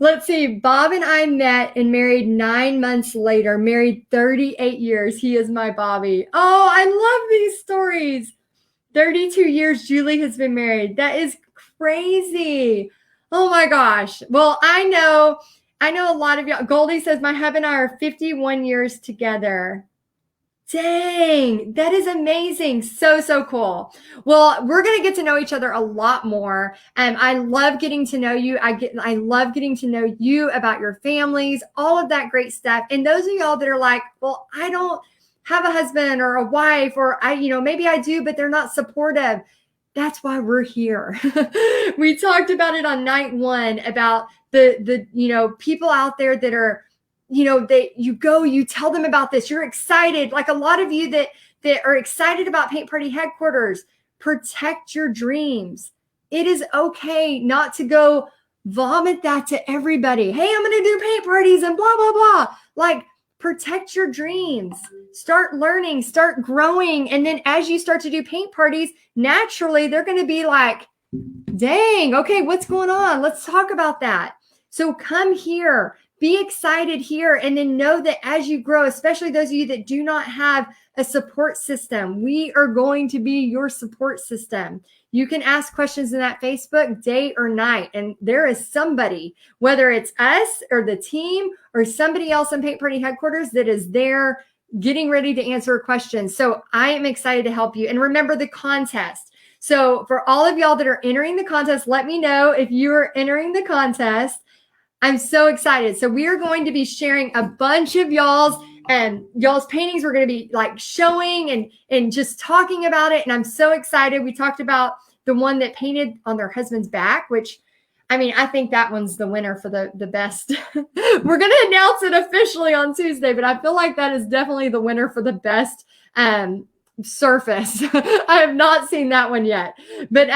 Let's see. Bob and I met and married 9 months later, married 38 years. He is my Bobby. Oh, I love these stories. 32 years Julie has been married. That is crazy. Oh my gosh. Well, I know a lot of y'all. Goldie says my hubby and I are 51 years together. Dang, that is amazing. So cool. Well, we're going to get to know each other a lot more. I love getting to know you. I love getting to know you about your families, all of that great stuff. And those of y'all that are like, well, I don't have a husband or a wife, or maybe I do, but they're not supportive. That's why we're here. We talked about it on night 1 about the people out there that are, you tell them about this. You're excited. Like a lot of you that are excited about Paint Party Headquarters, protect your dreams. It is okay not to go vomit that to everybody. Hey, I'm going to do paint parties and blah, blah, blah. Protect your dreams. Start learning, start growing. And then as you start to do paint parties, naturally, they're going to be like, Dang. Okay. What's going on? Let's talk about that. So come here, be excited here, and then know that as you grow, especially those of you that do not have a support system, we are going to be your support system. You can ask questions in that Facebook day or night, and there is somebody, whether it's us or the team or somebody else in Paint Party headquarters, that is there getting ready to answer a question. So I am excited to help you. And remember the contest. So for all of y'all that are entering the contest, let me know if you are entering the contest. I'm so excited. So we are going to be sharing a bunch of y'all's paintings. We're going to be like showing and just talking about it. And I'm so excited. We talked about the one that painted on their husband's back, which, I mean, I think that one's the winner for the best. We're going to announce it officially on Tuesday, but I feel like that is definitely the winner for the best surface. I have not seen that one yet, but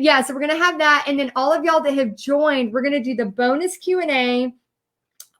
yeah, so we're going to have that. And then all of y'all that have joined, we're going to do the bonus Q&A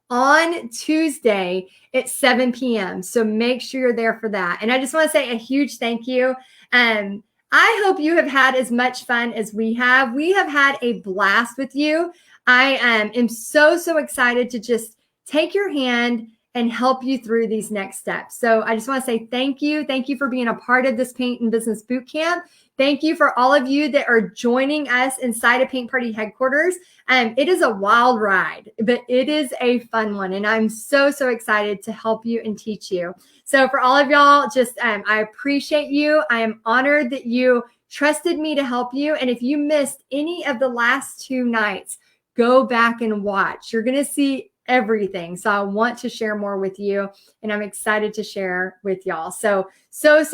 on Tuesday at 7 p.m. So make sure you're there for that. And I just want to say a huge thank you. I hope you have had as much fun as we have. We have had a blast with you. I am so excited to just take your hand and help you through these next steps. So I just want to say thank you. Thank you for being a part of this Paint and Business Bootcamp. Thank you for all of you that are joining us inside of Paint Party headquarters. It is a wild ride, but it is a fun one. And I'm so excited to help you and teach you. So for all of y'all, just I appreciate you. I am honored that you trusted me to help you. And if you missed any of the last 2 nights, go back and watch. You're going to see everything. So I want to share more with you, and I'm excited to share with y'all. So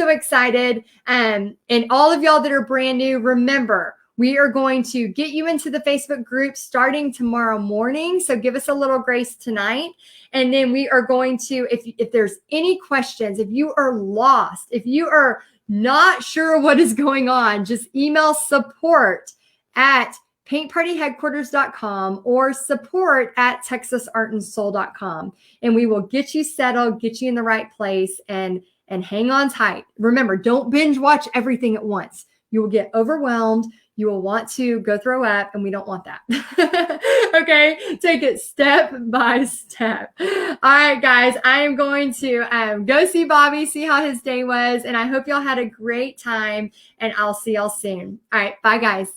excited. And all of y'all that are brand new, remember, we are going to get you into the Facebook group starting tomorrow morning. So give us a little grace tonight. And then we are going to, if there's any questions, if you are lost, if you are not sure what is going on, just email support at paintpartyheadquarters.com or support@texasartandsoul.com. And we will get you settled, get you in the right place, and hang on tight. Remember, don't binge watch everything at once. You will get overwhelmed. You will want to go throw up, and we don't want that. Okay, take it step by step. All right, guys, I am going to go see Bobby, see how his day was, and I hope y'all had a great time, and I'll see y'all soon. All right, bye, guys.